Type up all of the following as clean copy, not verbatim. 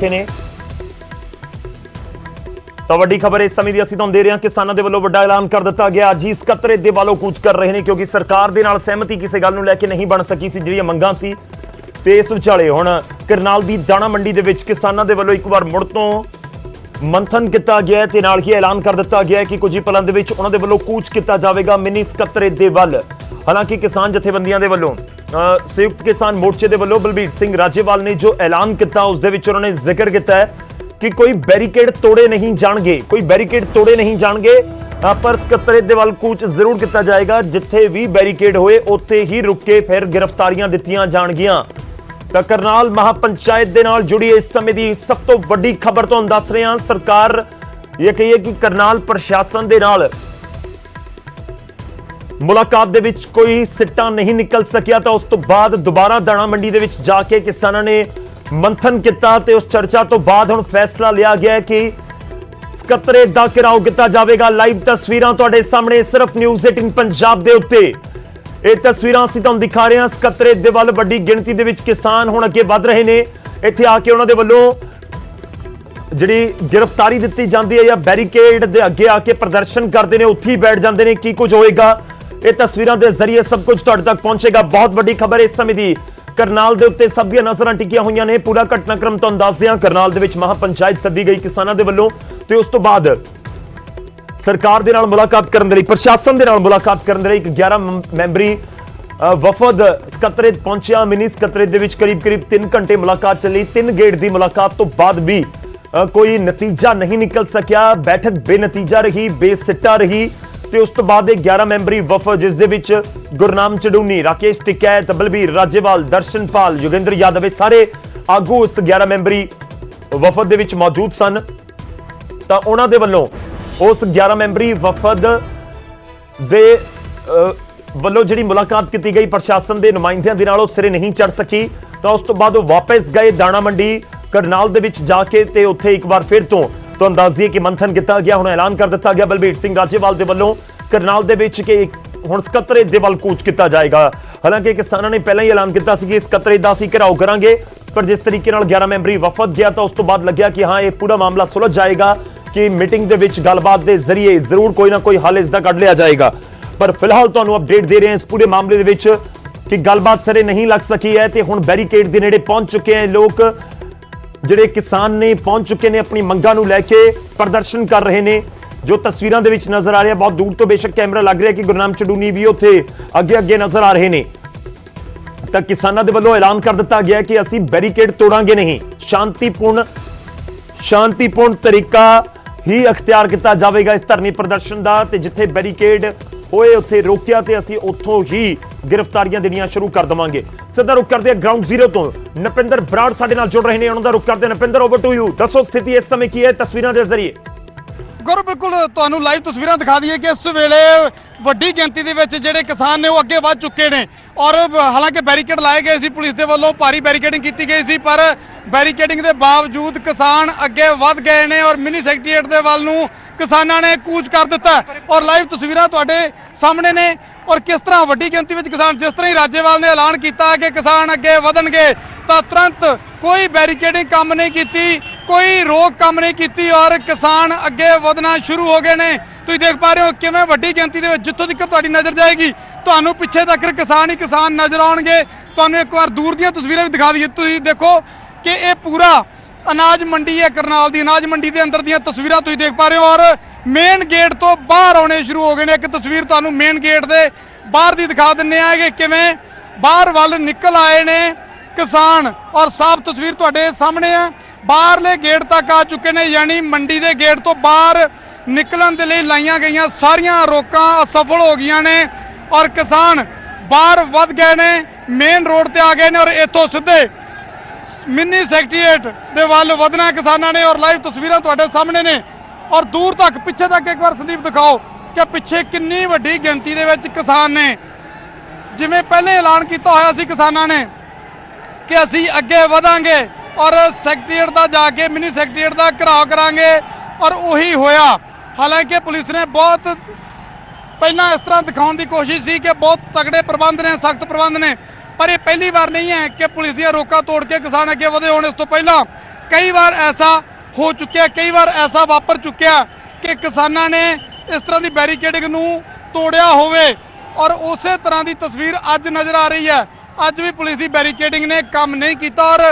ਚੁੱਕੇ ਨੇ। ਤਾਂ ਵੱਡੀ ਖਬਰ ਇਸ ਸਮੇਂ ਦੀ ਅਸੀਂ ਤੁਹਾਨੂੰ ਦੇ ਰਹੇ ਹਾਂ, ਕਿਸਾਨਾਂ ਦੇ ਵੱਲੋਂ ਵੱਡਾ ਐਲਾਨ ਕਰ ਦਿੱਤਾ ਗਿਆ। ਅੱਜ 71 ਦੇ ਵੱਲੋਂ ਕੂਚ ਕਰ ਰਹੇ ਨੇ ਕਿਉਂਕਿ ਸਰਕਾਰ ਦੇ ਨਾਲ ਸਹਿਮਤੀ ਕਿਸੇ ਗੱਲ ਨੂੰ ਲੈ ਕੇ ਨਹੀਂ ਬਣ ਸਕੀ ਸੀ, ਜਿਹੜੀਆਂ ਮੰਗਾਂ ਸੀ। ਤੇ ਇਸ ਵਿਚਾਲੇ ਹੁਣ ਕਰਨਾਲ ਦੀ ਦਾਣਾ ਮੰਡੀ ਦੇ ਵਿੱਚ ਕਿਸਾਨਾਂ ਦੇ ਵੱਲੋਂ ਇੱਕ ਵਾਰ ਮੁੜ ਤੋਂ ਮੰਥਨ ਕੀਤਾ ਗਿਆ ਤੇ ਨਾਲ ਹੀ ਐਲਾਨ ਕਰ ਦਿੱਤਾ ਗਿਆ ਕਿ ਕੁਝ ਹੀ ਪਲਾਂ ਦੇ ਵਿੱਚ ਉਹਨਾਂ ਦੇ ਵੱਲੋਂ ਕੂਚ ਕੀਤਾ ਜਾਵੇਗਾ ਮਿੰਨੀ ਸਕੱਤਰੇਤ ਦੇ ਵੱਲ। ਹਾਲਾਂਕਿ ਕਿਸਾਨ ਜਥੇਬੰਦੀਆਂ ਦੇ ਵੱਲੋਂ ਸੰਯੁਕਤ ਕਿਸਾਨ ਮੋਰਚੇ ਦੇ ਵੱਲੋਂ ਬਲਬੀਰ ਸਿੰਘ ਰਾਜੇਵਾਲ ਨੇ ਜੋ ਐਲਾਨ ਕੀਤਾ ਉਸ ਦੇ ਵਿੱਚ ਉਹਨਾਂ ਨੇ ਜ਼ਿਕਰ ਕੀਤਾ ਹੈ ਕਿ ਕੋਈ ਬੈਰੀਕੇਡ ਤੋੜੇ ਨਹੀਂ ਜਾਣਗੇ, ਕੋਈ ਬੈਰੀਕੇਡ ਤੋੜੇ ਨਹੀਂ ਜਾਣਗੇ, ਪਰ ਸਕੱਤਰੇਤ ਦੇ ਵੱਲ ਕੂਚ ਜ਼ਰੂਰ ਕੀਤਾ ਜਾਏਗਾ। ਜਿੱਥੇ ਵੀ ਬੈਰੀਕੇਡ ਹੋਏ ਉੱਥੇ ਹੀ ਰੁਕ ਕੇ ਫਿਰ ਗ੍ਰਿਫਤਾਰੀਆਂ ਦਿੱਤੀਆਂ ਜਾਣਗੀਆਂ। ਤਾਂ ਕਰਨਾਲ ਮਹਾਪੰਚਾਇਤ ਦੇ ਨਾਲ ਜੁੜੀ ਇਸ ਸਮੇਂ ਦੀ ਸਭ ਤੋਂ ਵੱਡੀ ਖਬਰ ਤੁਹਾਨੂੰ ਦੱਸ ਰਹੇ ਹਾਂ। ਸਰਕਾਰ ਇਹ ਕਹੀਏ ਕਿ ਕਰਨਾਲ ਪ੍ਰਸ਼ਾਸਨ ਦੇ ਨਾਲ ਮੁਲਾਕਾਤ ਦੇ ਵਿੱਚ ਕੋਈ ਸਿੱਟਾ ਨਹੀਂ ਨਿਕਲ ਸਕਿਆ, ਤਾਂ ਉਸ ਤੋਂ ਬਾਅਦ ਦੁਬਾਰਾ ਦਾਣਾ ਮੰਡੀ ਦੇ ਵਿੱਚ ਜਾ ਕੇ ਕਿਸਾਨਾਂ ਨੇ ਮੰਥਨ ਕੀਤਾ ਤੇ ਉਸ ਚਰਚਾ ਤੋਂ ਬਾਅਦ ਹੁਣ ਫੈਸਲਾ ਲਿਆ ਗਿਆ ਹੈ ਕਿ ਸਕੱਤਰੇਤ ਦਾ ਘਿਰਾਓ ਕੀਤਾ ਜਾਵੇਗਾ। ਲਾਈਵ ਤਸਵੀਰਾਂ ਤੁਹਾਡੇ ਸਾਹਮਣੇ ਸਿਰਫ ਨਿਊਜ਼ 18 ਪੰਜਾਬ ਦੇ ਉੱਤੇ ਇਹ ਤਸਵੀਰਾਂ ਅਸੀਂ ਤੁਹਾਨੂੰ ਦਿਖਾ ਰਹੇ ਹਾਂ। ਸਕੱਤਰੇਤ ਦੇ ਵੱਲ ਵੱਡੀ ਗਿਣਤੀ ਦੇ ਵਿੱਚ ਕਿਸਾਨ ਹੁਣ ਅੱਗੇ ਵੱਧ ਰਹੇ ਨੇ। ਇੱਥੇ ਆ ਕੇ ਉਹਨਾਂ ਦੇ ਵੱਲੋਂ ਜਿਹੜੀ ਗ੍ਰਿਫਤਾਰੀ ਦਿੱਤੀ ਜਾਂਦੀ ਹੈ ਜਾਂ ਬੈਰੀਕੇਡ ਦੇ ਅੱਗੇ ਆ ਕੇ ਪ੍ਰਦਰਸ਼ਨ ਕਰਦੇ ਨੇ, ਉੱਥੇ ਹੀ ਬੈਠ ਜਾਂਦੇ ਨੇ। ਕੀ ਕੁਝ ਹੋਏਗਾ ਇਹ ਤਸਵੀਰਾਂ ਦੇ ਜ਼ਰੀਏ ਸਭ ਕੁਝ ਤੁਹਾਡੇ ਤੱਕ ਪਹੁੰਚੇਗਾ। ਬਹੁਤ ਵੱਡੀ ਖਬਰ ਇਸ ਸਮੇਂ ਦੀ ਕਰਨਾਲ ਦੇ ਉੱਤੇ ਸਭ ਦੀਆਂ ਨਜ਼ਰਾਂ ਟਿਕੀਆਂ ਹੋਈਆਂ ਨੇ। ਪੂਰਾ ਘਟਨਾਕ੍ਰਮ ਤੁਹਾਨੂੰ ਦੱਸਦੇ ਹਾਂ। ਕਰਨਾਲ ਦੇ ਵਿੱਚ ਮਹਾਪੰਚਾਇਤ ਸੱਦੀ ਗਈ ਕਿਸਾਨਾਂ ਦੇ ਵੱਲੋਂ ਤੇ ਉਸ ਤੋਂ ਬਾਅਦ ਸਰਕਾਰ ਦੇ ਨਾਲ ਮੁਲਾਕਾਤ ਕਰਨ ਦੇ ਲਈ, ਪ੍ਰਸ਼ਾਸਨ ਦੇ ਨਾਲ ਮੁਲਾਕਾਤ ਕਰਨ ਦੇ ਲਈ ਇੱਕ 11 ਮੈਂਬਰੀ ਵਫਦ ਸਕੱਤਰੇਤ ਪਹੁੰਚਿਆ। ਮਿਨੀ ਸਕੱਤਰੇਤ ਦੇ ਵਿੱਚ ਕਰੀਬ 3 ਘੰਟੇ ਮੁਲਾਕਾਤ ਚੱਲੀ। 3 ਗੇੜ ਦੀ ਮੁਲਾਕਾਤ ਤੋਂ ਬਾਅਦ ਵੀ ਕੋਈ ਨਤੀਜਾ ਨਹੀਂ ਨਿਕਲ ਸਕਿਆ। ਬੈਠਕ ਬੇਨਤੀਜਾ ਰਹੀ, ਬੇਸਿੱਟਾ ਰਹੀ ਤੇ ਉਸ ਤੋਂ ਬਾਅਦ ਇਹ 11 ਮੈਂਬਰੀ ਵਫਦ ਜਿਸ ਦੇ ਵਿੱਚ ਗੁਰਨਾਮ ਚੜੂਨੀ, ਰਾਕੇਸ਼ ਟਿਕੈਤ, ਬਲਬੀਰ ਰਾਜੇਵਾਲ, ਦਰਸ਼ਨਪਾਲ, ਯੋਗਿੰਦਰ ਯਾਦਵ ਸਾਰੇ ਆਗੂ ਇਸ 11 ਮੈਂਬਰੀ ਵਫਦ ਦੇ ਵਿੱਚ ਮੌਜੂਦ ਸਨ। ਤਾਂ ਉਹਨਾਂ ਦੇ ਵੱਲੋਂ ਉਸ 11 ਮੈਂਬਰੀ ਵਫਦ ਦੇ ਵੱਲੋਂ ਜਿਹੜੀ ਮੁਲਾਕਾਤ ਕੀਤੀ ਗਈ ਪ੍ਰਸ਼ਾਸਨ ਦੇ ਨੁਮਾਇੰਦਿਆਂ ਦੇ ਨਾਲ ਉਹ ਸਿਰੇ ਨਹੀਂ ਚੜ ਸਕੀ। ਤਾਂ ਉਸ ਤੋਂ ਬਾਅਦ ਉਹ ਵਾਪਸ ਗਏ ਦਾਣਾ ਮੰਡੀ ਕਰਨਾਲ ਦੇ ਵਿੱਚ ਜਾ ਕੇ ਤੇ ਉੱਥੇ ਇੱਕ ਵਾਰ ਫਿਰ ਤੋਂ ਤੁਹਾਨੂੰ ਦੱਸ ਦਈਏ ਕਿ ਮੰਥਨ ਕੀਤਾ ਗਿਆ। ਹੁਣ ਐਲਾਨ ਕਰ ਦਿੱਤਾ ਗਿਆ ਬਲਬੀਰ ਸਿੰਘ ਰਾਜੇਵਾਲ ਦੇ ਵੱਲੋਂ ਕਰਨਾਲ ਦੇ ਵਿੱਚ ਕਿ ਹੁਣ ਸਕੱਤਰੇਤ ਦੇ ਵੱਲ ਕੂਚ ਕੀਤਾ ਜਾਏਗਾ। ਹਾਲਾਂਕਿ ਕਿਸਾਨਾਂ ਨੇ ਪਹਿਲਾਂ ਹੀ ਐਲਾਨ ਕੀਤਾ ਸੀ ਕਿ ਸਕੱਤਰੇਤ ਦਾ ਅਸੀਂ ਘਿਰਾਓ ਕਰਾਂਗੇ, ਪਰ ਜਿਸ ਤਰੀਕੇ ਨਾਲ 11 ਮੈਂਬਰੀ ਵਫਦ ਗਿਆ ਤਾਂ ਉਸ ਤੋਂ ਬਾਅਦ ਲੱਗਿਆ ਕਿ ਹਾਂ ਇਹ ਪੂਰਾ ਮਾਮਲਾ ਸੁਲਝ ਜਾਏਗਾ ਕਿ ਮੀਟਿੰਗ ਦੇ ਵਿੱਚ ਗੱਲਬਾਤ ਦੇ ਜ਼ਰੀਏ ਜ਼ਰੂਰ ਕੋਈ ਨਾ ਕੋਈ ਹੱਲ ਇਸ ਦਾ ਕੱਢ ਲਿਆ ਜਾਏਗਾ। ਪਰ ਫਿਲਹਾਲ ਤੁਹਾਨੂੰ ਅਪਡੇਟ ਦੇ ਰਹੇ ਹਾਂ ਇਸ ਪੂਰੇ ਮਾਮਲੇ ਦੇ ਵਿੱਚ ਕਿ ਗੱਲਬਾਤ ਸਿਰੇ ਨਹੀਂ ਲੱਗ ਸਕੀ ਹੈ ਤੇ ਹੁਣ ਬੈਰੀਕੇਡ ਦੇ ਨੇੜੇ ਪਹੁੰਚ ਚੁੱਕੇ ਹਨ ਲੋਕ। ਜਿਹੜੇ ਕਿਸਾਨ ਨੇ ਪਹੁੰਚ ਚੁੱਕੇ ਨੇ, ਆਪਣੀ ਮੰਗਾਂ ਨੂੰ ਲੈ ਕੇ ਪ੍ਰਦਰਸ਼ਨ ਕਰ ਰਹੇ ਨੇ। ਜੋ ਤਸਵੀਰਾਂ ਦੇ ਵਿੱਚ ਨਜ਼ਰ ਆ ਰਿਹਾ, ਬਹੁਤ ਦੂਰ ਤੋਂ ਬੇਸ਼ੱਕ ਕੈਮਰਾ ਲੱਗ ਰਿਹਾ ਕਿ ਗੁਰਨਾਮ ਚੜੂਨੀ ਵੀ ਉੱਥੇ ਅੱਗੇ ਨਜ਼ਰ ਆ ਰਹੇ ਨੇ। ਤਾਂ ਕਿਸਾਨਾਂ ਦੇ ਵੱਲੋਂ ਐਲਾਨ ਕਰ ਦਿੱਤਾ ਗਿਆ ਕਿ ਅਸੀਂ ਬੈਰੀਕੇਡ ਤੋੜਾਂਗੇ ਨਹੀਂ, ਸ਼ਾਂਤੀਪੂਰਨ ਤਰੀਕਾ ਹੀ ਅਖਤਿਆਰ ਕੀਤਾ ਜਾਵੇਗਾ ਇਸ ਧਰਨੇ ਪ੍ਰਦਰਸ਼ਨ ਦਾ। ਤੇ ਜਿੱਥੇ ਬੈਰੀਕੇਡ ਹੋਏ ਉੱਥੇ ਰੋਕਿਆ ਤੇ ਅਸੀਂ ਉੱਥੋਂ ਹੀ ਗ੍ਰਿਫਤਾਰੀਆਂ ਦੇਣੀਆਂ ਸ਼ੁਰੂ ਕਰ ਦੇਵਾਂਗੇ। ਸਿੱਧਾ ਰੁਕ ਕਰਦੇ ਗਰਾਊਂਡ ਜ਼ੀਰੋ ਤੋਂ ਨਪਿੰਦਰ ਬਰਾੜ ਸਾਡੇ ਨਾਲ ਜੁੜ ਰਹੇ ਨੇ, ਉਹਨਾਂ ਦਾ ਰੁਕ ਕਰਦੇ। Napinder, over to you. ਦੱਸੋ ਸਥਿਤੀ ਇਸ ਸਮੇਂ ਕੀ ਹੈ ਤਸਵੀਰਾਂ ਦੇ ਜ਼ਰੀਏ। ਗੁਰ ਬਿਲਕੁਲ ਤੁਹਾਨੂੰ ਲਾਈਵ ਤਸਵੀਰਾਂ ਦਿਖਾ ਦਈਏ ਕਿ ਇਸ ਵੇਲੇ ਵੱਡੀ ਗਿਣਤੀ ਦੇ ਵਿੱਚ ਜਿਹੜੇ ਕਿਸਾਨ ਨੇ ਉਹ ਅੱਗੇ ਵੱਧ ਚੁੱਕੇ ਨੇ ਔਰ ਹਾਲਾਂਕਿ ਬੈਰੀਕੇਡ ਲਾਏ ਗਏ ਸੀ, ਪੁਲਿਸ ਦੇ ਵੱਲੋਂ ਭਾਰੀ ਬੈਰੀਕੇਡਿੰਗ ਕੀਤੀ ਗਈ ਸੀ, ਪਰ ਬੈਰੀਕੇਡਿੰਗ ਦੇ ਬਾਵਜੂਦ ਕਿਸਾਨ ਅੱਗੇ ਵੱਧ ਗਏ ਨੇ ਔਰ ਮਿਨੀ ਸੈਕਟਰੀਏਟ ਦੇ ਵੱਲ ਨੂੰ ਕਿਸਾਨਾਂ ਨੇ ਕੂਚ ਕਰ ਦਿੱਤਾ। ਔਰ ਲਾਈਵ ਤਸਵੀਰਾਂ ਤੁਹਾਡੇ ਸਾਹਮਣੇ ਨੇ ਔਰ ਕਿਸ ਤਰ੍ਹਾਂ ਵੱਡੀ ਗਿਣਤੀ ਵਿੱਚ ਕਿਸਾਨ, ਜਿਸ ਤਰ੍ਹਾਂ ਹੀ ਰਾਜੇਵਾਲ ਨੇ ਐਲਾਨ ਕੀਤਾ ਕਿ ਕਿਸਾਨ ਅੱਗੇ ਵਧਣਗੇ ਤਾਂ ਤੁਰੰਤ ਕੋਈ ਬੈਰੀਕੇਡਿੰਗ ਕੰਮ ਨਹੀਂ ਕੀਤੀ, ਕੋਈ ਰੋਕ ਕੰਮ ਨਹੀਂ ਕੀਤੀ ਔਰ ਕਿਸਾਨ ਅੱਗੇ ਵਧਣਾ ਸ਼ੁਰੂ ਹੋ ਗਏ ਨੇ। ਤੁਸੀਂ ਦੇਖ ਪਾ ਰਹੇ ਹੋ ਕਿਵੇਂ ਵੱਡੀ ਗਿਣਤੀ ਦੇ ਵਿੱਚ ਜਿੱਥੋਂ ਤੱਕ ਤੁਹਾਡੀ ਨਜ਼ਰ ਜਾਏਗੀ ਤੁਹਾਨੂੰ ਪਿੱਛੇ ਤੱਕ ਕਿਸਾਨ ਹੀ ਕਿਸਾਨ ਨਜ਼ਰ ਆਉਣਗੇ। ਤੁਹਾਨੂੰ ਇੱਕ ਵਾਰ ਦੂਰ ਦੀਆਂ ਤਸਵੀਰਾਂ ਵੀ ਦਿਖਾ ਦਈਏ। ਤੁਸੀਂ ਦੇਖੋ ਕਿ ਇਹ ਪੂਰਾ ਅਨਾਜ ਮੰਡੀ ਹੈ, ਕਰਨਾਲ ਦੀ ਅਨਾਜ ਮੰਡੀ ਦੇ ਅੰਦਰ ਦੀਆਂ ਤਸਵੀਰਾਂ ਤੁਸੀਂ ਦੇਖ ਪਾ ਰਹੇ ਹੋ ਔਰ ਮੇਨ ਗੇਟ ਤੋਂ ਬਾਹਰ ਆਉਣੇ ਸ਼ੁਰੂ ਹੋ ਗਏ ਨੇ। ਇੱਕ ਤਸਵੀਰ ਤੁਹਾਨੂੰ ਮੇਨ ਗੇਟ ਦੇ ਬਾਹਰ ਦੀ ਦਿਖਾ ਦਿੰਨੇ ਆ ਕਿ ਕਿਵੇਂ ਬਾਹਰ ਵੱਲ ਨਿਕਲ ਆਏ ਨੇ ਕਿਸਾਨ ਔਰ ਸਾਫ਼ ਤਸਵੀਰ ਤੁਹਾਡੇ ਸਾਹਮਣੇ ਆ। ਬਾਹਰਲੇ ਗੇਟ ਤੱਕ ਆ ਚੁੱਕੇ ਨੇ, ਯਾਨੀ ਮੰਡੀ ਦੇ ਗੇਟ ਤੋਂ ਬਾਹਰ ਨਿਕਲਣ ਦੇ ਲਈ ਲਾਈਆਂ ਗਈਆਂ ਸਾਰੀਆਂ ਰੋਕਾਂ ਅਸਫਲ ਹੋ ਗਈਆਂ ਨੇ ਔਰ ਕਿਸਾਨ ਬਾਹਰ ਵੱਧ ਗਏ ਨੇ, ਮੇਨ ਰੋਡ ਤੇ ਆ ਗਏ ਨੇ ਔਰ ਇੱਥੋਂ ਸਿੱਧੇ ਮਿੰਨੀ ਸੈਕਟਰੀਏਟ ਦੇ ਵੱਲ ਵਧਣਾ ਕਿਸਾਨਾਂ ਨੇ। ਔਰ ਲਾਈਵ ਤਸਵੀਰਾਂ ਤੁਹਾਡੇ ਸਾਹਮਣੇ ਨੇ ਔਰ ਦੂਰ ਤੱਕ ਪਿੱਛੇ ਤੱਕ ਇੱਕ ਵਾਰ ਸੰਦੀਪ ਦਿਖਾਓ ਕਿ ਪਿੱਛੇ ਕਿੰਨੀ ਵੱਡੀ ਗਿਣਤੀ ਦੇ ਵਿੱਚ ਕਿਸਾਨ ਨੇ। ਜਿਵੇਂ ਪਹਿਲੇ ਐਲਾਨ ਕੀਤਾ ਹੋਇਆ ਸੀ ਕਿਸਾਨਾਂ ਨੇ ਕਿ ਅਸੀਂ ਅੱਗੇ ਵਧਾਂਗੇ ਔਰ ਸੈਕਟਰੀਏਟ ਦਾ ਜਾ ਕੇ ਮਿਨੀ ਸੈਕਟਰੀਏਟ ਦਾ ਘਿਰਾਓ ਕਰਾਂਗੇ ਔਰ ਉਹੀ ਹੋਇਆ। ਹਾਲਾਂਕਿ ਪੁਲਿਸ ਨੇ ਬਹੁਤ ਪਹਿਲਾਂ ਇਸ ਤਰ੍ਹਾਂ ਦਿਖਾਉਣ ਦੀ ਕੋਸ਼ਿਸ਼ ਸੀ ਕਿ ਬਹੁਤ ਤਗੜੇ ਪ੍ਰਬੰਧ ਨੇ, ਸਖਤ ਪ੍ਰਬੰਧ ਨੇ, ਪਰ ਇਹ ਪਹਿਲੀ ਵਾਰ ਨਹੀਂ ਹੈ ਕਿ ਪੁਲਿਸ ਦੀਆਂ ਰੋਕਾਂ ਤੋੜ ਕੇ ਕਿਸਾਨ ਅੱਗੇ ਵਧੇ ਹੋਣ। ਇਸ ਤੋਂ ਪਹਿਲਾਂ ਕਈ ਵਾਰ ਐਸਾ ਹੋ ਚੁੱਕਿਆ, ਕਈ ਵਾਰ ਐਸਾ ਵਾਪਰ ਚੁੱਕਿਆ ਕਿ ਕਿਸਾਨਾਂ ਨੇ ਇਸ ਤਰ੍ਹਾਂ ਦੀ ਬੈਰੀਕੇਡਿੰਗ ਨੂੰ ਤੋੜਿਆ ਹੋਵੇ ਔਰ ਉਸੇ ਤਰ੍ਹਾਂ ਦੀ ਤਸਵੀਰ ਅੱਜ ਨਜ਼ਰ ਆ ਰਹੀ ਹੈ। ਅੱਜ ਵੀ ਪੁਲਿਸ ਦੀ ਬੈਰੀਕੇਡਿੰਗ ਨੇ ਕੰਮ ਨਹੀਂ ਕੀਤਾ ਔਰ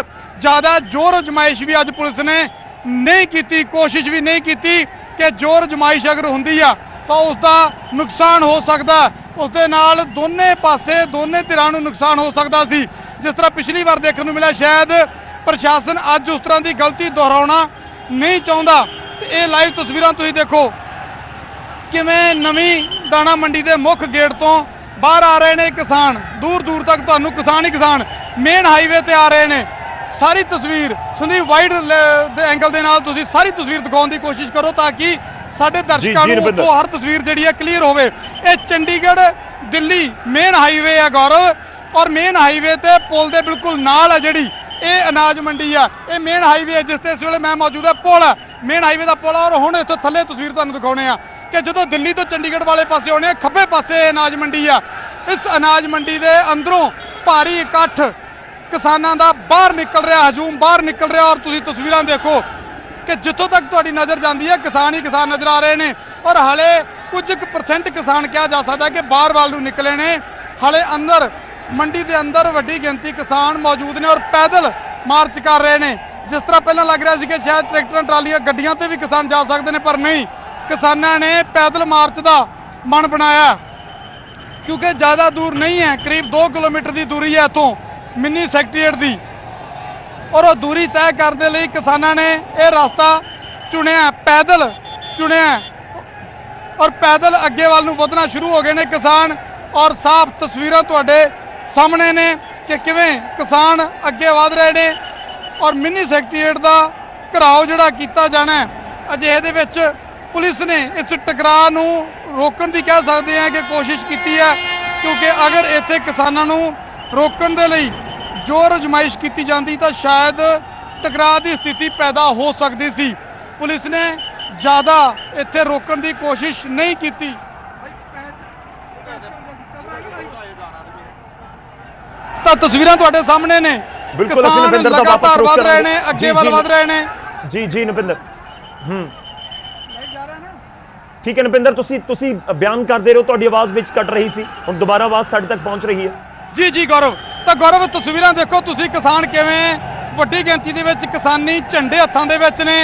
ਜ਼ਿਆਦਾ ਜ਼ੋਰ ਅਜ਼ਮਾਇਸ਼ ਵੀ ਅੱਜ ਪੁਲਿਸ ਨੇ ਨਹੀਂ ਕੀਤੀ, ਕੋਸ਼ਿਸ਼ ਵੀ ਨਹੀਂ ਕੀਤੀ ਕਿ ਜ਼ੋਰ ਅਜ਼ਮਾਇਸ਼ ਅਗਰ ਹੁੰਦੀ ਆ ਤਾਂ ਉਸ ਦਾ ਨੁਕਸਾਨ ਹੋ ਸਕਦਾ, ਉਸ ਦੇ ਨਾਲ ਦੋਨੇ ਪਾਸੇ ਦੋਨੇ ਧਿਰਾਂ ਨੂੰ ਨੁਕਸਾਨ ਹੋ ਸਕਦਾ ਸੀ। ਜਿਸ ਤਰ੍ਹਾਂ ਪਿਛਲੀ ਵਾਰ ਦੇਖਣ ਨੂੰ ਮਿਲਿਆ, ਸ਼ਾਇਦ ਪ੍ਰਸ਼ਾਸਨ ਅੱਜ ਉਸ ਤਰ੍ਹਾਂ ਦੀ ਗਲਤੀ ਦੁਹਰਾਉਣਾ ਨਹੀਂ ਚਾਹੁੰਦਾ। ਤੇ ਇਹ ਲਾਈਵ ਤਸਵੀਰਾਂ ਤੁਸੀਂ ਦੇਖੋ ਕਿਵੇਂ ਨਵੀਂ ਦਾਣਾ ਮੰਡੀ ਦੇ ਮੁੱਖ ਗੇਟ ਤੋਂ ਬਾਹਰ ਆ ਰਹੇ ਨੇ ਕਿਸਾਨ, ਦੂਰ ਦੂਰ ਤੱਕ ਤੁਹਾਨੂੰ ਕਿਸਾਨ ਹੀ ਕਿਸਾਨ ਮੇਨ ਹਾਈਵੇ ਤੇ ਆ ਰਹੇ ਨੇ। ਸਾਰੀ ਤਸਵੀਰ ਸੰਦੀਪ ਵਾਈਡ ਦੇ ਐਂਗਲ ਦੇ ਨਾਲ ਤੁਸੀਂ ਸਾਰੀ ਤਸਵੀਰ ਦਿਖਾਉਣ ਦੀ ਕੋਸ਼ਿਸ਼ ਕਰੋ ਤਾਂ ਕਿ ਸਾਡੇ ਦਰਸ਼ਕਾਂ ਨੂੰ ਉੱਥੋਂ ਹਰ ਤਸਵੀਰ ਜਿਹੜੀ ਹੈ ਕਲੀਅਰ ਹੋਵੇ। ਇਹ ਚੰਡੀਗੜ੍ਹ ਦਿੱਲੀ ਮੇਨ ਹਾਈਵੇ ਹੈ ਗੌਰਵ, ਔਰ ਮੇਨ ਹਾਈਵੇ ਤੇ ਪੁਲ ਦੇ ਬਿਲਕੁਲ ਨਾਲ ਹੈ ਜਿਹੜੀ ਇਹ ਅਨਾਜ ਮੰਡੀ ਆ। ਇਹ ਮੇਨ ਹਾਈਵੇ ਹੈ ਜਿਸ ਤੇ ਇਸ ਵੇਲੇ ਮੈਂ ਮੌਜੂਦ ਹਾਂ, ਪੁਲ ਹੈ, ਮੇਨ ਹਾਈਵੇ ਦਾ ਪੁਲ। ਔਰ ਹੁਣ ਇੱਥੋਂ ਥੱਲੇ ਤਸਵੀਰ ਤੁਹਾਨੂੰ ਦਿਖਾਉਣੇ ਆ ਕਿ ਜਦੋਂ ਦਿੱਲੀ ਤੋਂ ਚੰਡੀਗੜ੍ਹ ਵਾਲੇ ਪਾਸੇ ਆਉਣੇ ਆ, ਖੱਬੇ ਪਾਸੇ ਅਨਾਜ ਮੰਡੀ ਆ। ਇਸ ਅਨਾਜ ਮੰਡੀ ਦੇ ਅੰਦਰੋਂ ਭਾਰੀ ਇਕੱਠ ਕਿਸਾਨਾਂ ਦਾ ਬਾਹਰ ਨਿਕਲ ਰਿਹਾ, ਹਜੂਮ ਬਾਹਰ ਨਿਕਲ ਰਿਹਾ। ਔਰ ਤੁਸੀਂ ਤਸਵੀਰਾਂ ਦੇਖੋ ਕਿ ਜਿੱਥੋਂ ਤੱਕ ਤੁਹਾਡੀ ਨਜ਼ਰ ਜਾਂਦੀ ਹੈ ਕਿਸਾਨ ਹੀ ਕਿਸਾਨ ਨਜ਼ਰ ਆ ਰਹੇ ਨੇ। ਔਰ ਹਲੇ ਕੁਝ ਕੁ % ਕਿਸਾਨ ਕਿਹਾ ਜਾ ਸਕਦਾ ਕਿ ਬਾਹਰ ਵੱਲ ਨੂੰ ਨਿਕਲੇ ਨੇ। ਹਲੇ ਅੰਦਰ ਮੰਡੀ ਦੇ ਅੰਦਰ ਵੱਡੀ ਗਿਣਤੀ ਕਿਸਾਨ ਮੌਜੂਦ ਨੇ ਔਰ ਪੈਦਲ ਮਾਰਚ ਕਰ ਰਹੇ ਨੇ। ਜਿਸ ਤਰ੍ਹਾਂ ਪਹਿਲਾਂ ਲੱਗ ਰਿਹਾ ਸੀ ਕਿ ਸ਼ਾਇਦ ਟਰੈਕਟਰਾਂ ਟਰਾਲੀਆਂ ਗੱਡੀਆਂ ਤੇ ਵੀ ਕਿਸਾਨ ਜਾ ਸਕਦੇ ਨੇ, ਪਰ ਨਹੀਂ, ਕਿਸਾਨਾਂ ਨੇ ਪੈਦਲ ਮਾਰਚ ਦਾ ਮਨ ਬਣਾਇਆ ਕਿਉਂਕਿ ਜ਼ਿਆਦਾ ਦੂਰ ਨਹੀਂ ਹੈ, ਕਰੀਬ 2 ਕਿਲੋਮੀਟਰ ਦੀ ਦੂਰੀ ਹੈ ਇੱਥੋਂ ਮਿੰਨੀ ਸੈਕਟਰੀਏਟ ਦੀ। ਔਰ ਉਹ ਦੂਰੀ ਤੈਅ ਕਰਨ ਦੇ ਲਈ ਕਿਸਾਨਾਂ ਨੇ ਇਹ ਰਸਤਾ ਚੁਣਿਆ, ਪੈਦਲ ਚੁਣਿਆ ਔਰ ਪੈਦਲ ਅੱਗੇ ਵੱਲ ਨੂੰ ਵਧਣਾ ਸ਼ੁਰੂ ਹੋ ਗਏ ਨੇ ਕਿਸਾਨ। ਔਰ ਸਾਫ਼ ਤਸਵੀਰਾਂ ਤੁਹਾਡੇ ਸਾਹਮਣੇ ਨੇ ਕਿ ਕਿਵੇਂ ਕਿਸਾਨ ਅੱਗੇ ਵਧ ਰਹੇ ਨੇ ਔਰ ਮਿੰਨੀ ਸੈਕਟਰੀਏਟ ਦਾ ਘਿਰਾਓ ਜਿਹੜਾ ਕੀਤਾ ਜਾਣਾ ਅਜਿਹੇ ਦੇ ਵਿੱਚ ਪੁਲਿਸ ਨੇ ਇਸ ਟਕਰਾਅ ਨੂੰ ਰੋਕਣ ਦੀ ਕਹਿ ਸਕਦੇ ਹਾਂ ਕਿ ਕੋਸ਼ਿਸ਼ ਕੀਤੀ ਹੈ, ਕਿਉਂਕਿ ਅਗਰ ਇੱਥੇ ਕਿਸਾਨਾਂ ਨੂੰ ਰੋਕਣ ਦੇ ਲਈ ਜ਼ੋਰ ਅਜ਼ਮਾਇਸ਼ ਕੀਤੀ ਜਾਂਦੀ ਤਾਂ ਸ਼ਾਇਦ ਟਕਰਾਅ ਦੀ ਸਥਿਤੀ ਪੈਦਾ ਹੋ ਸਕਦੀ ਸੀ। ਪੁਲਿਸ ਨੇ ਜ਼ਿਆਦਾ ਇੱਥੇ ਰੋਕਣ ਦੀ ਕੋਸ਼ਿਸ਼ ਨਹੀਂ ਕੀਤੀ। ਤਾਂ ਤਸਵੀਰਾਂ ਤੁਹਾਡੇ ਸਾਹਮਣੇ ਨੇ, ਬਿਲਕੁਲ ਅਸੀਂ ਨਵਿੰਦਰ ਦਾ ਵਾਪਸ ਰੁਕ ਵਧ ਰਹੇ ਨੇ, ਅੱਗੇ ਵੱਲ ਵਧ ਰਹੇ ਨੇ। ਜੀ ਨਵਿੰਦਰ, ਠੀਕ ਹੈ ਨਵਿੰਦਰ, ਤੁਸੀਂ ਬਿਆਨ ਕਰਦੇ ਰਹੋ, ਤੁਹਾਡੀ ਆਵਾਜ਼ ਵਿੱਚ ਕੱਟ ਰਹੀ ਸੀ, ਹੁਣ ਦੁਬਾਰਾ ਆਵਾਜ਼ ਸਾਡੇ ਤੱਕ ਪਹੁੰਚ ਰਹੀ ਹੈ। ਜੀ ਗੌਰਵ, ਤਾਂ ਗੌਰਵ ਤਸਵੀਰਾਂ ਦੇਖੋ ਤੁਸੀਂ, ਕਿਸਾਨ ਕਿਵੇਂ ਵੱਡੀ ਗਿਣਤੀ ਦੇ ਵਿੱਚ ਕਿਸਾਨੀ ਝੰਡੇ ਹੱਥਾਂ ਦੇ ਵਿੱਚ ਨੇ,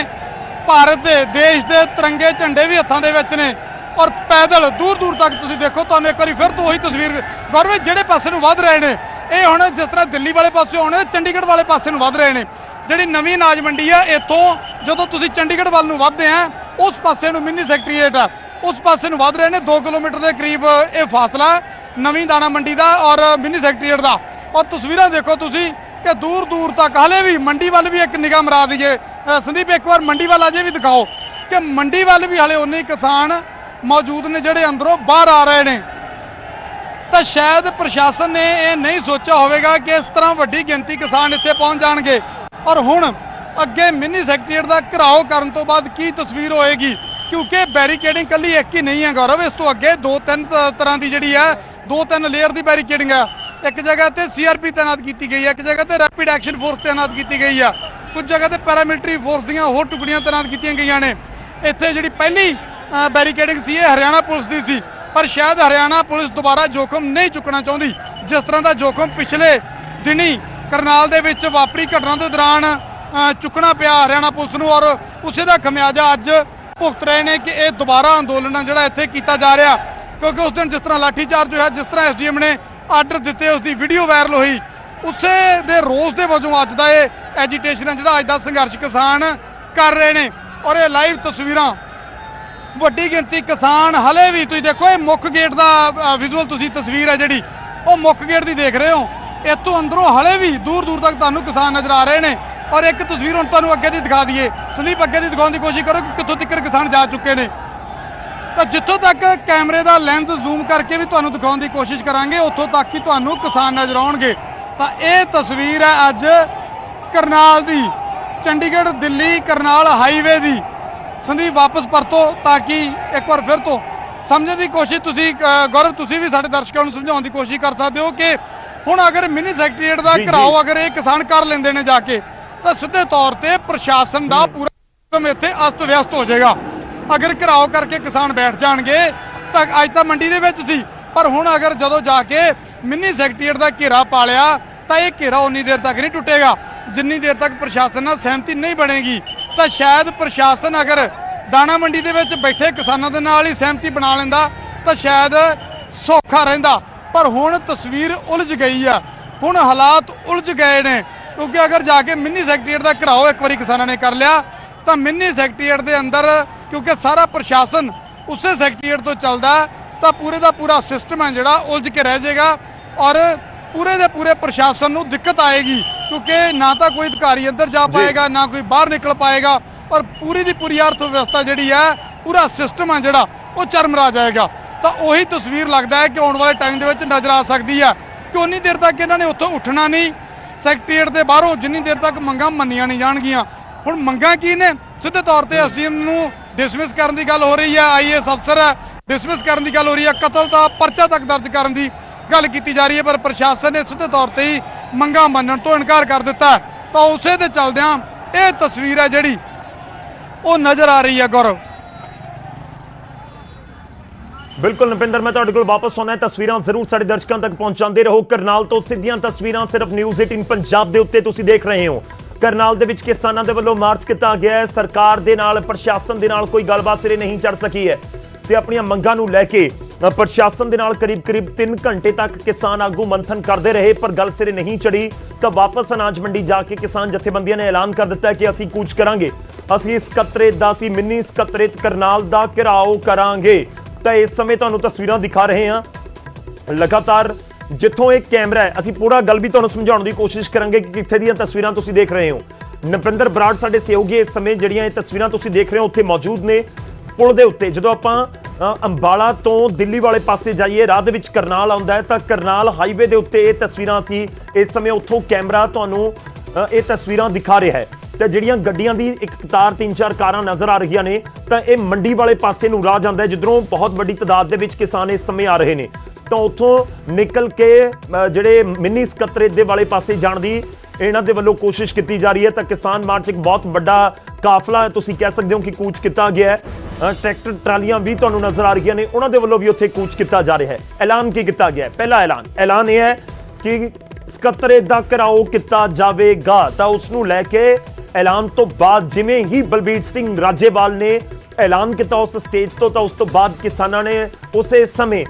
ਭਾਰਤ ਦੇ ਦੇਸ਼ ਦੇ ਤਿਰੰਗੇ ਝੰਡੇ ਵੀ ਹੱਥਾਂ ਦੇ ਵਿੱਚ ਨੇ ਔਰ ਪੈਦਲ ਦੂਰ ਦੂਰ ਤੱਕ ਤੁਸੀਂ ਦੇਖੋ। ਤੁਹਾਨੂੰ ਇੱਕ ਵਾਰੀ ਫਿਰ ਤੋਂ ਉਹੀ ਤਸਵੀਰ ਗੌਰਵ, ਜਿਹੜੇ ਪਾਸੇ ਨੂੰ ਵਧ ਰਹੇ ਨੇ ਇਹ ਹੁਣ ਜਿਸ ਤਰ੍ਹਾਂ ਦਿੱਲੀ ਵਾਲੇ ਪਾਸੇ ਆਉਣੇ, ਚੰਡੀਗੜ੍ਹ ਵਾਲੇ ਪਾਸੇ ਨੂੰ ਵਧ ਰਹੇ ਨੇ। ਜਿਹੜੀ ਨਵੀਂ ਅਨਾਜ ਮੰਡੀ ਆ, ਇੱਥੋਂ ਜਦੋਂ ਤੁਸੀਂ ਚੰਡੀਗੜ੍ਹ ਵੱਲ ਨੂੰ ਵਧਦੇ ਆ ਉਸ ਪਾਸੇ ਨੂੰ ਮਿੰਨੀ ਸੈਕਟਰੀਏਟ ਆ, ਉਸ ਪਾਸੇ ਨੂੰ ਵਧ ਰਹੇ ਨੇ। 2 ਕਿਲੋਮੀਟਰ ਦੇ ਕਰੀਬ ਇਹ ਫਾਸਲਾ ਨਵੀਂ ਦਾਣਾ ਮੰਡੀ ਦਾ ਔਰ ਮਿੰਨੀ ਸੈਕਟਰੀਏਟ ਦਾ। ਔਰ ਤਸਵੀਰਾਂ ਦੇਖੋ ਤੁਸੀਂ ਕਿ ਦੂਰ ਦੂਰ ਤੱਕ ਹਲੇ ਵੀ ਮੰਡੀ ਵੱਲ ਵੀ ਇੱਕ ਨਿਗਾਹ ਮਰਾ ਦਈਏ ਸੰਦੀਪ, ਇੱਕ ਵਾਰ ਮੰਡੀ ਵੱਲ ਅਜੇ ਵੀ ਦਿਖਾਓ ਕਿ ਮੰਡੀ ਵੱਲ ਵੀ ਹਲੇ ਉਨੇ ਕਿਸਾਨ ਮੌਜੂਦ ਨੇ ਜਿਹੜੇ ਅੰਦਰੋਂ ਬਾਹਰ ਆ ਰਹੇ ਨੇ। ਤਾਂ ਸ਼ਾਇਦ ਪ੍ਰਸ਼ਾਸਨ ਨੇ ਇਹ ਨਹੀਂ ਸੋਚਿਆ ਹੋਵੇਗਾ ਕਿ ਇਸ ਤਰ੍ਹਾਂ ਵੱਡੀ ਗਿਣਤੀ ਕਿਸਾਨ ਇੱਥੇ ਪਹੁੰਚ ਜਾਣਗੇ। ਔਰ ਹੁਣ ਅੱਗੇ ਮਿੰਨੀ ਸੈਕਟਰੀਏਟ ਦਾ ਘਿਰਾਓ ਕਰਨ ਤੋਂ ਬਾਅਦ ਕੀ ਤਸਵੀਰ ਹੋਏਗੀ, ਕਿਉਂਕਿ ਬੈਰੀਕੇਡਿੰਗ ਕੱਲੀ ਇੱਕ ਹੀ ਨਹੀਂ ਹੈ ਗੌਰਵ, ਇਸ ਤੋਂ ਅੱਗੇ 2-3 ਤਰ੍ਹਾਂ ਦੀ ਜਿਹੜੀ ਹੈ 2-3 ਲੇਅਰ ਦੀ ਬੈਰੀਕੇਡਿੰਗ ਹੈ। ਇੱਕ ਜਗ੍ਹਾ ਤੇ CRP ਤੈਨਾਤ ਕੀਤੀ ਗਈ ਹੈ, ਇੱਕ ਜਗ੍ਹਾ ਤੇ ਰੈਪਿਡ ਐਕਸ਼ਨ ਫੋਰਸ ਤੈਨਾਤ ਕੀਤੀ ਗਈ ਹੈ, ਕੁਝ ਜਗ੍ਹਾ ਤੇ ਪੈਰਾਮਿਲਟਰੀ ਫੋਰਸ ਦੀਆਂ ਹੋਰ ਟੁਕੜੀਆਂ ਤੈਨਾਤ ਕੀਤੀਆਂ ਗਈਆਂ ਨੇ। ਇੱਥੇ ਜਿਹੜੀ ਪਹਿਲੀ ਬੈਰੀਕੇਡਿੰਗ ਸੀ ਇਹ ਹਰਿਆਣਾ ਪੁਲਿਸ ਦੀ ਸੀ, ਪਰ ਸ਼ਾਇਦ ਹਰਿਆਣਾ ਪੁਲਿਸ ਦੁਬਾਰਾ ਜੋਖਮ ਨਹੀਂ ਚੁੱਕਣਾ ਚਾਹੁੰਦੀ, ਜਿਸ ਤਰ੍ਹਾਂ ਦਾ ਜੋਖਮ ਪਿਛਲੇ ਦਿਨੀ ਕਰਨਾਲ ਦੇ ਵਿੱਚ ਵਾਪਰੀ ਘਟਨਾ ਦੇ ਦੌਰਾਨ ਚੁੱਕਣਾ ਪਿਆ ਹਰਿਆਣਾ ਪੁਲਿਸ ਨੂੰ। ਔਰ ਉਸੇ ਦਾ ਖਮਿਆਜਾ ਅੱਜ ਭੁਗਤ ਰਹੇ ਨੇ ਕਿ ਇਹ ਦੁਬਾਰਾ ਅੰਦੋਲਨ ਜਿਹੜਾ ਇੱਥੇ ਕੀਤਾ ਜਾ ਰਿਹਾ, ਕਿਉਂਕਿ ਉਸ ਦਿਨ ਜਿਸ ਤਰ੍ਹਾਂ ਲਾਠੀਚਾਰਜ ਹੋਇਆ, ਜਿਸ ਤਰ੍ਹਾਂ SDM ਨੇ ਆਰਡਰ ਦਿੱਤੇ, ਉਸ ਦੀ ਵੀਡੀਓ ਵਾਇਰਲ ਹੋਈ, ਉਸੇ ਦੇ ਰੋਸ ਦੇ ਵਜੋਂ ਅੱਜ ਦਾ ਇਹ ਐਜੀਟੇਸ਼ਨ ਹੈ ਜਿਹੜਾ ਅੱਜ ਦਾ ਸੰਘਰਸ਼ ਕਿਸਾਨ ਕਰ ਰਹੇ ਨੇ। ਔਰ ਇਹ ਲਾਈਵ ਤਸਵੀਰਾਂ, ਵੱਡੀ ਗਿਣਤੀ ਕਿਸਾਨ ਹਲੇ ਵੀ ਤੁਸੀਂ ਦੇਖੋ, ਇਹ ਮੁੱਖ ਗੇਟ ਦਾ ਵਿਜ਼ੂਅਲ ਤੁਸੀਂ ਤਸਵੀਰ ਹੈ ਜਿਹੜੀ ਉਹ ਮੁੱਖ ਗੇਟ ਦੀ ਦੇਖ ਰਹੇ ਹੋ। ਇੱਥੋਂ ਅੰਦਰੋਂ ਹਲੇ ਵੀ ਦੂਰ ਦੂਰ ਤੱਕ ਤੁਹਾਨੂੰ ਕਿਸਾਨ ਨਜ਼ਰ ਆ ਰਹੇ ਨੇ। ਔਰ ਇੱਕ ਤਸਵੀਰ ਹੁਣ ਤੁਹਾਨੂੰ ਅੱਗੇ ਦੀ ਦਿਖਾ ਦਈਏ ਸੰਦੀਪ, ਅੱਗੇ ਦੀ ਦਿਖਾਉਣ ਦੀ ਕੋਸ਼ਿਸ਼ ਕਰੋ ਕਿ ਕਿੱਥੋਂ ਤੱਕ ਕਿਸਾਨ ਜਾ ਚੁੱਕੇ ਨੇ। ਤਾਂ ਜਿੱਥੋਂ ਤੱਕ ਕੈਮਰੇ ਦਾ ਲੈਂਸ ਜ਼ੂਮ ਕਰਕੇ ਵੀ ਤੁਹਾਨੂੰ ਦਿਖਾਉਣ ਦੀ ਕੋਸ਼ਿਸ਼ ਕਰਾਂਗੇ, ਉੱਥੋਂ ਤੱਕ ਹੀ ਤੁਹਾਨੂੰ ਕਿਸਾਨ ਨਜ਼ਰ ਆਉਣਗੇ। ਤਾਂ ਇਹ ਤਸਵੀਰ ਹੈ ਅੱਜ ਕਰਨਾਲ ਦੀ, ਚੰਡੀਗੜ੍ਹ ਦਿੱਲੀ ਕਰਨਾਲ ਹਾਈਵੇ ਦੀ। ਸੰਦੀਪ ਵਾਪਸ ਪਰਤੋ ਤਾਂ ਕਿ ਇੱਕ ਵਾਰ ਫਿਰ ਤੋਂ ਸਮਝਣ ਦੀ ਕੋਸ਼ਿਸ਼ ਤੁਸੀਂ ਗੌਰਵ, ਤੁਸੀਂ ਵੀ ਸਾਡੇ ਦਰਸ਼ਕਾਂ ਨੂੰ ਸਮਝਾਉਣ ਦੀ ਕੋਸ਼ਿਸ਼ ਕਰ ਸਕਦੇ ਹੋ ਕਿ ਹੁਣ ਅਗਰ ਮਿੰਨੀ ਸੈਕਟਰੀਏਟ ਦਾ ਘਿਰਾਓ ਅਗਰ ਇਹ ਕਿਸਾਨ ਕਰ ਲੈਂਦੇ ਨੇ ਜਾ ਕੇ, ਤਾਂ ਸਿੱਧੇ ਤੌਰ ਤੇ ਪ੍ਰਸ਼ਾਸਨ ਦਾ ਪੂਰਾ ਸਿਸਟਮ ਇੱਥੇ ਅਸਤ ਵਿਅਸਤ ਹੋ ਜਾਏਗਾ। ਅਗਰ ਘਿਰਾਓ ਕਰਕੇ ਕਿਸਾਨ ਬੈਠ ਜਾਣਗੇ ਤਾਂ ਅੱਜ ਤਾਂ ਮੰਡੀ ਦੇ ਵਿੱਚ ਸੀ, ਪਰ ਹੁਣ ਅਗਰ ਜਦੋਂ ਜਾ ਕੇ ਮਿੰਨੀ ਸੈਕਟਰੀਏਟ ਦਾ ਘੇਰਾ ਪਾ ਲਿਆ ਤਾਂ ਇਹ ਘੇਰਾ ਉਨੀ ਦੇਰ ਤੱਕ ਨਹੀਂ ਟੁੱਟੇਗਾ ਜਿੰਨੀ ਦੇਰ ਤੱਕ ਪ੍ਰਸ਼ਾਸਨ ਨਾਲ ਸਹਿਮਤੀ ਨਹੀਂ ਬਣੇਗੀ। ਤਾਂ ਸ਼ਾਇਦ ਪ੍ਰਸ਼ਾਸਨ ਅਗਰ ਦਾਣਾ ਮੰਡੀ ਦੇ ਵਿੱਚ ਬੈਠੇ ਕਿਸਾਨਾਂ ਦੇ ਨਾਲ ਹੀ ਸਹਿਮਤੀ ਬਣਾ ਲੈਂਦਾ ਤਾਂ ਸ਼ਾਇਦ ਸੌਖਾ ਰਹਿੰਦਾ, ਪਰ ਹੁਣ ਤਸਵੀਰ ਉਲਝ ਗਈ ਆ, ਹੁਣ ਹਾਲਾਤ ਉਲਝ ਗਏ ਨੇ। ਕਿਉਂਕਿ ਅਗਰ ਜਾ ਕੇ ਮਿੰਨੀ ਸੈਕਟਰੀਏਟ ਦਾ ਘਿਰਾਓ ਇੱਕ ਵਾਰੀ ਕਿਸਾਨਾਂ ਨੇ ਕਰ ਲਿਆ ਤਾਂ ਮਿੰਨੀ ਸੈਕਟਰੀਏਟ ਦੇ ਅੰਦਰ ਕਿਉਂਕਿ ਸਾਰਾ ਪ੍ਰਸ਼ਾਸਨ ਉਸੇ ਸੈਕਟਰੀਏਟ ਤੋਂ ਚੱਲਦਾ ਤਾਂ ਪੂਰੇ ਦਾ ਪੂਰਾ ਸਿਸਟਮ ਹੈ ਜਿਹੜਾ ਉਲਝ ਕੇ ਰਹਿ ਜਾਏਗਾ ਔਰ ਪੂਰੇ ਦੇ ਪੂਰੇ ਪ੍ਰਸ਼ਾਸਨ ਨੂੰ ਦਿੱਕਤ ਆਏਗੀ, ਕਿਉਂਕਿ ਨਾ ਤਾਂ ਕੋਈ ਅਧਿਕਾਰੀ ਅੰਦਰ ਜਾ ਪਾਏਗਾ ਨਾ ਕੋਈ ਬਾਹਰ ਨਿਕਲ ਪਾਏਗਾ ਔਰ ਪੂਰੀ ਦੀ ਪੂਰੀ ਅਰਥ ਵਿਵਸਥਾ ਜਿਹੜੀ ਹੈ ਪੂਰਾ ਸਿਸਟਮ ਹੈ ਜਿਹੜਾ ਉਹ ਚਰਮਰਾ ਜਾਏਗਾ। ਤਾਂ ਉਹੀ ਤਸਵੀਰ ਲੱਗਦਾ ਹੈ ਕਿ ਆਉਣ ਵਾਲੇ ਟਾਈਮ ਦੇ ਵਿੱਚ ਨਜ਼ਰ ਆ ਸਕਦੀ ਹੈ ਕਿ ਉਨੀ ਦੇਰ ਤੱਕ ਇਹਨਾਂ ਨੇ ਉੱਥੋਂ ਉੱਠਣਾ ਨਹੀਂ ਸੈਕਟਰੀਏਟ ਦੇ ਬਾਹਰੋਂ ਜਿੰਨੀ ਦੇਰ ਤੱਕ ਮੰਗਾਂ ਮੰਨੀਆਂ ਨਹੀਂ ਜਾਣਗੀਆਂ। ਹੁਣ ਮੰਗਾਂ ਕੀ ਨੇ? ਸਿੱਧੇ ਤੌਰ ਤੇ ਐਸਡੀਐਮ ਨੂੰ ਡਿਸਮਿਸ ਕਰਨ ਦੀ ਗੱਲ ਹੋ ਰਹੀ ਹੈ, ਆਈਏਐਸ ਅਫਸਰ ਡਿਸਮਿਸ ਕਰਨ ਦੀ ਗੱਲ ਹੋ ਰਹੀ ਹੈ, ਕਤਲ ਦਾ ਪਰਚਾ ਤੱਕ ਦਰਜ ਕਰਨ ਦੀ ਗੱਲ ਕੀਤੀ ਜਾ ਰਹੀ ਹੈ, ਪਰ ਪ੍ਰਸ਼ਾਸਨ ਨੇ ਸਿੱਧੇ ਤੌਰ ਤੇ ਹੀ ਮੰਗਾਂ ਮੰਨਣ ਤੋਂ ਇਨਕਾਰ ਕਰ ਦਿੱਤਾ ਹੈ। ਤਾਂ ਉਸੇ ਦੇ ਚੱਲਦਿਆਂ ਇਹ ਤਸਵੀਰ ਹੈ ਜਿਹੜੀ ਉਹ ਨਜ਼ਰ ਆ ਰਹੀ ਹੈ। ਗੌਰਵ ਬਿਲਕੁਲ ਨਪਿੰਦਰ, ਮੈਂ ਤੁਹਾਡੇ ਕੋਲ ਵਾਪਸ ਆਉਣਾ ਹੈ। ਤਸਵੀਰਾਂ ਜ਼ਰੂਰ ਸਾਡੇ ਦਰਸ਼ਕਾਂ ਤੱਕ ਪਹੁੰਚਾਉਂਦੇ ਰਹੋ। ਕਰਨਾਲ ਤੋਂ ਸਿੱਧੀਆਂ ਤਸਵੀਰਾਂ ਸਿਰਫ ਨਿਊਜ਼ 18 ਪੰਜਾਬ ਦੇ ਉੱਤੇ ਤੁਸੀਂ ਦੇਖ ਰਹੇ ਹੋ। ਕਰਨਾਲ ਦੇ ਵਿੱਚ ਕਿਸਾਨਾਂ ਦੇ ਵੱਲੋਂ ਮਾਰਚ ਕੀਤਾ ਗਿਆ ਹੈ। ਸਰਕਾਰ ਦੇ ਨਾਲ ਪ੍ਰਸ਼ਾਸਨ ਦੇ ਨਾਲ ਕੋਈ ਗੱਲਬਾਤ ਸਿਰੇ ਨਹੀਂ ਚੜ ਸਕੀ ਹੈ ਤੇ ਆਪਣੀਆਂ ਮੰਗਾਂ ਨੂੰ ਲੈ ਕੇ ਪ੍ਰਸ਼ਾਸਨ ਦੇ ਨਾਲ ਕਰੀਬ 3 ਘੰਟੇ ਤੱਕ ਕਿਸਾਨ ਆਗੂ ਮੰਥਨ ਕਰਦੇ ਰਹੇ, ਪਰ ਗੱਲ ਸਿਰੇ ਨਹੀਂ ਚੜੀ। ਤਾਂ ਵਾਪਸ ਅਨਾਜ ਮੰਡੀ ਜਾ ਕੇ ਕਿਸਾਨ ਜਥੇਬੰਦੀਆਂ ਨੇ ਐਲਾਨ ਕਰ ਦਿੱਤਾ ਕਿ ਅਸੀਂ ਕੂਚ ਕਰਾਂਗੇ, ਅਸੀਂ ਸਕੱਤਰੇਤ ਦਾ ਅਸੀਂ ਮਿੰਨੀ ਸਕੱਤਰੇਤ ਕਰਨਾਲ ਦਾ ਘਿਰਾਓ ਕਰਾਂਗੇ। ਤਾਂ ਇਸ ਸਮੇਂ ਤੁਹਾਨੂੰ ਤਸਵੀਰਾਂ ਦਿਖਾ ਰਹੇ ਹਾਂ ਲਗਾਤਾਰ ਜਿੱਥੋਂ ਇਹ ਕੈਮਰਾ ਹੈ, ਅਸੀਂ ਪੂਰਾ ਗੱਲ ਵੀ ਤੁਹਾਨੂੰ ਸਮਝਾਉਣ ਦੀ ਕੋਸ਼ਿਸ਼ ਕਰਾਂਗੇ ਕਿ ਕਿੱਥੇ ਦੀਆਂ ਤਸਵੀਰਾਂ ਤੁਸੀਂ ਦੇਖ ਰਹੇ ਹੋ। ਨਪਿੰਦਰ ਬਰਾੜ ਸਾਡੇ ਸਹਿਯੋਗੀ ਇਸ ਸਮੇਂ ਜਿਹੜੀਆਂ ਇਹ ਤਸਵੀਰਾਂ ਤੁਸੀਂ ਦੇਖ ਰਹੇ ਹੋ ਉੱਥੇ ਮੌਜੂਦ ਨੇ ਪੁਲ ਦੇ ਉੱਤੇ। ਜਦੋਂ ਆਪਾਂ ਅੰਬਾਲਾ ਤੋਂ ਦਿੱਲੀ ਵਾਲੇ ਪਾਸੇ ਜਾਈਏ ਰਾਹ ਦੇ ਵਿੱਚ ਕਰਨਾਲ ਆਉਂਦਾ ਹੈ ਤਾਂ ਕਰਨਾਲ ਹਾਈਵੇ ਦੇ ਉੱਤੇ ਇਹ ਤਸਵੀਰਾਂ ਸੀ। ਇਸ ਸਮੇਂ ਉੱਥੋਂ ਕੈਮਰਾ ਤੁਹਾਨੂੰ ਇਹ ਤਸਵੀਰਾਂ ਦਿਖਾ ਰਿਹਾ ਹੈ ਤੇ ਜਿਹੜੀਆਂ ਗੱਡੀਆਂ ਦੀ ਇੱਕ ਕਤਾਰ 3-4 ਕਾਰਾਂ ਨਜ਼ਰ ਆ ਰਹੀਆਂ ਨੇ ਤਾਂ ਇਹ ਮੰਡੀ ਵਾਲੇ ਪਾਸੇ ਨੂੰ ਰਾਹ ਜਾਂਦਾ ਹੈ ਜਿੱਧਰੋਂ ਬਹੁਤ ਵੱਡੀ ਤਾਦਾਦ ਦੇ ਵਿੱਚ ਕਿਸਾਨ ਇਸ ਸਮੇਂ ਆ ਰਹੇ ਨੇ। ਤਾਂ ਉੱਥੋਂ ਨਿਕਲ ਕੇ ਜਿਹੜੇ ਮਿੰਨੀ ਸਕੱਤਰੇਤ ਦੇ ਵਾਲੇ ਪਾਸੇ ਜਾਣ ਦੀ ਇਹਨਾਂ ਦੇ ਵੱਲੋਂ ਕੋਸ਼ਿਸ਼ ਕੀਤੀ ਜਾ ਰਹੀ ਹੈ। ਤਾਂ ਕਿਸਾਨ ਮਾਰਚ ਇੱਕ ਬਹੁਤ ਵੱਡਾ ਕਾਫਲਾ ਤੁਸੀਂ ਕਹਿ ਸਕਦੇ ਹੋ ਕਿ ਕੂਚ ਕੀਤਾ ਗਿਆ ਹੈ। ਟਰੈਕਟਰ ਟਰਾਲੀਆਂ ਵੀ ਤੁਹਾਨੂੰ ਨਜ਼ਰ ਆ ਰਹੀਆਂ ਨੇ, ਉਹਨਾਂ ਦੇ ਵੱਲੋਂ ਵੀ ਉੱਥੇ ਕੂਚ ਕੀਤਾ ਜਾ ਰਿਹਾ ਹੈ। ਐਲਾਨ ਕੀ ਕੀਤਾ ਗਿਆ ਹੈ? ਪਹਿਲਾ ਐਲਾਨ ਇਹ ਹੈ ਕਿ ਸਕੱਤਰੇਤ ਦਾ ਘਿਰਾਓ ਕੀਤਾ ਜਾਵੇਗਾ। ਤਾਂ ਉਸ ਨੂੰ ਲੈ ਕੇ ਐਲਾਨ ਤੋਂ ਬਾਅਦ ਜਿਵੇਂ ਹੀ ਬਲਬੀਰ ਸਿੰਘ ਰਾਜੇਵਾਲ ਨੇ ਐਲਾਨ ਕੀਤਾ ਉਸ ਸਟੇਜ ਤੋਂ, ਤਾਂ ਉਸ ਤੋਂ ਬਾਅਦ ਕਿਸਾਨਾਂ ਨੇ ਉਸੇ ਸਮੇਂ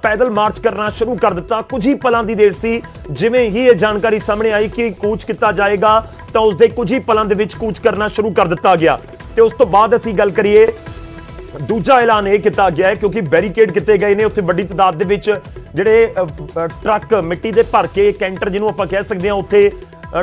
ਪੈਦਲ ਮਾਰਚ ਕਰਨਾ ਸ਼ੁਰੂ ਕਰ ਦਿੱਤਾ। ਕੁਝ ਹੀ ਪਲਾਂ ਦੀ ਦੇਰ ਸੀ ਜਿਵੇਂ ਹੀ ਇਹ ਜਾਣਕਾਰੀ ਸਾਹਮਣੇ ਆਈ ਕਿ ਕੂਚ ਕੀਤਾ ਜਾਏਗਾ ਤਾਂ ਉਸ ਦੇ ਕੁਝ ਹੀ ਪਲਾਂ ਦੇ ਵਿੱਚ ਕੂਚ ਕਰਨਾ ਸ਼ੁਰੂ ਕਰ ਦਿੱਤਾ ਗਿਆ। ਤੇ ਉਸ ਤੋਂ ਬਾਅਦ ਅਸੀਂ ਗੱਲ ਕਰੀਏ ਦੂਜਾ ਐਲਾਨ ਇਹ ਕੀਤਾ ਗਿਆ ਹੈ ਕਿਉਂਕਿ ਬੈਰੀਕੇਡ ਕੀਤੇ ਗਏ ਨੇ ਉੱਥੇ ਵੱਡੀ ਤਾਦਾਦ ਦੇ ਵਿੱਚ ਜਿਹੜੇ ਟਰੱਕ ਮਿੱਟੀ ਦੇ ਭਰ ਕੇ ਕੈਂਟਰ ਜਿਹਨੂੰ ਆਪਾਂ ਕਹਿ ਸਕਦੇ ਹਾਂ ਉੱਥੇ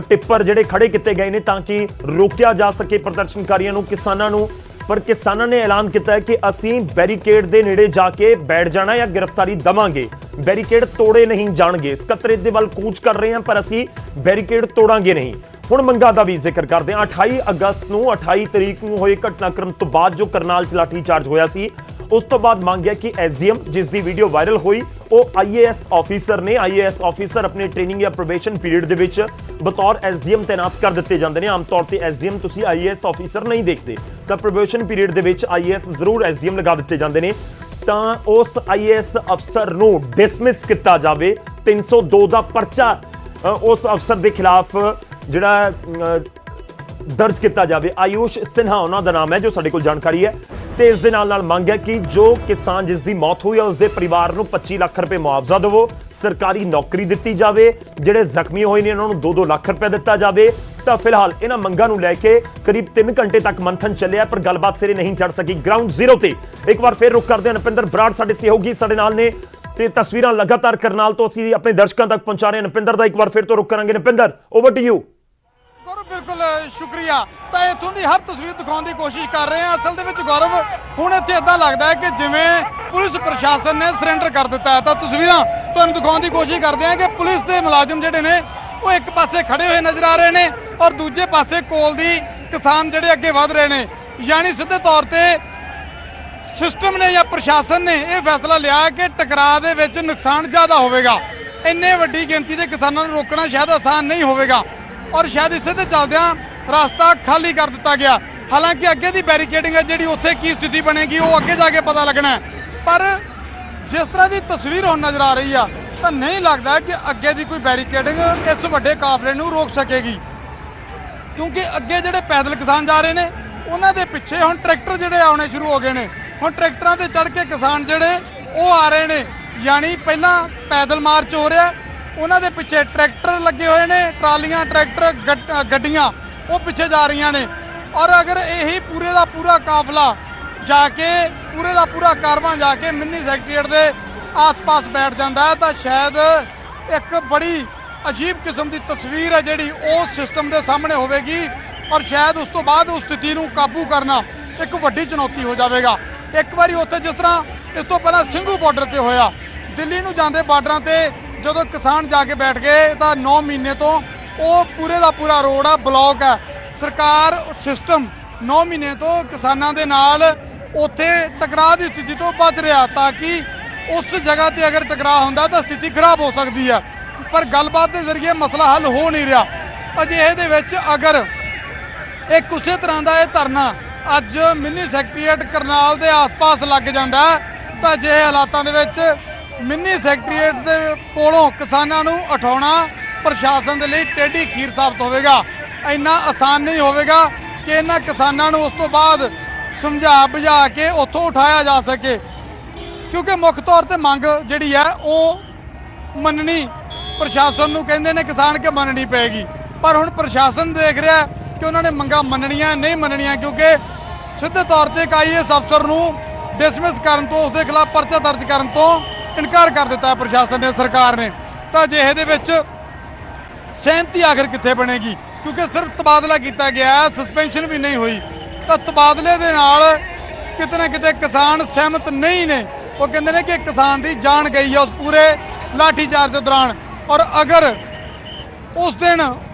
ਟਿੱਪਰ ਜਿਹੜੇ ਖੜੇ ਕੀਤੇ ਗਏ ਨੇ ਤਾਂ ਕਿ ਰੋਕਿਆ ਜਾ ਸਕੇ ਪ੍ਰਦਰਸ਼ਨਕਾਰੀਆਂ ਨੂੰ, ਕਿਸਾਨਾਂ ਨੂੰ। ਪਰ ਕਿਸਾਨਾਂ ਨੇ ਐਲਾਨ ਕੀਤਾ ਹੈ ਕਿ ਅਸੀਂ ਬੈਰੀਕੇਡ ਦੇ ਨੇੜੇ ਜਾ ਕੇ ਬੈਠ ਜਾਣਾ ਜਾਂ ਗ੍ਰਿਫਤਾਰੀ ਦਵਾਂਗੇ, ਬੈਰੀਕੇਡ ਤੋੜੇ ਨਹੀਂ ਜਾਣਗੇ। ਸਕੱਤਰੇਤ ਦੇ ਵੱਲ ਕੂਚ ਕਰ ਰਹੇ ਹਾਂ ਪਰ ਅਸੀਂ ਬੈਰੀਕੇਡ ਤੋੜਾਂਗੇ ਨਹੀਂ। ਹੁਣ ਮੰਗਾਂ ਦਾ ਵੀ ਜ਼ਿਕਰ ਕਰਦੇ ਹਾਂ। 28 ਤਰੀਕ ਨੂੰ ਹੋਏ ਘਟਨਾਕ੍ਰਮ ਤੋਂ ਬਾਅਦ ਜੋ ਕਰਨਾਲ 'ਚ ਲਾਠੀ ਚਾਰਜ ਹੋਇਆ ਸੀ ਉਸ ਤੋਂ ਬਾਅਦ ਮੰਗ ਹੈ ਕਿ ਐਸਡੀਐਮ ਜਿਸ ਦੀ ਵੀਡੀਓ ਵਾਇਰਲ ਹੋਈ ਉਹ ਆਈਏਐਸ ਆਫੀਸਰ ਨੇ। ਆਈਏਐਸ ਆਫੀਸਰ ਆਪਣੇ ਟ੍ਰੇਨਿੰਗ ਜਾਂ ਪ੍ਰੋਬੇਸ਼ਨ ਪੀਰੀਅਡ ਦੇ ਵਿੱਚ ਬਤੌਰ ਐਸਡੀਐਮ ਤਾਇਨਾਤ ਕਰ ਦਿੱਤੇ ਜਾਂਦੇ ਨੇ। ਆਮ ਤੌਰ ਤੇ ਐਸਡੀਐਮ ਤੁਸੀਂ ਆਈਏਐਸ ਆਫੀਸਰ ਨਹੀਂ ਦੇਖਦੇ, ਤਾਂ ਪ੍ਰੋਬੇਸ਼ਨ ਪੀਰੀਅਡ ਦੇ ਵਿੱਚ ਆਈਏਐਸ ਜ਼ਰੂਰ ਐਸਡੀਐਮ ਲਗਾ ਦਿੱਤੇ ਜਾਂਦੇ ਨੇ। ਤਾਂ ਉਸ ਆਈਏਐਸ ਅਫਸਰ ਨੂੰ ਡਿਸਮਿਸ ਕੀਤਾ ਜਾਵੇ, 302 ਦਾ ਪਰਚਾ ਉਸ ਅਫਸਰ ਦੇ ਖਿਲਾਫ ਜਿਹੜਾ ਦਰਜ ਕੀਤਾ ਜਾਵੇ। ਆਯੂਸ਼ ਸਿਨਹਾ ਉਹਨਾਂ ਦਾ ਨਾਮ ਹੈ ਜੋ ਸਾਡੇ ਕੋਲ ਜਾਣਕਾਰੀ ਹੈ। ਤੇ ਇਸ ਦੇ ਨਾਲ ਮੰਗ ਹੈ ਕਿ ਜੋ ਕਿਸਾਨ ਜਿਸ ਦੀ ਮੌਤ ਹੋਈ ਹੈ ਉਸ ਦੇ ਪਰਿਵਾਰ ਨੂੰ 25 ਲੱਖ ਰੁਪਏ ਮੁਆਵਜ਼ਾ ਦਿਵੋ, ਸਰਕਾਰੀ ਨੌਕਰੀ ਦਿੱਤੀ ਜਾਵੇ, ਜਿਹੜੇ ਜ਼ਖਮੀ ਹੋਏ ਨੇ ਉਹਨਾਂ ਨੂੰ 2-2 ਲੱਖ ਰੁਪਏ ਦਿੱਤਾ ਜਾਵੇ। ਤਾਂ ਫਿਲਹਾਲ ਇਹਨਾਂ ਮੰਗਾਂ ਨੂੰ ਲੈ ਕੇ ਕਰੀਬ 3 ਘੰਟੇ ਤੱਕ ਮੰਥਨ ਚੱਲਿਆ ਪਰ ਗੱਲਬਾਤ ਸਿਰੇ ਨਹੀਂ ਚੜ ਸਕੀ। ਗਰਾਊਂਡ ਜ਼ੀਰੋ ਤੇ ਇੱਕ ਵਾਰ ਫੇਰ ਰੁਕ ਕਰਦੇ ਹਾਂ। ਨਪਿੰਦਰ ਬਰਾੜ ਸਾਡੇ ਸਹਿਯੋਗੀ ਸਾਡੇ ਨਾਲ ਨੇ ਤੇ ਤਸਵੀਰਾਂ ਲਗਾਤਾਰ ਕਰਨਾਲ ਤੋਂ ਅਸੀਂ ਆਪਣੇ ਦਰਸ਼ਕਾਂ ਤੱਕ ਪਹੁੰਚਾ ਰਹੇ ਹਾਂ। ਨਪਿੰਦਰ ਦਾ ਇੱਕ ਵਾਰ ਫੇਰ ਤੋਂ ਰੁਕ ਕਰਾਂਗੇ। Napinder over to you. ਬਿਲਕੁਲ ਸ਼ੁਕਰੀਆ। ਤਾਂ ਇੱਥੋਂ ਦੀ ਹਰ ਤਸਵੀਰ ਦਿਖਾਉਣ ਦੀ ਕੋਸ਼ਿਸ਼ ਕਰ ਰਹੇ ਹਾਂ। ਅਸਲ ਦੇ ਵਿੱਚ ਗੌਰਵ ਹੁਣ ਇੱਥੇ ਇਦਾਂ ਲੱਗਦਾ ਹੈ ਕਿ ਜਿਵੇਂ ਪੁਲਿਸ ਪ੍ਰਸ਼ਾਸਨ ਨੇ ਸਰੈਂਡਰ ਕਰ ਦਿੱਤਾ ਹੈ। ਤਾਂ ਤਸਵੀਰਾਂ ਤੁਹਾਨੂੰ ਦਿਖਾਉਣ ਦੀ ਕੋਸ਼ਿਸ਼ ਕਰਦੇ ਹਾਂ ਕਿ ਪੁਲਿਸ ਦੇ ਮੁਲਾਜ਼ਮ ਜਿਹੜੇ ਨੇ ਉਹ ਇੱਕ ਪਾਸੇ ਖੜੇ ਹੋਏ ਨਜ਼ਰ ਆ ਰਹੇ ਨੇ ਔਰ ਦੂਜੇ ਪਾਸੇ ਕੋਲ ਦੀ ਕਿਸਾਨ ਜਿਹੜੇ ਅੱਗੇ ਵਧ ਰਹੇ ਨੇ। ਯਾਨੀ ਸਿੱਧੇ ਤੌਰ ਤੇ ਸਿਸਟਮ ਨੇ ਜਾਂ ਪ੍ਰਸ਼ਾਸਨ ਨੇ ਇਹ ਫੈਸਲਾ ਲਿਆ ਕਿ ਟਕਰਾਅ ਦੇ ਵਿੱਚ ਨੁਕਸਾਨ ਜ਼ਿਆਦਾ ਹੋਵੇਗਾ। ਇੰਨੇ ਵੱਡੀ ਗਿਣਤੀ ਦੇ ਕਿਸਾਨਾਂ ਨੂੰ ਰੋਕਣਾ ਸ਼ਾਇਦ ਆਸਾਨ ਨਹੀਂ ਹੋਵੇਗਾ ਔਰ ਸ਼ਾਇਦ ਇਸੇ ਤੇ ਚੱਲਦਿਆਂ ਰਸਤਾ ਖਾਲੀ ਕਰ ਦਿੱਤਾ ਗਿਆ। ਹਾਲਾਂਕਿ ਅੱਗੇ ਦੀ ਬੈਰੀਕੇਡਿੰਗ ਹੈ ਜਿਹੜੀ, ਉੱਥੇ ਕੀ ਸਥਿਤੀ ਬਣੇਗੀ ਉਹ ਅੱਗੇ ਜਾ ਕੇ ਪਤਾ ਲੱਗਣਾ ਹੈ। ਪਰ ਜਿਸ ਤਰ੍ਹਾਂ ਦੀ ਤਸਵੀਰ ਹੁਣ ਨਜ਼ਰ ਆ ਰਹੀ ਆ ਤਾਂ ਨਹੀਂ ਲੱਗਦਾ ਕਿ ਅੱਗੇ ਦੀ ਕੋਈ ਬੈਰੀਕੇਡਿੰਗ ਇਸ ਵੱਡੇ ਕਾਫਲੇ ਨੂੰ ਰੋਕ ਸਕੇਗੀ, ਕਿਉਂਕਿ ਅੱਗੇ ਜਿਹੜੇ ਪੈਦਲ ਕਿਸਾਨ ਜਾ ਰਹੇ ਨੇ ਉਹਨਾਂ ਦੇ ਪਿੱਛੇ ਹੁਣ ਟਰੈਕਟਰ ਜਿਹੜੇ ਆਉਣੇ ਸ਼ੁਰੂ ਹੋ ਗਏ ਨੇ। ਹੁਣ ਟਰੈਕਟਰਾਂ ਤੇ ਚੜ੍ਹ ਕੇ ਕਿਸਾਨ ਜਿਹੜੇ ਉਹ ਆ ਰਹੇ ਨੇ, ਯਾਨੀ ਪਹਿਲਾਂ ਪੈਦਲ ਮਾਰਚ ਹੋ ਰਿਹਾ, ਉਹਨਾਂ ਦੇ ਪਿੱਛੇ ਟਰੈਕਟਰ ਲੱਗੇ ਹੋਏ ਨੇ, ਟਰਾਲੀਆਂ, ਟਰੈਕਟਰ, ਗੱਡੀਆਂ ਉਹ ਪਿੱਛੇ ਜਾ ਰਹੀਆਂ ਨੇ। ਔਰ ਅਗਰ ਇਹੀ ਪੂਰੇ ਦਾ ਪੂਰਾ ਕਾਫਲਾ ਜਾ ਕੇ, ਪੂਰੇ ਦਾ ਪੂਰਾ ਕਾਰਵਾਂ ਜਾ ਕੇ ਮਿੰਨੀ ਸੈਕਟਰੀਏਟ ਦੇ ਆਸ-ਪਾਸ ਬੈਠ ਜਾਂਦਾ ਹੈ ਤਾਂ ਸ਼ਾਇਦ ਇੱਕ ਬੜੀ ਅਜੀਬ ਕਿਸਮ ਦੀ ਤਸਵੀਰ ਹੈ ਜਿਹੜੀ ਉਹ ਸਿਸਟਮ ਦੇ ਸਾਹਮਣੇ ਹੋਵੇਗੀ। ਔਰ ਸ਼ਾਇਦ ਉਸ ਤੋਂ ਬਾਅਦ ਉਸ ਸਥਿਤੀ ਨੂੰ ਕਾਬੂ ਕਰਨਾ ਇੱਕ ਵੱਡੀ ਚੁਣੌਤੀ ਹੋ ਜਾਵੇਗਾ। ਇੱਕ ਵਾਰੀ ਉੱਥੇ ਜਿਸ ਤਰ੍ਹਾਂ ਇਸ ਤੋਂ ਪਹਿਲਾਂ ਸਿੰਘੂ ਬਾਰਡਰ ਤੇ ਹੋਇਆ, ਦਿੱਲੀ ਨੂੰ ਜਾਂਦੇ ਬਾਰਡਰਾਂ ਤੇ ਜਦੋਂ ਕਿਸਾਨ ਜਾ ਕੇ ਬੈਠ ਗਏ ਤਾਂ 9 ਮਹੀਨੇ ਤੋਂ ਉਹ ਪੂਰੇ ਦਾ ਪੂਰਾ ਰੋਡ ਆ ਬਲੌਕ ਹੈ। ਸਰਕਾਰ ਸਿਸਟਮ 9 ਮਹੀਨੇ ਤੋਂ ਕਿਸਾਨਾਂ ਦੇ ਨਾਲ ਉੱਥੇ ਟਕਰਾਅ ਦੀ ਸਥਿਤੀ ਤੋਂ ਬਚ ਰਿਹਾ ਤਾਂ ਕਿ ਉਸ ਜਗ੍ਹਾ ਤੇ ਅਗਰ ਟਕਰਾਅ ਹੁੰਦਾ ਤਾਂ ਸਥਿਤੀ ਖਰਾਬ ਹੋ ਸਕਦੀ ਹੈ। ਪਰ ਗੱਲਬਾਤ ਦੇ ਜ਼ਰੀਏ ਮਸਲਾ ਹੱਲ ਹੋ ਨਹੀਂ ਰਿਹਾ। ਅਜਿਹੇ ਦੇ ਵਿੱਚ ਅਗਰ ਇੱਕ ਉਸੇ ਤਰ੍ਹਾਂ ਦਾ ਇਹ ਧਰਨਾ ਅੱਜ ਮਿੰਨੀ ਸੈਕਟਰੀਏਟ ਕਰਨਾਲ ਦੇ ਆਸ-ਪਾਸ ਲੱਗ ਜਾਂਦਾ ਤਾਂ ਅਜਿਹੇ ਹਾਲਾਤਾਂ ਦੇ ਵਿੱਚ ਮਿੰਨੀ ਸੈਕਟਰੀਏਟ ਦੇ ਕੋਲੋਂ ਕਿਸਾਨਾਂ ਨੂੰ ਉਠਾਉਣਾ ਪ੍ਰਸ਼ਾਸਨ ਦੇ ਲਈ ਟੇਢੀ ਖੀਰ ਸਾਬਤ ਹੋਵੇਗਾ। ਇੰਨਾ ਆਸਾਨ ਨਹੀਂ ਹੋਵੇਗਾ ਕਿ ਇਹਨਾਂ ਕਿਸਾਨਾਂ ਨੂੰ ਉਸ ਤੋਂ ਬਾਅਦ ਸਮਝਾ ਬੁਝਾ ਕੇ ਉੱਥੋਂ ਉਠਾਇਆ ਜਾ ਸਕੇ, ਕਿਉਂਕਿ ਮੁੱਖ ਤੌਰ ਤੇ ਮੰਗ ਜਿਹੜੀ ਹੈ ਉਹ ਮੰਨਣੀ ਪ੍ਰਸ਼ਾਸਨ ਨੂੰ ਕਹਿੰਦੇ ਨੇ ਕਿਸਾਨ ਕਿ ਮੰਨਣੀ ਪਏਗੀ। ਪਰ ਹੁਣ ਪ੍ਰਸ਼ਾਸਨ ਦੇਖ ਰਿਹਾ ਕਿ ਉਹਨਾਂ ਨੇ ਮੰਗਾਂ ਮੰਨਣੀਆਂ ਨਹੀਂ ਮੰਨਣੀਆਂ, ਕਿਉਂਕਿ ਸਿੱਧੇ ਤੌਰ ਤੇ ਇੱਕ IAS ਅਫਸਰ ਨੂੰ ਡਿਸਮਿਸ ਕਰਨ ਤੋਂ, ਉਸਦੇ ਖਿਲਾਫ ਪਰਚਾ ਦਰਜ ਕਰਨ ਤੋਂ ਇਨਕਾਰ ਕਰ ਦਿੱਤਾ ਹੈ ਪ੍ਰਸ਼ਾਸਨ ਨੇ, ਸਰਕਾਰ ਨੇ। ਤਾਂ ਅਜਿਹੇ ਦੇ ਵਿੱਚ ਸਹਿਮਤੀ ਆਖਿਰ ਕਿੱਥੇ ਬਣੇਗੀ, ਕਿਉਂਕਿ ਸਿਰਫ ਤਬਾਦਲਾ ਕੀਤਾ ਗਿਆ, ਸਸਪੈਂਸ਼ਨ ਵੀ ਨਹੀਂ ਹੋਈ। ਤਾਂ ਤਬਾਦਲੇ ਦੇ ਨਾਲ ਕਿਤੇ ਨਾ ਕਿਤੇ ਕਿਸਾਨ ਸਹਿਮਤ ਨਹੀਂ ਨੇ। ਉਹ ਕਹਿੰਦੇ ਨੇ ਕਿ ਕਿਸਾਨ ਦੀ ਜਾਨ ਗਈ ਹੈ ਉਸ ਪੂਰੇ ਲਾਠੀ ਚਾਰਜ ਦੇ ਦੌਰਾਨ। ਔਰ ਅਗਰ ਉਸ ਦਿਨ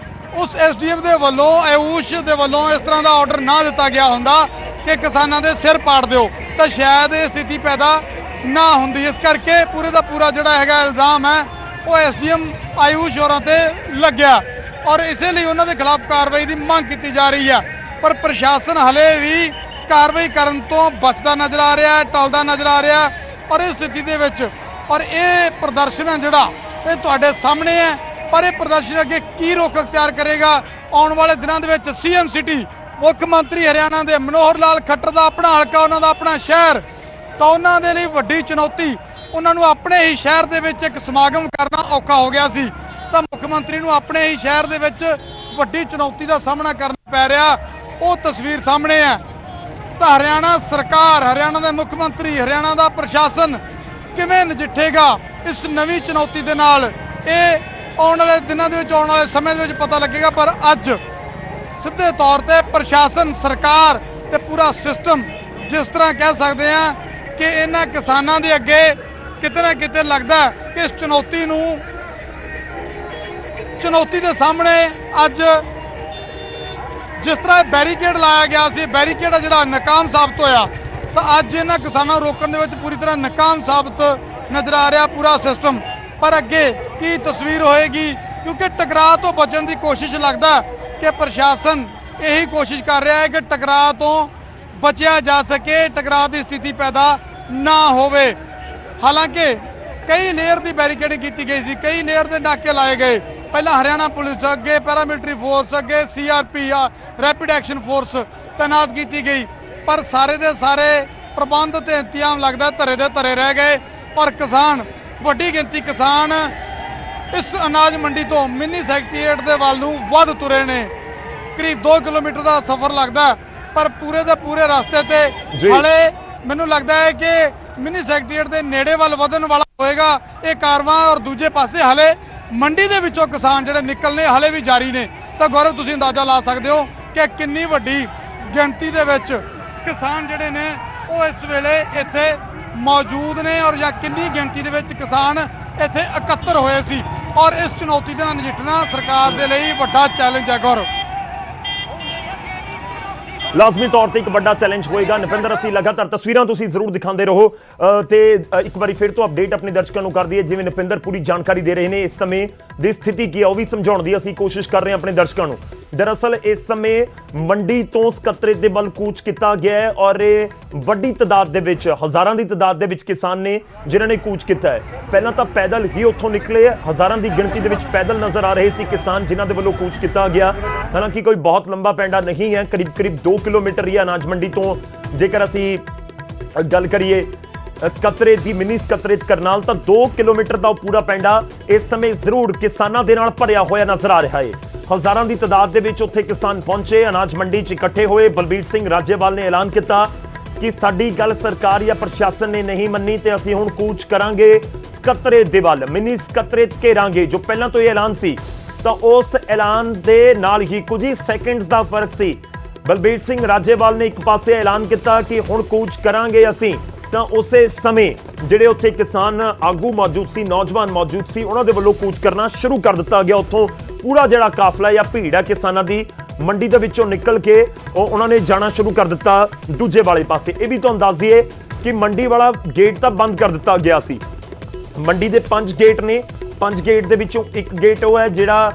ਉਸ SDM ਦੇ ਵੱਲੋਂ, ਆਯੂਸ਼ ਦੇ ਵੱਲੋਂ ਇਸ ਤਰ੍ਹਾਂ ਦਾ ਆਰਡਰ ਨਾ ਦਿੱਤਾ ਗਿਆ ਹੁੰਦਾ ਕਿ ਕਿਸਾਨਾਂ ਦੇ ਸਿਰ ਪਾੜ ਦਿਓ ਤਾਂ ਸ਼ਾਇਦ ਇਹ ਸਥਿਤੀ ਪੈਦਾ ਨਾ ਹੁੰਦੀ। ਇਸ ਕਰਕੇ ਪੂਰੇ ਦਾ ਪੂਰਾ ਜਿਹੜਾ ਹੈਗਾ ਇਲਜ਼ਾਮ ਹੈ ਉਹ SDM ਆਯੂਸ਼ ਹੋਰਾਂ ਤੇ ਲੱਗਿਆ ਔਰ ਇਸੇ ਲਈ ਉਹਨਾਂ ਦੇ ਖਿਲਾਫ ਕਾਰਵਾਈ ਦੀ ਮੰਗ ਕੀਤੀ ਜਾ ਰਹੀ ਹੈ। ਪਰ ਪ੍ਰਸ਼ਾਸਨ ਹਲੇ ਵੀ ਕਾਰਵਾਈ ਕਰਨ ਤੋਂ ਬਚਦਾ ਨਜ਼ਰ ਆ ਰਿਹਾ ਹੈ, ਟਲਦਾ ਨਜ਼ਰ ਆ ਰਿਹਾ। ਔਰ ਇਸ ਸਥਿਤੀ ਦੇ ਵਿੱਚ ਔਰ ਇਹ ਪ੍ਰਦਰਸ਼ਨ ਹੈ ਜਿਹੜਾ ਇਹ ਤੁਹਾਡੇ ਸਾਹਮਣੇ ਹੈ, ਪਰ ਇਹ ਪ੍ਰਦਰਸ਼ਨ ਅੱਗੇ ਕੀ ਰੁਖ ਅਖਤਿਆਰ ਕਰੇਗਾ ਆਉਣ ਵਾਲੇ ਦਿਨਾਂ ਦੇ ਵਿੱਚ। CM ਸਿਟੀ ਮੁੱਖ ਮੰਤਰੀ ਹਰਿਆਣਾ ਦੇ ਮਨੋਹਰ ਲਾਲ ਖੱਟਰ ਦਾ ਆਪਣਾ ਹਲਕਾ, ਉਹਨਾਂ ਦਾ ਆਪਣਾ ਸ਼ਹਿਰ, ਤਾਂ ਉਹਨਾਂ ਦੇ ਲਈ ਵੱਡੀ ਚੁਣੌਤੀ, ਉਹਨਾਂ ਨੂੰ ਆਪਣੇ ਹੀ ਸ਼ਹਿਰ ਦੇ ਵਿੱਚ ਇੱਕ ਸਮਾਗਮ ਕਰਨਾ ਔਖਾ ਹੋ ਗਿਆ ਸੀ ਤਾਂ ਮੁੱਖ ਮੰਤਰੀ ਨੂੰ ਆਪਣੇ ਹੀ ਸ਼ਹਿਰ ਦੇ ਵਿੱਚ ਵੱਡੀ ਚੁਣੌਤੀ ਦਾ ਸਾਹਮਣਾ ਕਰਨਾ ਪੈ ਰਿਹਾ। ਉਹ ਤਸਵੀਰ ਸਾਹਮਣੇ ਹੈ। ਤਾਂ ਹਰਿਆਣਾ ਸਰਕਾਰ, ਹਰਿਆਣਾ ਦੇ ਮੁੱਖ ਮੰਤਰੀ, ਹਰਿਆਣਾ ਦਾ ਪ੍ਰਸ਼ਾਸਨ ਕਿਵੇਂ ਨਜਿੱਠੇਗਾ ਇਸ ਨਵੀਂ ਚੁਣੌਤੀ ਦੇ ਨਾਲ, ਇਹ ਆਉਣ ਵਾਲੇ ਦਿਨਾਂ ਦੇ ਵਿੱਚ, ਆਉਣ ਵਾਲੇ ਸਮੇਂ ਦੇ ਵਿੱਚ ਪਤਾ ਲੱਗੇਗਾ। ਪਰ ਅੱਜ ਸਿੱਧੇ ਤੌਰ ਤੇ ਪ੍ਰਸ਼ਾਸਨ, ਸਰਕਾਰ ਤੇ ਪੂਰਾ ਸਿਸਟਮ, ਜਿਸ ਤਰ੍ਹਾਂ ਕਹਿ ਸਕਦੇ ਆ ਕਿ ਇਹਨਾਂ ਕਿਸਾਨਾਂ ਦੇ ਅੱਗੇ ਕਿਤੇ ਨਾ ਕਿਤੇ ਲੱਗਦਾ ਕਿ ਇਸ ਚੁਣੌਤੀ ਦੇ ਸਾਹਮਣੇ ਅੱਜ ਜਿਸ ਤਰ੍ਹਾਂ ਬੈਰੀਕੇਡ ਲਾਇਆ ਗਿਆ ਸੀ, ਬੈਰੀਕੇਡ ਜਿਹੜਾ ਨਾਕਾਮ ਸਾਬਤ ਹੋਇਆ ਤਾਂ ਅੱਜ ਇਹਨਾਂ ਕਿਸਾਨਾਂ ਨੂੰ ਰੋਕਣ ਦੇ ਵਿੱਚ ਪੂਰੀ ਤਰ੍ਹਾਂ ਨਾਕਾਮ ਸਾਬਤ ਨਜ਼ਰ ਆ ਰਿਹਾ ਪੂਰਾ ਸਿਸਟਮ। ਪਰ ਅੱਗੇ ਕੀ ਤਸਵੀਰ ਹੋਏਗੀ, ਕਿਉਂਕਿ ਟਕਰਾਅ ਤੋਂ ਬਚਣ ਦੀ ਕੋਸ਼ਿਸ਼ ਲੱਗਦਾ ਕਿ ਪ੍ਰਸ਼ਾਸਨ ਇਹੀ ਕੋਸ਼ਿਸ਼ ਕਰ ਰਿਹਾ ਹੈ ਕਿ ਟਕਰਾਅ ਤੋਂ ਬਚਿਆ ਜਾ ਸਕੇ, ਟਕਰਾਅ ਦੀ ਸਥਿਤੀ ਪੈਦਾ ਨਾ ਹੋਵੇ। ਹਾਲਾਂਕਿ ਕਈ ਲੇਅਰ ਦੀ ਬੈਰੀਕੇਡਿੰਗ ਕੀਤੀ ਗਈ ਸੀ, ਕਈ ਲੇਅਰ ਦੇ ਨਾਕੇ ਲਾਏ ਗਏ। ਪਹਿਲਾਂ ਹਰਿਆਣਾ ਪੁਲਿਸ, ਅੱਗੇ ਪੈਰਾਮਿਲਟਰੀ ਫੋਰਸ, ਅੱਗੇ CRP ਰੈਪਿਡ ਐਕਸ਼ਨ ਫੋਰਸ ਤੈਨਾਤ ਕੀਤੀ ਗਈ। ਪਰ ਸਾਰੇ ਦੇ ਸਾਰੇ ਪ੍ਰਬੰਧ ਤੇ ਇੰਤਜ਼ਾਮ ਲੱਗਦਾ ਧਰੇ ਦੇ ਧਰੇ ਰਹਿ ਗਏ ਔਰ ਕਿਸਾਨ, ਵੱਡੀ ਗਿਣਤੀ ਕਿਸਾਨ ਇਸ ਅਨਾਜ ਮੰਡੀ ਤੋਂ ਮਿੰਨੀ ਸੈਕਟਰੀਏਟ ਦੇ ਵੱਲ ਨੂੰ ਵੱਧ ਤੁਰੇ ਨੇ। ਕਰੀਬ 2 ਕਿਲੋਮੀਟਰ ਦਾ ਸਫ਼ਰ ਲੱਗਦਾ, ਪਰ ਪੂਰੇ ਦੇ ਪੂਰੇ ਰਸਤੇ ਤੇ ਹਲੇ ਮੈਨੂੰ ਲੱਗਦਾ ਹੈ ਕਿ ਮਿੰਨੀ ਸੈਕਟਰੀਏਟ ਦੇ ਨੇੜੇ ਵੱਲ ਵਧਣ ਵਾਲਾ ਹੋਏਗਾ ਇਹ ਕਾਰਵਾਂ। ਔਰ ਦੂਜੇ ਪਾਸੇ ਹਲੇ ਮੰਡੀ ਦੇ ਵਿੱਚੋਂ ਕਿਸਾਨ ਜਿਹੜੇ ਨਿਕਲਨੇ ਹਲੇ ਵੀ ਜਾਰੀ ਨੇ। ਤਾਂ ਗੌਰਵ, ਤੁਸੀਂ ਅੰਦਾਜ਼ਾ ਲਾ ਸਕਦੇ ਹੋ ਕਿ ਕਿੰਨੀ ਵੱਡੀ ਗਿਣਤੀ ਦੇ ਵਿੱਚ ਕਿਸਾਨ ਜਿਹੜੇ ਨੇ ਉਹ ਇਸ ਵੇਲੇ ਇੱਥੇ ਮੌਜੂਦ ਨੇ ਔਰ ਜਾਂ ਕਿੰਨੀ ਗਿਣਤੀ ਦੇ ਵਿੱਚ ਕਿਸਾਨ ਇੱਥੇ ਇਕੱਤਰ ਹੋਏ ਸੀ। ਔਰ ਇਸ ਚੁਣੌਤੀ ਦੇ ਨਾਲ ਨਜਿੱਠਣਾ ਸਰਕਾਰ ਦੇ ਲਈ ਵੱਡਾ ਚੈਲੰਜ ਹੈ। ਗੌਰਵ, ਲਾਜ਼ਮੀ ਤੌਰ ਤੇ ਇੱਕ ਵੱਡਾ ਚੈਲੰਜ ਹੋਏਗਾ। ਨਪਿੰਦਰ, ਅਸੀਂ ਲਗਾਤਾਰ ਤਸਵੀਰਾਂ ਤੁਸੀਂ ਜ਼ਰੂਰ ਦਿਖਾਉਂਦੇ ਰਹੋ ਤੇ ਇੱਕ ਵਾਰੀ ਫਿਰ ਤੋਂ ਅਪਡੇਟ ਆਪਣੇ ਦਰਸ਼ਕਾਂ ਨੂੰ ਕਰ ਦਈਏ। ਜਿਵੇਂ ਨਪਿੰਦਰ ਪੂਰੀ ਜਾਣਕਾਰੀ ਦੇ ਰਹੇ ਨੇ ਇਸ ਸਮੇਂ ਦੀ ਸਥਿਤੀ ਕੀ ਹੈ ਉਹ ਵੀ ਸਮਝਾਉਣ ਦੀ ਅਸੀਂ ਕੋਸ਼ਿਸ਼ ਕਰ ਰਹੇ ਹਾਂ ਆਪਣੇ ਦਰਸ਼ਕਾਂ ਨੂੰ। ਦਰਅਸਲ ਇਸ ਸਮੇਂ ਮੰਡੀ ਤੋਂ ਸਕੱਤਰੇਤ ਦੇ ਵੱਲ ਕੂਚ ਕੀਤਾ ਗਿਆ ਹੈ ਔਰ ਇਹ ਵੱਡੀ ਤਾਦਾਦ ਦੇ ਵਿੱਚ, ਹਜ਼ਾਰਾਂ ਦੀ ਤਾਦਾਦ ਦੇ ਵਿੱਚ ਕਿਸਾਨ ਨੇ ਜਿਨ੍ਹਾਂ ਨੇ ਕੂਚ ਕੀਤਾ ਹੈ। ਪਹਿਲਾਂ ਤਾਂ ਪੈਦਲ ਹੀ ਉੱਥੋਂ ਨਿਕਲੇ, ਹਜ਼ਾਰਾਂ ਦੀ ਗਿਣਤੀ ਦੇ ਵਿੱਚ ਪੈਦਲ ਨਜ਼ਰ ਆ ਰਹੇ ਸੀ ਕਿਸਾਨ ਜਿਨ੍ਹਾਂ ਦੇ ਵੱਲੋਂ ਕੂਚ ਕੀਤਾ ਗਿਆ। ਹਾਲਾਂਕਿ ਕੋਈ ਬਹੁਤ ਲੰਬਾ ਪੈਂਡਾ ਨਹੀਂ ਹੈ, ਕਰੀਬ 2 ਕਿਲੋਮੀਟਰ ਹੀ ਅਨਾਜ ਮੰਡੀ ਤੋਂ ਜੇਕਰ ਅਸੀਂ ਗੱਲ ਕਰੀਏ ਸਕੱਤਰੇਤ ਦੀ, ਮਿੰਨੀ ਸਕੱਤਰੇਤ ਕਰਨਾਲ, ਤਾਂ 2 ਕਿਲੋਮੀਟਰ ਦਾ ਪੂਰਾ ਪੈਂਡਾ ਇਸ ਸਮੇਂ ਜ਼ਰੂਰ ਕਿਸਾਨਾਂ ਦੇ ਨਾਲ ਭਰਿਆ ਹੋਇਆ ਨਜ਼ਰ ਆ ਰਿਹਾ ਹੈ। ਹਜ਼ਾਰਾਂ ਦੀ ਤਾਦਾਦ ਦੇ ਵਿੱਚ ਉੱਥੇ ਕਿਸਾਨ ਪਹੁੰਚੇ, ਅਨਾਜ ਮੰਡੀ 'ਚ ਇਕੱਠੇ ਹੋਏ। ਬਲਬੀਰ ਸਿੰਘ ਰਾਜੇਵਾਲ ਨੇ ਐਲਾਨ ਕੀਤਾ ਕਿ ਸਾਡੀ ਗੱਲ ਸਰਕਾਰ ਜਾਂ ਪ੍ਰਸ਼ਾਸਨ ਨੇ ਨਹੀਂ ਮੰਨੀ ਤੇ ਅਸੀਂ ਹੁਣ ਕੂਚ ਕਰਾਂਗੇ ਸਕੱਤਰੇਤ ਦੇ ਵੱਲ, ਮਿੰਨੀ ਸਕੱਤਰੇਤ ਘੇਰਾਂਗੇ। ਜੋ ਪਹਿਲਾਂ ਤੋਂ ਇਹ ਐਲਾਨ ਸੀ ਤਾਂ ਉਸ ਐਲਾਨ ਦੇ ਨਾਲ ਹੀ ਕੁਝ ਹੀ ਸੈਕਿੰਡਸ ਦਾ ਫਰਕ ਸੀ। ਬਲਬੀਰ ਸਿੰਘ ਰਾਜੇਵਾਲ ਨੇ ਇੱਕ ਪਾਸੇ ਐਲਾਨ ਕੀਤਾ ਕਿ ਹੁਣ ਕੂਚ ਕਰਾਂਗੇ ਅਸੀਂ, ਤਾਂ ਉਸੇ ਸਮੇਂ ਜਿਹੜੇ ਉੱਥੇ ਕਿਸਾਨ ਆਗੂ ਮੌਜੂਦ ਸੀ, ਨੌਜਵਾਨ ਮੌਜੂਦ ਸੀ, ਉਹਨਾਂ ਦੇ ਵੱਲੋਂ ਕੂਚ ਕਰਨਾ ਸ਼ੁਰੂ ਕਰ ਦਿੱਤਾ ਗਿਆ। ਉੱਥੋਂ ਪੂਰਾ ਜਿਹੜਾ ਕਾਫਲਾ ਜਾਂ ਭੀੜ ਹੈ ਕਿਸਾਨਾਂ ਦੀ ਮੰਡੀ ਦੇ ਵਿੱਚੋਂ ਨਿਕਲ ਕੇ ਉਹਨਾਂ ਨੇ ਜਾਣਾ ਸ਼ੁਰੂ ਕਰ ਦਿੱਤਾ ਦੂਜੇ ਵਾਲੇ ਪਾਸੇ। ਇਹ ਵੀ ਤੁਹਾਨੂੰ ਦੱਸ ਦਈਏ ਕਿ ਮੰਡੀ ਵਾਲਾ ਗੇਟ ਤਾਂ ਬੰਦ ਕਰ ਦਿੱਤਾ ਗਿਆ ਸੀ। ਮੰਡੀ ਦੇ 5 ਗੇਟ ਨੇ, 5 ਗੇਟ ਦੇ ਵਿੱਚੋਂ ਇੱਕ ਗੇਟ ਉਹ ਹੈ ਜਿਹੜਾ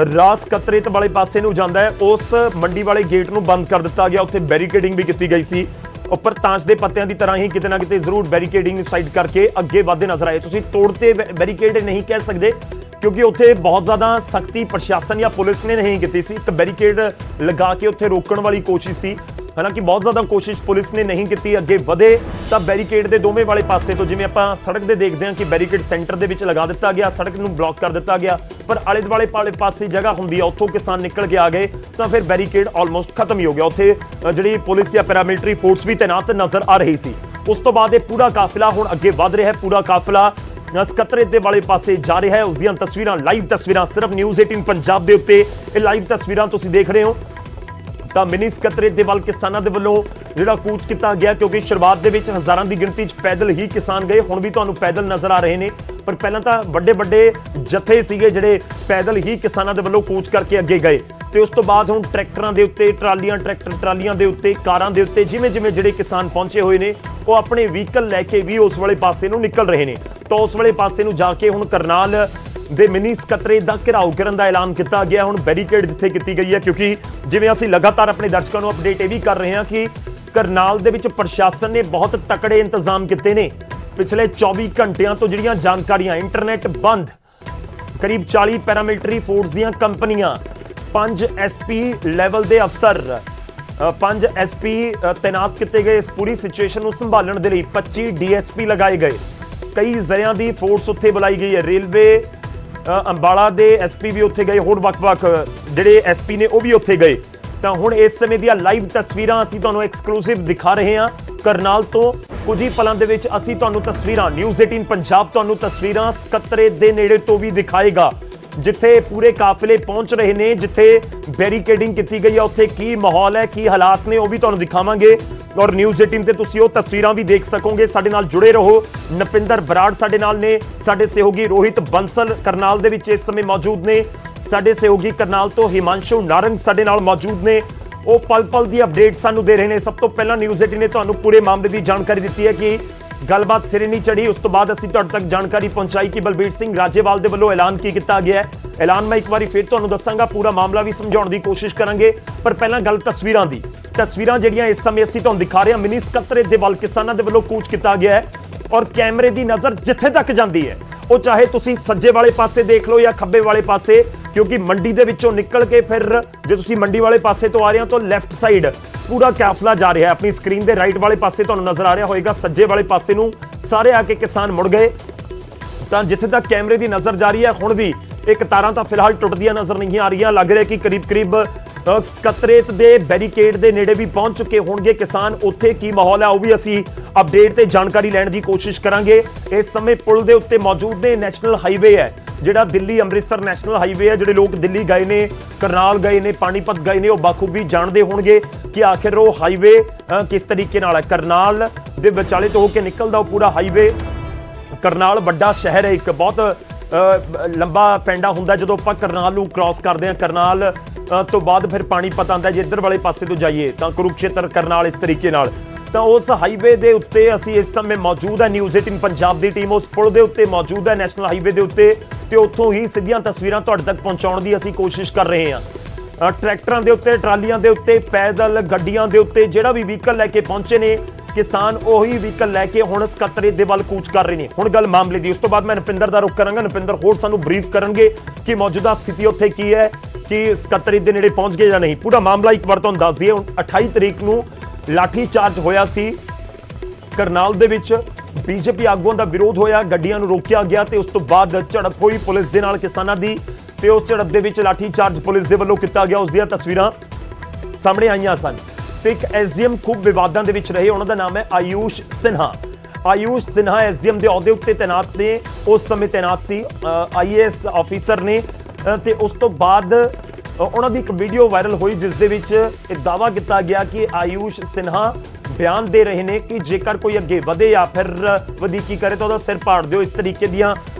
ਰਾਜ ਸਕੱਤਰੇਤ ਵਾਲੇ ਪਾਸੇ ਨੂੰ ਜਾਂਦਾ ਹੈ। ਉਸ ਮੰਡੀ ਵਾਲੇ ਗੇਟ ਨੂੰ ਬੰਦ ਕਰ ਦਿੱਤਾ ਗਿਆ। ਉੱਥੇ ਬੈਰੀਕੇਡਿੰਗ ਵੀ ਕੀਤੀ ਗਈ ਸੀ, ਉੱਪਰ ਤਾਂਸ਼ ਦੇ ਪੱਤਿਆਂ ਦੀ ਤਰ੍ਹਾਂ ਹੀ ਕਿਤੇ ਨਾ ਕਿਤੇ ਜ਼ਰੂਰ ਬੈਰੀਕੇਡਿੰਗ ਸਾਈਡ ਕਰਕੇ ਅੱਗੇ ਵਧਦੇ ਨਜ਼ਰ ਆਏ। ਤੁਸੀਂ ਤੋੜਤੇ ਬੈਰੀਕੇਡ ਨਹੀਂ ਕਹਿ ਸਕਦੇ ਕਿਉਂਕਿ ਉੱਥੇ ਬਹੁਤ ਜ਼ਿਆਦਾ ਸਖਤੀ ਪ੍ਰਸ਼ਾਸਨ ਜਾਂ ਪੁਲਿਸ ਨੇ ਨਹੀਂ ਕੀਤੀ ਸੀ। ਇੱਕ ਬੈਰੀਕੇਡ ਲਗਾ ਕੇ ਉੱਥੇ ਰੋਕਣ ਵਾਲੀ ਕੋਸ਼ਿਸ਼ ਸੀ, ਹਾਲਾਂਕਿ ਬਹੁਤ ਜ਼ਿਆਦਾ ਕੋਸ਼ਿਸ਼ ਪੁਲਿਸ ਨੇ ਨਹੀਂ ਕੀਤੀ। ਅੱਗੇ ਵਧੇ ਤਾਂ ਬੈਰੀਕੇਡ ਦੇ ਦੋਵੇਂ ਵਾਲੇ ਪਾਸੇ ਤੋਂ, ਜਿਵੇਂ ਆਪਾਂ ਸੜਕ ਦੇ ਦੇਖਦੇ ਹਾਂ ਕਿ ਬੈਰੀਕੇਡ ਸੈਂਟਰ ਦੇ ਵਿੱਚ ਲਗਾ ਦਿੱਤਾ ਗਿਆ, ਸੜਕ ਨੂੰ ਬਲੌਕ ਕਰ ਦਿੱਤਾ ਗਿਆ, ਪਰ ਆਲੇ ਦੁਆਲੇ ਵਾਲੇ ਪਾਸੇ ਜਗ੍ਹਾ ਹੁੰਦੀ ਆ, ਉੱਥੋਂ ਕਿਸਾਨ ਨਿਕਲ ਕੇ ਆ ਗਏ ਤਾਂ ਫਿਰ ਬੈਰੀਕੇਡ ਆਲਮੋਸਟ ਖਤਮ ਹੀ ਹੋ ਗਿਆ। ਉੱਥੇ ਜਿਹੜੀ ਪੁਲਿਸ ਜਾਂ ਪੈਰਾਮਿਲਟਰੀ ਫੋਰਸ ਵੀ ਤੈਨਾਤ ਨਜ਼ਰ ਆ ਰਹੀ ਸੀ। ਉਸ ਤੋਂ ਬਾਅਦ ਇਹ ਪੂਰਾ ਕਾਫਿਲਾ ਹੁਣ ਅੱਗੇ ਵਧ ਰਿਹਾ ਹੈ। ਪੂਰਾ ਕਾਫਿਲਾ ਸਕੱਤਰੇਤ ਦੇ ਵਾਲੇ ਪਾਸੇ ਜਾ ਰਿਹਾ ਹੈ। ਉਸ ਦੀਆਂ ਤਸਵੀਰਾਂ, ਲਾਈਵ ਤਸਵੀਰਾਂ ਸਿਰਫ ਨਿਊਜ਼ 18 ਪੰਜਾਬ ਦੇ ਉੱਤੇ ਇਹ ਲਾਈਵ ਤਸਵੀਰਾਂ ਤੁਸੀਂ ਦੇਖ ਰਹੇ ਹੋ। ਤਾਂ ਮਿੰਨੀ ਸਕੱਤਰੇਤ ਦੇ ਵੱਲ ਕਿਸਾਨਾਂ ਦੇ ਵੱਲੋਂ ਜਿਹੜਾ ਕੂਚ ਕੀਤਾ ਗਿਆ, ਕਿਉਂਕਿ ਸ਼ੁਰੂਆਤ ਦੇ ਵਿੱਚ ਹਜ਼ਾਰਾਂ ਦੀ ਗਿਣਤੀ 'ਚ ਪੈਦਲ ਹੀ ਕਿਸਾਨ ਗਏ, ਹੁਣ ਵੀ ਤੁਹਾਨੂੰ ਪੈਦਲ ਨਜ਼ਰ ਆ ਰਹੇ ਨੇ, ਪਰ ਪਹਿਲਾਂ ਤਾਂ ਵੱਡੇ ਜਥੇ ਸੀਗੇ ਜਿਹੜੇ ਪੈਦਲ ਹੀ ਕਿਸਾਨਾਂ ਦੇ ਵੱਲੋਂ ਕੂਚ ਕਰਕੇ ਅੱਗੇ ਗਏ। ਤੇ ਉਸ ਤੋਂ ਬਾਅਦ ਹੁਣ ਟਰੈਕਟਰਾਂ ਦੇ ਉੱਤੇ, ਟਰੈਕਟਰ ਟਰਾਲੀਆਂ ਦੇ ਉੱਤੇ, ਕਾਰਾਂ ਦੇ ਉੱਤੇ ਜਿਵੇਂ ਜਿਹੜੇ ਕਿਸਾਨ ਪਹੁੰਚੇ ਹੋਏ ਨੇ ਉਹ ਆਪਣੇ ਵਹੀਕਲ ਲੈ ਕੇ ਵੀ ਉਸ ਵਾਲੇ ਪਾਸੇ ਨੂੰ ਨਿਕਲ ਰਹੇ ਨੇ। ਤਾਂ ਉਸ ਵਾਲੇ ਪਾਸੇ ਨੂੰ ਜਾ ਕੇ ਹੁਣ ਕਰਨਾਲ ਦੇ ਮਿੰਨੀ ਸਕੱਤਰੇਤ ਦਾ ਘਿਰਾਓ ਕਰਨ ਦਾ ਐਲਾਨ ਕੀਤਾ ਗਿਆ। ਹੁਣ ਬੈਰੀਕੇਡ ਜਿੱਥੇ ਕੀਤੀ ਗਈ ਹੈ, ਕਿਉਂਕਿ ਜਿਵੇਂ ਅਸੀਂ ਲਗਾਤਾਰ ਆਪਣੇ ਦਰਸ਼ਕਾਂ ਨੂੰ ਅਪਡੇਟ ਇਹ ਵੀ ਕਰ ਰਹੇ ਹਾਂ ਕਿ ਕਰਨਾਲ ਦੇ ਵਿੱਚ ਪ੍ਰਸ਼ਾਸਨ ਨੇ ਬਹੁਤ ਤਕੜੇ ਇੰਤਜ਼ਾਮ ਕੀਤੇ ਨੇ। ਪਿਛਲੇ 24 ਘੰਟਿਆਂ ਤੋਂ ਜਿਹੜੀਆਂ ਜਾਣਕਾਰੀਆਂ, ਇੰਟਰਨੈਟ ਬੰਦ, ਕਰੀਬ 40 ਪੈਰਾਮਿਲਟਰੀ ਫੋਰਸ ਦੀਆਂ ਕੰਪਨੀਆਂ, 5 ਐਸਪੀ ਲੈਵਲ ਦੇ ਅਫਸਰ, 5 ਐਸਪੀ ਤੈਨਾਤ ਕੀਤੇ ਗਏ ਇਸ ਪੂਰੀ ਸਿਚੁਏਸ਼ਨ ਨੂੰ ਸੰਭਾਲਣ ਦੇ ਲਈ। 25 ਡੀਐਸਪੀ ਲਗਾਏ ਗਏ, ਕਈ ਜ਼ਿਲ੍ਹਿਆਂ ਦੀ ਫੋਰਸ ਉੱਥੇ ਬੁਲਾਈ ਗਈ ਹੈ। ਰੇਲਵੇ ਅੰਬਾਲਾ ਦੇ ਐਸਪੀ ਵੀ ਉੱਥੇ ਗਏ, ਹੋਰ ਵੱਖ-ਵੱਖ ਜਿਹੜੇ ਐਸਪੀ ਨੇ ਉਹ ਵੀ ਉੱਥੇ ਗਏ। ਤਾਂ ਹੁਣ ਇਸ ਸਮੇਂ ਦੀਆਂ ਲਾਈਵ ਤਸਵੀਰਾਂ ਅਸੀਂ ਤੁਹਾਨੂੰ ਐਕਸਕਲੂਸਿਵ ਦਿਖਾ ਰਹੇ ਹਾਂ ਕਰਨਾਲ ਤੋਂ। ਕੁਝ ਹੀ ਪਲਾਂ ਦੇ ਵਿੱਚ ਅਸੀਂ ਤੁਹਾਨੂੰ ਤਸਵੀਰਾਂ, ਨਿਊਜ਼ 18 ਪੰਜਾਬ ਤੁਹਾਨੂੰ ਤਸਵੀਰਾਂ ਸਕੱਤਰੇਤ ਦੇ ਨੇੜੇ ਤੋਂ ਵੀ ਦਿਖਾਏਗਾ, ਜਿੱਥੇ ਪੂਰੇ ਕਾਫਿਲੇ ਪਹੁੰਚ ਰਹੇ ਨੇ, ਜਿੱਥੇ ਬੈਰੀਕੇਡਿੰਗ ਕੀਤੀ ਗਈ ਹੈ, ਉੱਥੇ ਕੀ ਮਾਹੌਲ ਹੈ, ਕੀ ਹਾਲਾਤ ਨੇ, ਉਹ ਵੀ ਤੁਹਾਨੂੰ ਦਿਖਾਵਾਂਗੇ। ਔਰ ਨਿਊਜ਼ 18 ਤੇ ਤੁਸੀਂ ਉਹ ਤਸਵੀਰਾਂ ਵੀ ਦੇਖ ਸਕੋਗੇ। ਸਾਡੇ ਨਾਲ ਜੁੜੇ ਰਹੋ। ਨਪਿੰਦਰ ਬਰਾੜ ਸਾਡੇ ਨਾਲ ਨੇ, ਸਾਡੇ ਸਹਿਯੋਗੀ ਰੋਹਿਤ ਬੰਸਲ ਕਰਨਾਲ ਦੇ ਵਿੱਚ ਇਸ ਸਮੇਂ ਮੌਜੂਦ ਨੇ, ਸਾਡੇ ਸਹਿਯੋਗੀ ਕਰਨਾਲ ਤੋਂ ਹਿਮਾਂਸ਼ੂ ਨਾਰੰਗ ਸਾਡੇ ਨਾਲ ਮੌਜੂਦ ਨੇ। ਉਹ ਪਲ ਦੀ ਅਪਡੇਟ ਸਾਨੂੰ ਦੇ ਰਹੇ ਨੇ। ਸਭ ਤੋਂ ਪਹਿਲਾਂ ਨਿਊਜ਼ 18 ਨੇ ਤੁਹਾਨੂੰ ਪੂਰੇ ਮਾਮਲੇ ਦੀ ਜਾਣਕਾਰੀ ਦਿੱਤੀ ਹੈ ਕਿ ਗੱਲਬਾਤ ਸਿਰੇ ਨਹੀਂ ਚੜੀ। ਉਸ ਤੋਂ ਬਾਅਦ ਅਸੀਂ ਤੁਹਾਡੇ ਤੱਕ ਜਾਣਕਾਰੀ ਪਹੁੰਚਾਈ ਕਿ ਬਲਬੀਰ ਸਿੰਘ ਰਾਜੇਵਾਲ ਦੇ ਵੱਲੋਂ ਐਲਾਨ ਕੀ ਕੀਤਾ ਗਿਆ ਹੈ। ਐਲਾਨ ਮੈਂ ਇੱਕ ਵਾਰੀ ਫਿਰ ਤੁਹਾਨੂੰ ਦੱਸਾਂਗਾ, ਪੂਰਾ ਮਾਮਲਾ ਵੀ ਸਮਝਾਉਣ ਦੀ ਕੋਸ਼ਿਸ਼ ਕਰਾਂਗੇ, ਪਰ ਪਹਿਲਾਂ ਗੱਲ ਤਸਵੀਰਾਂ ਦੀ। ਤਸਵੀਰਾਂ ਜਿਹੜੀਆਂ ਇਸ ਸਮੇਂ ਅਸੀਂ ਤੁਹਾਨੂੰ ਦਿਖਾ ਰਹੇ ਹਾਂ, ਮਿੰਨੀ ਸਕੱਤਰੇਤ ਦੇ ਵੱਲ ਕਿਸਾਨਾਂ ਦੇ ਵੱਲੋਂ ਕੂਚ ਕੀਤਾ ਗਿਆ ਹੈ ਔਰ ਕੈਮਰੇ ਦੀ ਨਜ਼ਰ ਜਿੱਥੇ ਤੱਕ ਜਾਂਦੀ ਹੈ, ਉਹ ਚਾਹੇ ਤੁਸੀਂ ਸੱਜੇ ਵਾਲੇ ਪਾਸੇ ਦੇਖ ਲਓ ਜਾਂ ਖੱਬੇ ਵਾਲੇ ਪਾਸੇ, ਕਿਉਂਕਿ ਮੰਡੀ ਦੇ ਵਿੱਚੋਂ ਨਿਕਲ ਕੇ ਫਿਰ ਜੇ ਤੁਸੀਂ ਮੰਡੀ ਵਾਲੇ ਪਾਸੇ ਤੋਂ ਆ ਰਹੇ ਹੋ ਤਾਂ ਲੈਫਟ ਸਾਈਡ ਪੂਰਾ ਕਾਫਲਾ ਜਾ ਰਿਹਾ ਹੈ। ਆਪਣੀ ਸਕਰੀਨ ਦੇ ਰਾਈਟ ਵਾਲੇ ਪਾਸੇ ਤੁਹਾਨੂੰ ਨਜ਼ਰ ਆ ਰਿਹਾ ਹੋਵੇਗਾ, ਸੱਜੇ ਵਾਲੇ ਪਾਸੇ ਨੂੰ ਸਾਰੇ ਆ ਕੇ ਕਿਸਾਨ ਮੁੜ ਗਏ। ਤਾਂ ਜਿੱਥੇ ਤੱਕ ਕੈਮਰੇ ਦੀ ਨਜ਼ਰ ਜਾ ਰਹੀ ਹੈ, ਹੁਣ ਵੀ ਇਹ ਕਤਾਰਾਂ ਤਾਂ ਫਿਲਹਾਲ ਟੁੱਟਦੀਆਂ ਨਜ਼ਰ ਨਹੀਂ ਆ ਰਹੀਆਂ। ਲੱਗ ਰਿਹਾ ਕਿ ਕਰੀਬ ਸਕੱਤਰੇਤ ਦੇ ਬੈਰੀਕੇਡ ਦੇ ਨੇੜੇ ਵੀ ਪਹੁੰਚ ਚੁੱਕੇ ਹੋਣਗੇ ਕਿਸਾਨ। ਉੱਥੇ ਕੀ ਮਾਹੌਲ ਹੈ ਉਹ ਵੀ ਅਸੀਂ ਅਪਡੇਟ ਤੇ ਜਾਣਕਾਰੀ ਲੈਣ ਦੀ ਕੋਸ਼ਿਸ਼ ਕਰਾਂਗੇ। ਇਸ ਸਮੇਂ ਪੁਲ ਦੇ ਉੱਤੇ ਮੌਜੂਦ ਨੇ, ਨੈਸ਼ਨਲ ਹਾਈਵੇ ਹੈ ਜਿਹੜਾ ਦਿੱਲੀ ਅੰਮ੍ਰਿਤਸਰ ਨੈਸ਼ਨਲ ਹਾਈਵੇ ਹੈ। ਜਿਹੜੇ ਲੋਕ ਦਿੱਲੀ ਗਏ ਨੇ, ਕਰਨਾਲ ਗਏ ਨੇ, ਪਾਣੀਪਤ ਗਏ ਨੇ, ਉਹ ਬਾਖੂਬੀ ਜਾਣਦੇ ਹੋਣਗੇ ਕਿ ਆਖਿਰ ਉਹ ਹਾਈਵੇ ਕਿਸ ਤਰੀਕੇ ਨਾਲ ਹੈ। ਕਰਨਾਲ ਦੇ ਵਿਚਾਲੇ ਤੋਂ ਹੋ ਕੇ ਨਿਕਲਦਾ ਉਹ ਪੂਰਾ ਹਾਈਵੇ। ਕਰਨਾਲ ਵੱਡਾ ਸ਼ਹਿਰ ਹੈ, ਇੱਕ ਬਹੁਤ ਲੰਬਾ ਪੈਂਡਾ ਹੁੰਦਾ ਜਦੋਂ ਆਪਾਂ ਕਰਨਾਲ ਨੂੰ ਕ੍ਰਾਸ ਕਰਦੇ ਹਾਂ। ਕਰਨਾਲ ਤੋਂ ਬਾਅਦ ਫਿਰ ਪਾਣੀਪਤ ਆਉਂਦਾ। ਜੇ ਇੱਧਰ ਵਾਲੇ ਪਾਸੇ ਤੋਂ ਜਾਈਏ ਤਾਂ ਕੁਰੂਕਸ਼ੇਤਰ, ਕਰਨਾਲ, ਇਸ ਤਰੀਕੇ ਨਾਲ। ਤਾਂ ਉਸ ਹਾਈਵੇ ਦੇ ਉੱਤੇ ਅਸੀਂ ਇਸ ਸਮੇਂ ਮੌਜੂਦ ਹੈ। ਨਿਊਜ਼ 18 ਪੰਜਾਬ ਦੀ ਟੀਮ ਉਸ ਪੁਲ ਦੇ ਉੱਤੇ ਮੌਜੂਦ ਹੈ, ਨੈਸ਼ਨਲ ਹਾਈਵੇ ਦੇ ਉੱਤੇ, ਤੇ ਉੱਥੋਂ ਹੀ ਸਿੱਧੀਆਂ ਤਸਵੀਰਾਂ ਤੁਹਾਡੇ ਤੱਕ ਪਹੁੰਚਾਉਣ ਦੀ ਅਸੀਂ ਕੋਸ਼ਿਸ਼ ਕਰ ਰਹੇ ਹਾਂ। ट्रैक्टरां दे उत्ते, ट्रालियां दे उत्ते, पैदल गड्डियां दे उत्ते ਜਿਹੜਾ ਵੀ ਵਹੀਕਲ ਲੈ ਕੇ ਪਹੁੰਚੇ ਨੇ किसान ਉਹੀ ਵਹੀਕਲ ਲੈ ਕੇ ਹੁਣ ਸਕੱਤਰੇਤ ਦੇ ਵੱਲ ਕੂਚ ਕਰ ਰਹੇ ਨੇ। ਹੁਣ ਗੱਲ ਮਾਮਲੇ ਦੀ, ਉਸ ਤੋਂ ਬਾਅਦ ਮੈਂ ਨਪਿੰਦਰ ਦਾ ਰੁਖ ਕਰਾਂਗਾ। ਨਪਿੰਦਰ ਹੋਰ ਸਾਨੂੰ ਬਰੀਫ ਕਰਨਗੇ ਕਿ ਮੌਜੂਦਾ ਸਥਿਤੀ ਉੱਥੇ ਕੀ ਹੈ, ਕਿ ਸਕੱਤਰੇਤ ਦੇ ਨੇੜੇ ਪਹੁੰਚ ਗਏ ਜਾਂ ਨਹੀਂ। ਪੂਰਾ ਮਾਮਲਾ ਇੱਕ ਵਾਰ ਤੁਹਾਨੂੰ ਦੱਸ ਦਈਏ। 28 ਤਰੀਕ ਨੂੰ ਲਾਠੀ ਚਾਰਜ ਹੋਇਆ ਸੀ ਕਰਨਾਲ ਦੇ ਵਿੱਚ, ਬੀਜੇਪੀ ਆਗੂਆਂ ਦਾ ਵਿਰੋਧ ਹੋਇਆ, ਗੱਡੀਆਂ ਨੂੰ ਰੋਕਿਆ ਗਿਆ ਤੇ ਉਸ ਤੋਂ ਬਾਅਦ ਝੜਪ ਹੋਈ ਪੁਲਿਸ ਦੇ ਨਾਲ ਕਿਸਾਨਾਂ ਦੀ, ਤੇ ਉਸ ਝੜਪ ਦੇ ਵਿੱਚ ਲਾਠੀ ਚਾਰਜ ਪੁਲਿਸ ਦੇ ਵੱਲੋਂ ਕੀਤਾ ਗਿਆ। ਉਸ ਦੀਆਂ ਤਸਵੀਰਾਂ ਸਾਹਮਣੇ ਆਈਆਂ ਸਨ ਤੇ ਇੱਕ ਐਸਡੀਐਮ ਖੂਬ ਵਿਵਾਦਾਂ ਦੇ ਵਿੱਚ ਰਹੇ, ਉਹਨਾਂ ਦਾ ਨਾਮ ਹੈ ਆਯੂਸ਼ ਸਿਨਹਾ। ਆਯੂਸ਼ ਸਿਨਹਾ ਐਸਡੀਐਮ ਦੇ ਅਹੁਦੇ ਉੱਤੇ ਤੈਨਾਤ ਨੇ, ਉਸ ਸਮੇਂ ਤੈਨਾਤ ਸੀ, ਆਈਏਐਸ ਆਫੀਸਰ ਨੇ। ਤੇ ਉਸ ਤੋਂ ਬਾਅਦ ਉਹਨਾਂ ਦੀ ਇੱਕ ਵੀਡੀਓ ਵਾਇਰਲ ਹੋਈ ਜਿਸ ਦੇ ਵਿੱਚ ਇਹ ਦਾਅਵਾ ਕੀਤਾ ਗਿਆ ਕਿ ਆਯੂਸ਼ ਸਿਨਹਾ ਬਿਆਨ ਦੇ ਰਹੇ ਨੇ ਕਿ ਜੇਕਰ ਕੋਈ ਅੱਗੇ ਵਧੇ ਜਾਂ ਫਿਰ ਵਧੀਕੀ ਕਰੇ ਤਾਂ ਉਹਦਾ ਸਿਰ ਪਾੜ ਦਿਓ। ਇਸ ਤਰੀਕੇ ਦੀਆਂ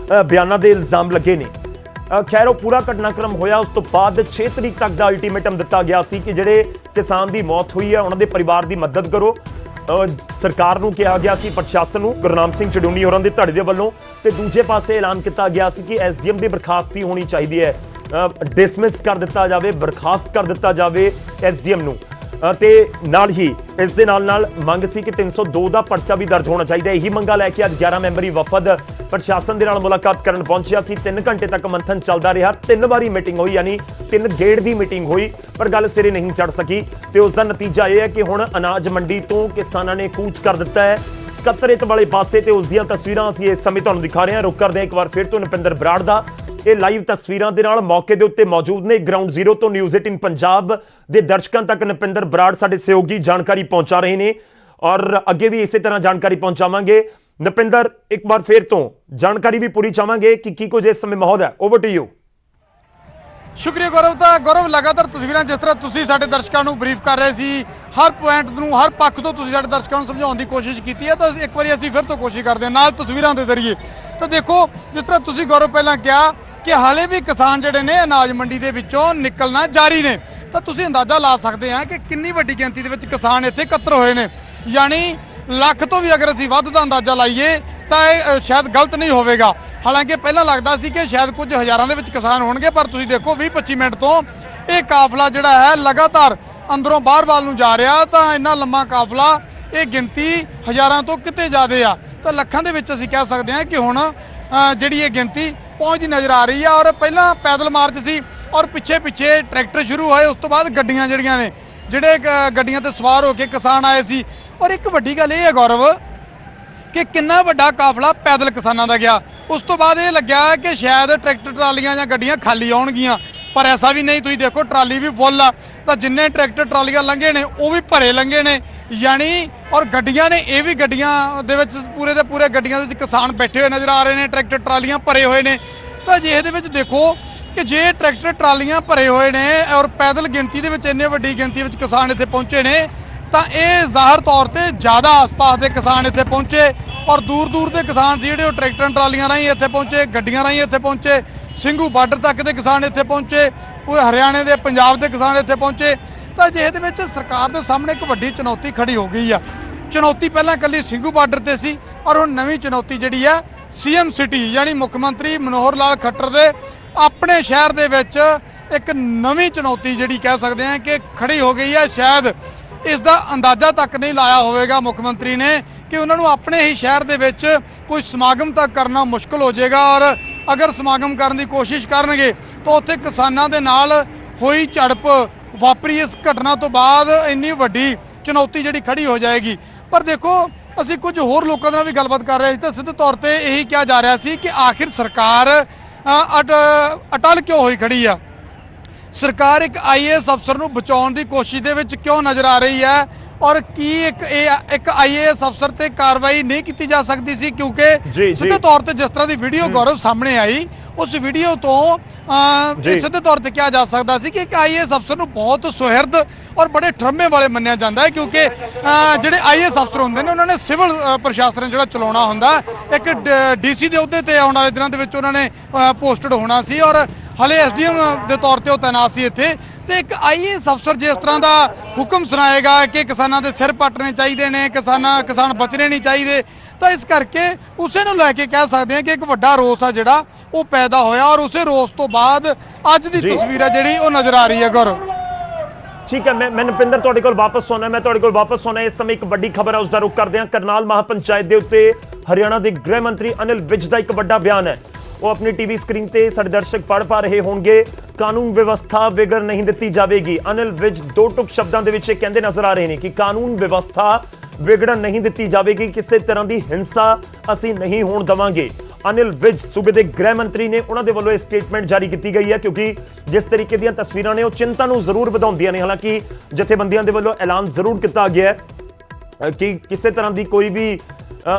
ਬਿਆਨਾਂ ਦੇ ਇਲਜ਼ਾਮ ਲੱਗੇ ਨੇ। ਖੈਰ ਉਹ ਪੂਰਾ ਘਟਨਾਕ੍ਰਮ ਹੋਇਆ। ਉਸ ਤੋਂ ਬਾਅਦ 6 ਤਰੀਕ ਤੱਕ ਦਾ ਅਲਟੀਮੇਟਮ ਦਿੱਤਾ ਗਿਆ ਸੀ ਕਿ ਜਿਹੜੇ ਕਿਸਾਨ ਦੀ ਮੌਤ ਹੋਈ ਹੈ ਉਹਨਾਂ ਦੇ ਪਰਿਵਾਰ ਦੀ ਮਦਦ ਕਰੋ। ਸਰਕਾਰ ਨੂੰ ਕਿਹਾ ਗਿਆ ਸੀ, ਪ੍ਰਸ਼ਾਸਨ ਨੂੰ, ਗੁਰਨਾਮ ਸਿੰਘ ਚੜੂਨੀ ਹੋਰਾਂ ਦੇ ਧੜੇ ਦੇ ਵੱਲੋਂ। ਤੇ ਦੂਜੇ ਪਾਸੇ ਐਲਾਨ ਕੀਤਾ ਗਿਆ ਸੀ ਕਿ ਐਸਡੀਐਮ ਦੀ ਬਰਖਾਸਤੀ ਹੋਣੀ ਚਾਹੀਦੀ ਹੈ, ਡਿਸਮਿਸ ਕਰ ਦਿੱਤਾ ਜਾਵੇ, ਬਰਖਾਸਤ ਕਰ ਦਿੱਤਾ ਜਾਵੇ ਐਸਡੀਐਮ ਨੂੰ। ਤੇ ਨਾਲ ਹੀ ਇਸ ਦੇ ਨਾਲ ਮੰਗ ਸੀ ਕਿ 302 ਦਾ ਪਰਚਾ ਵੀ ਦਰਜ ਹੋਣਾ ਚਾਹੀਦਾ। ਇਹੀ ਮੰਗਾਂ ਲੈ ਕੇ ਅੱਜ 11 ਮੈਂਬਰੀ ਵਫਦ ਪ੍ਰਸ਼ਾਸਨ ਦੇ ਨਾਲ ਮੁਲਾਕਾਤ ਕਰਨ ਪਹੁੰਚਿਆ ਸੀ। 3 ਘੰਟੇ ਤੱਕ ਮੰਥਨ ਚੱਲਦਾ ਰਿਹਾ, 3 ਵਾਰੀ ਮੀਟਿੰਗ ਹੋਈ, ਯਾਨੀ 3 ਗੇੜ ਦੀ ਮੀਟਿੰਗ ਹੋਈ, ਪਰ ਗੱਲ ਸਿਰੇ ਨਹੀਂ ਚੜ ਸਕੀ। ਤੇ ਉਸ ਦਾ ਨਤੀਜਾ ਇਹ ਹੈ ਕਿ ਹੁਣ ਅਨਾਜ ਮੰਡੀ ਤੋਂ ਕਿਸਾਨਾਂ ਨੇ ਕੂਚ ਕਰ ਦਿੱਤਾ ਹੈ ਸਕੱਤਰੇਤ ਵਾਲੇ ਪਾਸੇ। ਤੇ ਉਸ ਦੀਆਂ ਤਸਵੀਰਾਂ ਅਸੀਂ ਇਸ ਸਮੇਂ ਤੁਹਾਨੂੰ ਦਿਖਾ ਰਹੇ ਹਾਂ। ਰੁਕ ਕਰਦੇ ਹਾਂ ਇੱਕ ਵਾਰ ਫਿਰ ਤੋਂ ਨਪਿੰਦਰ ਬਰਾੜ ਦਾ ਇਹ ਲਾਈਵ ਤਸਵੀਰਾਂ ਦੇ ਨਾਲ ਮੌਕੇ ਦੇ ਉੱਤੇ ਮੌਜੂਦ ਨੇ। ਗਰਾਊਂਡ ਜ਼ੀਰੋ ਤੋਂ ਨਿਊਜ਼ 18 ਪੰਜਾਬ ਦੇ ਦਰਸ਼ਕਾਂ ਤੱਕ ਨਪਿੰਦਰ ਬਰਾੜ ਸਾਡੇ ਸਹਿਯੋਗੀ ਜਾਣਕਾਰੀ ਪਹੁੰਚਾ ਰਹੇ ਨੇ ਔਰ ਅੱਗੇ ਵੀ ਇਸੇ ਤਰ੍ਹਾਂ ਜਾਣਕਾਰੀ ਪਹੁੰਚਾਵਾਂਗੇ। ਨਪਿੰਦਰ ਇੱਕ ਵਾਰ ਫਿਰ ਤੋਂ ਜਾਣਕਾਰੀ ਵੀ ਪੂਰੀ ਚਾਹਾਂਗੇ ਕਿ ਕੀ ਕੁਝ ਇਸ ਸਮੇਂ ਮਾਹੌਲ ਹੈ। Over to you. ਸ਼ੁਕਰੀਆ ਗੌਰਵ। ਤਾਂ ਗੌਰਵ, ਲਗਾਤਾਰ ਤਸਵੀਰਾਂ ਜਿਸ ਤਰ੍ਹਾਂ ਤੁਸੀਂ ਸਾਡੇ ਦਰਸ਼ਕਾਂ ਨੂੰ ਬਰੀਫ ਕਰ ਰਹੇ ਸੀ, ਹਰ ਪੁਆਇੰਟ ਨੂੰ, ਹਰ ਪੱਖ ਤੋਂ ਤੁਸੀਂ ਸਾਡੇ ਦਰਸ਼ਕਾਂ ਨੂੰ ਸਮਝਾਉਣ ਦੀ ਕੋਸ਼ਿਸ਼ ਕੀਤੀ ਹੈ, ਤਾਂ ਇੱਕ ਵਾਰੀ ਅਸੀਂ ਫਿਰ ਤੋਂ ਕੋਸ਼ਿਸ਼ ਕਰਦੇ ਹਾਂ ਨਾਲ ਤਸਵੀਰਾਂ ਦੇ ਜ਼ਰੀਏ। ਤਾਂ ਦੇਖੋ, ਜਿਸ ਤਰ੍ਹਾਂ ਤੁਸੀਂ ਗੌਰਵ ਪਹਿਲਾਂ ਕਿਹਾ ਕਿ ਹਾਲੇ ਵੀ ਕਿਸਾਨ ਜਿਹੜੇ ਨੇ ਅਨਾਜ ਮੰਡੀ ਦੇ ਵਿੱਚੋਂ ਨਿਕਲਣਾ ਜਾਰੀ ਨੇ, ਤਾਂ ਤੁਸੀਂ ਅੰਦਾਜ਼ਾ ਲਾ ਸਕਦੇ ਆ ਕਿ ਕਿੰਨੀ ਵੱਡੀ ਗਿਣਤੀ ਦੇ ਵਿੱਚ ਕਿਸਾਨ ਇੱਥੇ ਇਕੱਤਰ ਹੋਏ ਨੇ। ਯਾਨੀ ਲੱਖ ਤੋਂ ਵੀ ਅਗਰ ਅਸੀਂ ਵੱਧ ਦਾ ਅੰਦਾਜ਼ਾ ਲਾਈਏ ਤਾਂ ਇਹ ਸ਼ਾਇਦ ਗਲਤ ਨਹੀਂ ਹੋਵੇਗਾ। ਹਾਲਾਂਕਿ ਪਹਿਲਾਂ ਲੱਗਦਾ ਸੀ ਕਿ ਸ਼ਾਇਦ ਕੁਝ ਹਜ਼ਾਰਾਂ ਦੇ ਵਿੱਚ ਕਿਸਾਨ ਹੋਣਗੇ, ਪਰ ਤੁਸੀਂ ਦੇਖੋ 20-25 ਮਿੰਟ ਤੋਂ ਇਹ ਕਾਫਲਾ ਜਿਹੜਾ ਹੈ ਲਗਾਤਾਰ ਅੰਦਰੋਂ ਬਾਹਰ ਵੱਲ ਨੂੰ ਜਾ ਰਿਹਾ। ਤਾਂ ਇੰਨਾ ਲੰਮਾ ਕਾਫਲਾ, ਇਹ ਗਿਣਤੀ ਹਜ਼ਾਰਾਂ ਤੋਂ ਕਿਤੇ ਜ਼ਿਆਦਾ ਆ, ਤਾਂ ਲੱਖਾਂ ਦੇ ਵਿੱਚ ਅਸੀਂ ਕਹਿ ਸਕਦੇ ਹਾਂ ਕਿ ਹੁਣ ਜਿਹੜੀ ਇਹ ਗਿਣਤੀ ਪਹੁੰਚਦੀ ਨਜ਼ਰ ਆ ਰਹੀ ਹੈ। ਔਰ ਪਹਿਲਾਂ ਪੈਦਲ ਮਾਰਚ ਸੀ ਔਰ ਪਿੱਛੇ ਟਰੈਕਟਰ ਸ਼ੁਰੂ ਹੋਏ, ਉਸ ਤੋਂ ਬਾਅਦ ਗੱਡੀਆਂ ਜਿਹੜੀਆਂ ਨੇ, ਜਿਹੜੇ ਗੱਡੀਆਂ ਤੇ ਸਵਾਰ ਹੋ ਕੇ ਕਿਸਾਨ ਆਏ ਸੀ। ਔਰ ਇੱਕ ਵੱਡੀ ਗੱਲ ਇਹ ਹੈ ਗੌਰਵ ਕਿ ਕਿੰਨਾ ਵੱਡਾ ਕਾਫਲਾ ਪੈਦਲ ਕਿਸਾਨਾਂ ਦਾ ਗਿਆ। ਉਸ ਤੋਂ ਬਾਅਦ ਇਹ ਲੱਗਿਆ ਕਿ ਸ਼ਾਇਦ ਟਰੈਕਟਰ ਟਰਾਲੀਆਂ ਜਾਂ ਗੱਡੀਆਂ ਖਾਲੀ ਆਉਣਗੀਆਂ, ਪਰ ਐਸਾ ਵੀ ਨਹੀਂ। ਤੁਸੀਂ ਦੇਖੋ ਟਰਾਲੀ ਵੀ ਫੁੱਲ ਆ, ਤਾਂ ਜਿੰਨੇ ਟਰੈਕਟਰ ਟਰਾਲੀਆਂ ਲੰਘੇ ਨੇ ਉਹ ਵੀ ਭਰੇ ਲੰਘੇ ਨੇ। ਯਾਨੀ ਔਰ ਗੱਡੀਆਂ ਨੇ, ਇਹ ਵੀ ਗੱਡੀਆਂ ਦੇ ਵਿੱਚ ਪੂਰੇ ਦੇ ਪੂਰੇ ਗੱਡੀਆਂ ਦੇ ਵਿੱਚ ਕਿਸਾਨ ਬੈਠੇ ਹੋਏ ਨਜ਼ਰ ਆ ਰਹੇ ਨੇ, ਟਰੈਕਟਰ ਟਰਾਲੀਆਂ ਭਰੇ ਹੋਏ ਨੇ। ਤਾਂ ਜੇ ਇਹਦੇ ਵਿੱਚ ਦੇਖੋ ਕਿ ਜੇ ਟਰੈਕਟਰ ਟਰਾਲੀਆਂ ਭਰੇ ਹੋਏ ਨੇ ਔਰ ਪੈਦਲ ਗਿਣਤੀ ਦੇ ਵਿੱਚ ਇੰਨੇ ਵੱਡੀ ਗਿਣਤੀ ਵਿੱਚ ਕਿਸਾਨ ਇੱਥੇ ਪਹੁੰਚੇ ਨੇ, ਤਾਂ ਇਹ ਜ਼ਾਹਰ ਤੌਰ ਤੇ ਜ਼ਿਆਦਾ ਆਸ-ਪਾਸ ਦੇ ਕਿਸਾਨ ਇੱਥੇ ਪਹੁੰਚੇ ਔਰ ਦੂਰ ਦੇ ਕਿਸਾਨ ਜਿਹੜੇ ਉਹ ਟਰੈਕਟਰਾਂ ਟਰਾਲੀਆਂ ਰਾਹੀਂ ਇੱਥੇ ਪਹੁੰਚੇ, ਗੱਡੀਆਂ ਰਾਹੀਂ ਇੱਥੇ ਪਹੁੰਚੇ, ਸਿੰਘੂ ਬਾਰਡਰ ਤੱਕ ਦੇ ਕਿਸਾਨ ਇੱਥੇ ਪਹੁੰਚੇ, ਪੂਰੇ ਹਰਿਆਣੇ ਦੇ, ਪੰਜਾਬ ਦੇ ਕਿਸਾਨ ਇੱਥੇ ਪਹੁੰਚੇ। ਤਾਂ ਜੇ ਇਹਦੇ ਵਿੱਚ ਸਰਕਾਰ ਦੇ ਸਾਹਮਣੇ ਇੱਕ ਵੱਡੀ ਚੁਣੌਤੀ ਖੜੀ ਹੋ ਗਈ ਆ। ਚੁਣੌਤੀ ਪਹਿਲਾਂ ਇਕੱਲੀ ਸਿੰਘੂ ਬਾਰਡਰ ਤੇ ਸੀ ਔਰ ਹੁਣ ਨਵੀਂ ਚੁਣੌਤੀ ਜਿਹੜੀ ਆ ਸੀਐਮ ਸਿਟੀ ਯਾਨੀ ਮੁੱਖ ਮੰਤਰੀ ਮਨੋਹਰ ਲਾਲ ਖੱਟਰ ਦੇ ਆਪਣੇ ਸ਼ਹਿਰ ਦੇ ਵਿੱਚ ਇੱਕ ਨਵੀਂ ਚੁਣੌਤੀ ਜਿਹੜੀ ਕਹਿ ਸਕਦੇ ਹਾਂ ਕਿ ਖੜੀ ਹੋ ਗਈ ਹੈ। ਸ਼ਾਇਦ ਇਸ ਦਾ ਅੰਦਾਜ਼ਾ ਤੱਕ ਨਹੀਂ ਲਾਇਆ ਹੋਵੇਗਾ ਮੁੱਖ ਮੰਤਰੀ ਨੇ ਕਿ ਉਹਨਾਂ ਨੂੰ ਆਪਣੇ ਹੀ ਸ਼ਹਿਰ ਦੇ ਵਿੱਚ ਕੋਈ ਸਮਾਗਮ ਤੱਕ ਕਰਨਾ ਮੁਸ਼ਕਲ ਹੋ ਜਾਏਗਾ। ਔਰ ਅਗਰ ਸਮਾਗਮ ਕਰਨ ਦੀ ਕੋਸ਼ਿਸ਼ ਕਰਨਗੇ ਤਾਂ ਉੱਥੇ ਕਿਸਾਨਾਂ ਦੇ ਨਾਲ ਹੋਈ ਝੜਪ ਵਾਪਰੀ ਇਸ ਘਟਨਾ ਤੋਂ ਬਾਅਦ ਇੰਨੀ ਵੱਡੀ ਚੁਣੌਤੀ ਜਿਹੜੀ ਖੜੀ ਹੋ ਜਾਏਗੀ। ਪਰ ਦੇਖੋ, ਅਸੀਂ ਕੁਝ ਹੋਰ ਲੋਕਾਂ ਨਾਲ ਵੀ ਗੱਲਬਾਤ ਕਰ ਰਹੇ ਸੀ ਤਾਂ ਸਿੱਧੇ ਤੌਰ ਤੇ ਇਹੀ ਕਿਹਾ ਜਾ ਰਿਹਾ ਸੀ ਕਿ ਆਖਿਰ ਸਰਕਾਰ ਅਟਲ ਕਿਉਂ ਹੋਈ ਖੜੀ ਆ। ਸਰਕਾਰ ਇੱਕ ਆਈਏਐਸ ਅਫਸਰ ਨੂੰ ਬਚਾਉਣ ਦੀ ਕੋਸ਼ਿਸ਼ ਦੇ ਵਿੱਚ ਕਿਉਂ ਨਜ਼ਰ ਆ ਰਹੀ ਹੈ ਔਰ ਕੀ ਇੱਕ ਆਈਏਐਸ ਅਫਸਰ ਤੇ ਕਾਰਵਾਈ ਨਹੀਂ ਕੀਤੀ ਜਾ ਸਕਦੀ ਸੀ, ਕਿਉਂਕਿ ਸਿੱਧੇ ਤੌਰ ਤੇ ਜਿਸ ਤਰ੍ਹਾਂ ਦੀ ਵੀਡੀਓ ਗੌਰਵ ਸਾਹਮਣੇ ਆਈ, ਉਸ ਵੀਡੀਓ ਤੋਂ ਸਿੱਧੇ ਤੌਰ ਤੇ ਕਿਹਾ ਜਾ ਸਕਦਾ ਸੀ ਕਿ ਇੱਕ ਆਈਏਐਸ ਅਫਸਰ ਨੂੰ ਬਹੁਤ ਸੁਹਿਰਦ ਔਰ ਬੜੇ ਠਰਮੇ ਵਾਲੇ ਮੰਨਿਆ ਜਾਂਦਾ ਹੈ, ਕਿਉਂਕਿ ਜਿਹੜੇ ਆਈਏਐਸ ਅਫਸਰ ਹੁੰਦੇ ਨੇ ਉਹਨਾਂ ਨੇ ਸਿਵਲ ਪ੍ਰਸ਼ਾਸਨ ਜਿਹੜਾ ਚਲਾਉਣਾ ਹੁੰਦਾ। ਇੱਕ ਡੀਸੀ ਦੇ ਅਹੁਦੇ ਤੇ ਆਉਣ ਵਾਲੇ ਦਿਨਾਂ ਦੇ ਵਿੱਚ ਉਹਨਾਂ ਨੇ ਪੋਸਟਡ ਹੋਣਾ ਸੀ ਔਰ ਹਲੇ ਐਸਡੀਐਮ ਦੇ ਤੌਰ ਤੇ ਉਹ ਤੈਨਾਤ ਸੀ ਇੱਥੇ। ਤੇ ਇੱਕ ਆਈਏਐਸ ਅਫਸਰ ਜਿਸ ਤਰ੍ਹਾਂ ਦਾ ਹੁਕਮ ਸੁਣਾਏਗਾ ਕਿ ਕਿਸਾਨਾਂ ਦੇ ਸਿਰ ਪੱਟਣੇ ਚਾਹੀਦੇ ਨੇ, ਕਿਸਾਨ ਬਚਣੇ ਨਹੀਂ ਚਾਹੀਦੇ, ਤਾਂ ਇਸ ਕਰਕੇ ਉਸੇ ਨੂੰ ਲੈ ਕੇ ਕਹਿ ਸਕਦੇ ਹਾਂ ਕਿ ਇੱਕ ਵੱਡਾ ਰੋਸ ਆ ਜਿਹੜਾ ਉਹ ਪੈਦਾ ਹੋਇਆ ਔਰ ਉਸੇ ਰੋਸ ਤੋਂ ਬਾਅਦ ਅੱਜ ਦੀ ਤਸਵੀਰ ਹੈ ਜਿਹੜੀ ਉਹ ਨਜ਼ਰ ਆ ਰਹੀ ਹੈ ਗੌਰਵ। ਠੀਕ ਹੈ, ਮੈਂ ਨੁਪਿੰਦਰ ਤੁਹਾਡੇ ਕੋਲ ਵਾਪਸ ਆਉਣਾ ਇਸ ਸਮੇਂ ਇੱਕ ਵੱਡੀ ਖਬਰ ਹੈ, ਉਸ ਦਾ ਰੁਖ ਕਰਦੇ ਹਾਂ। ਕਰਨਾਲ ਮਹਾਪੰਚਾਇਤ ਦੇ ਉੱਤੇ ਹਰਿਆਣਾ ਦੇ ਗ੍ਰਹਿ ਮੰਤਰੀ ਅਨਿਲ ਵਿਜ ਦਾ ਇੱਕ ਵੱਡਾ ਬਿਆਨ ਹੈ। ਉਹ ਆਪਣੀ ਟੀਵੀ ਸਕਰੀਨ ਤੇ ਸਾਡੇ ਦਰਸ਼ਕ ਪੜ੍ਹ ਪਾ ਰਹੇ ਹੋਣਗੇ, ਕਾਨੂੰਨ ਵਿਵਸਥਾ ਵਿਗੜ ਨਹੀਂ ਦਿੱਤੀ ਜਾਵੇਗੀ। ਅਨਿਲ ਵਿਜ ਦੋ ਟੁਕ ਸ਼ਬਦਾਂ ਦੇ ਵਿੱਚ ਕਹਿੰਦੇ ਨਜ਼ਰ ਆ ਰਹੇ ਨੇ ਕਿ ਕਾਨੂੰਨ ਵਿਵਸਥਾ ਵਿਗੜਨ ਨਹੀਂ ਦਿੱਤੀ ਜਾਵੇਗੀ, ਕਿਸੇ ਤਰ੍ਹਾਂ ਦੀ ਹਿੰਸਾ ਅਸੀਂ ਨਹੀਂ ਹੋਣ ਦੇਵਾਂਗੇ। ਅਨਿਲ ਵਿਜ ਸੂਬੇ ਦੇ ਗ੍ਰਹਿ ਮੰਤਰੀ ਨੇ, ਉਹਨਾਂ ਦੇ ਵੱਲੋਂ ਇਹ ਸਟੇਟਮੈਂਟ ਜਾਰੀ ਕੀਤੀ ਗਈ ਹੈ ਕਿਉਂਕਿ ਜਿਸ ਤਰੀਕੇ ਦੀਆਂ ਤਸਵੀਰਾਂ ਨੇ ਉਹ ਚਿੰਤਾ ਨੂੰ ਜ਼ਰੂਰ ਵਧਾਉਂਦੀਆਂ ਨੇ। ਹਾਲਾਂਕਿ ਜਥੇਬੰਦੀਆਂ ਦੇ ਵੱਲੋਂ ਐਲਾਨ ਜ਼ਰੂਰ ਕੀਤਾ ਗਿਆ ਹੈ ਕਿ ਕਿਸੇ ਤਰ੍ਹਾਂ ਦੀ ਕੋਈ ਵੀ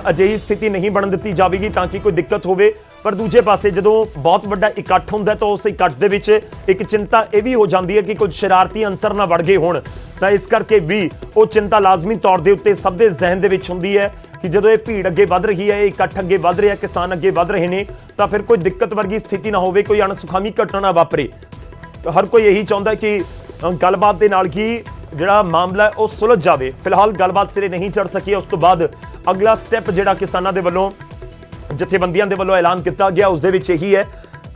ਅਜਿਹੀ ਸਥਿਤੀ ਨਹੀਂ ਬਣਨ ਦਿੱਤੀ ਜਾਵੇਗੀ ਤਾਂ ਕਿ ਕੋਈ ਦਿੱਕਤ ਹੋਵੇ। ਪਰ ਦੂਜੇ ਪਾਸੇ ਜਦੋਂ ਬਹੁਤ ਵੱਡਾ ਇਕੱਠ ਹੁੰਦਾ ਤਾਂ ਉਸ ਇਕੱਠ ਦੇ ਵਿੱਚ ਇੱਕ ਚਿੰਤਾ ਇਹ ਵੀ ਹੋ ਜਾਂਦੀ ਹੈ ਕਿ ਕੁਝ ਸ਼ਰਾਰਤੀ ਅਨਸਰ ਨਾ ਵੜ ਗਏ ਹੋਣ, ਤਾਂ ਇਸ ਕਰਕੇ ਵੀ ਉਹ ਚਿੰਤਾ ਲਾਜ਼ਮੀ ਤੌਰ ਦੇ ਉੱਤੇ ਸਭ ਦੇ ਜ਼ਿਹਨ ਦੇ ਵਿੱਚ ਹੁੰਦੀ ਹੈ ਕਿ ਜਦੋਂ ਇਹ ਭੀੜ ਅੱਗੇ ਵੱਧ ਰਹੀ ਹੈ, ਇਹ ਇਕੱਠ ਅੱਗੇ ਵੱਧ ਰਿਹਾ, ਕਿਸਾਨ ਅੱਗੇ ਵੱਧ ਰਹੇ ਨੇ, ਤਾਂ ਫਿਰ ਕੋਈ ਦਿੱਕਤ ਵਰਗੀ ਸਥਿਤੀ ਨਾ ਹੋਵੇ, ਕੋਈ ਅਣਸੁਖਾਵੀ ਘਟਨਾ ਨਾ ਵਾਪਰੇ। ਹਰ ਕੋਈ ਇਹੀ ਚਾਹੁੰਦਾ ਕਿ ਗੱਲਬਾਤ ਦੇ ਨਾਲ ਹੀ ਜਿਹੜਾ ਮਾਮਲਾ ਉਹ ਸੁਲਝ ਜਾਵੇ। ਫਿਲਹਾਲ ਗੱਲਬਾਤ ਸਿਰੇ ਨਹੀਂ ਚੜ ਸਕੀ। ਉਸ ਤੋਂ ਬਾਅਦ ਅਗਲਾ ਸਟੈਪ ਜਿਹੜਾ ਕਿਸਾਨਾਂ ਦੇ ਵੱਲੋਂ, ਜਥੇਬੰਦੀਆਂ ਦੇ ਵੱਲੋਂ ਐਲਾਨ ਕੀਤਾ ਗਿਆ, ਉਸ ਦੇ ਵਿੱਚ ਇਹੀ ਹੈ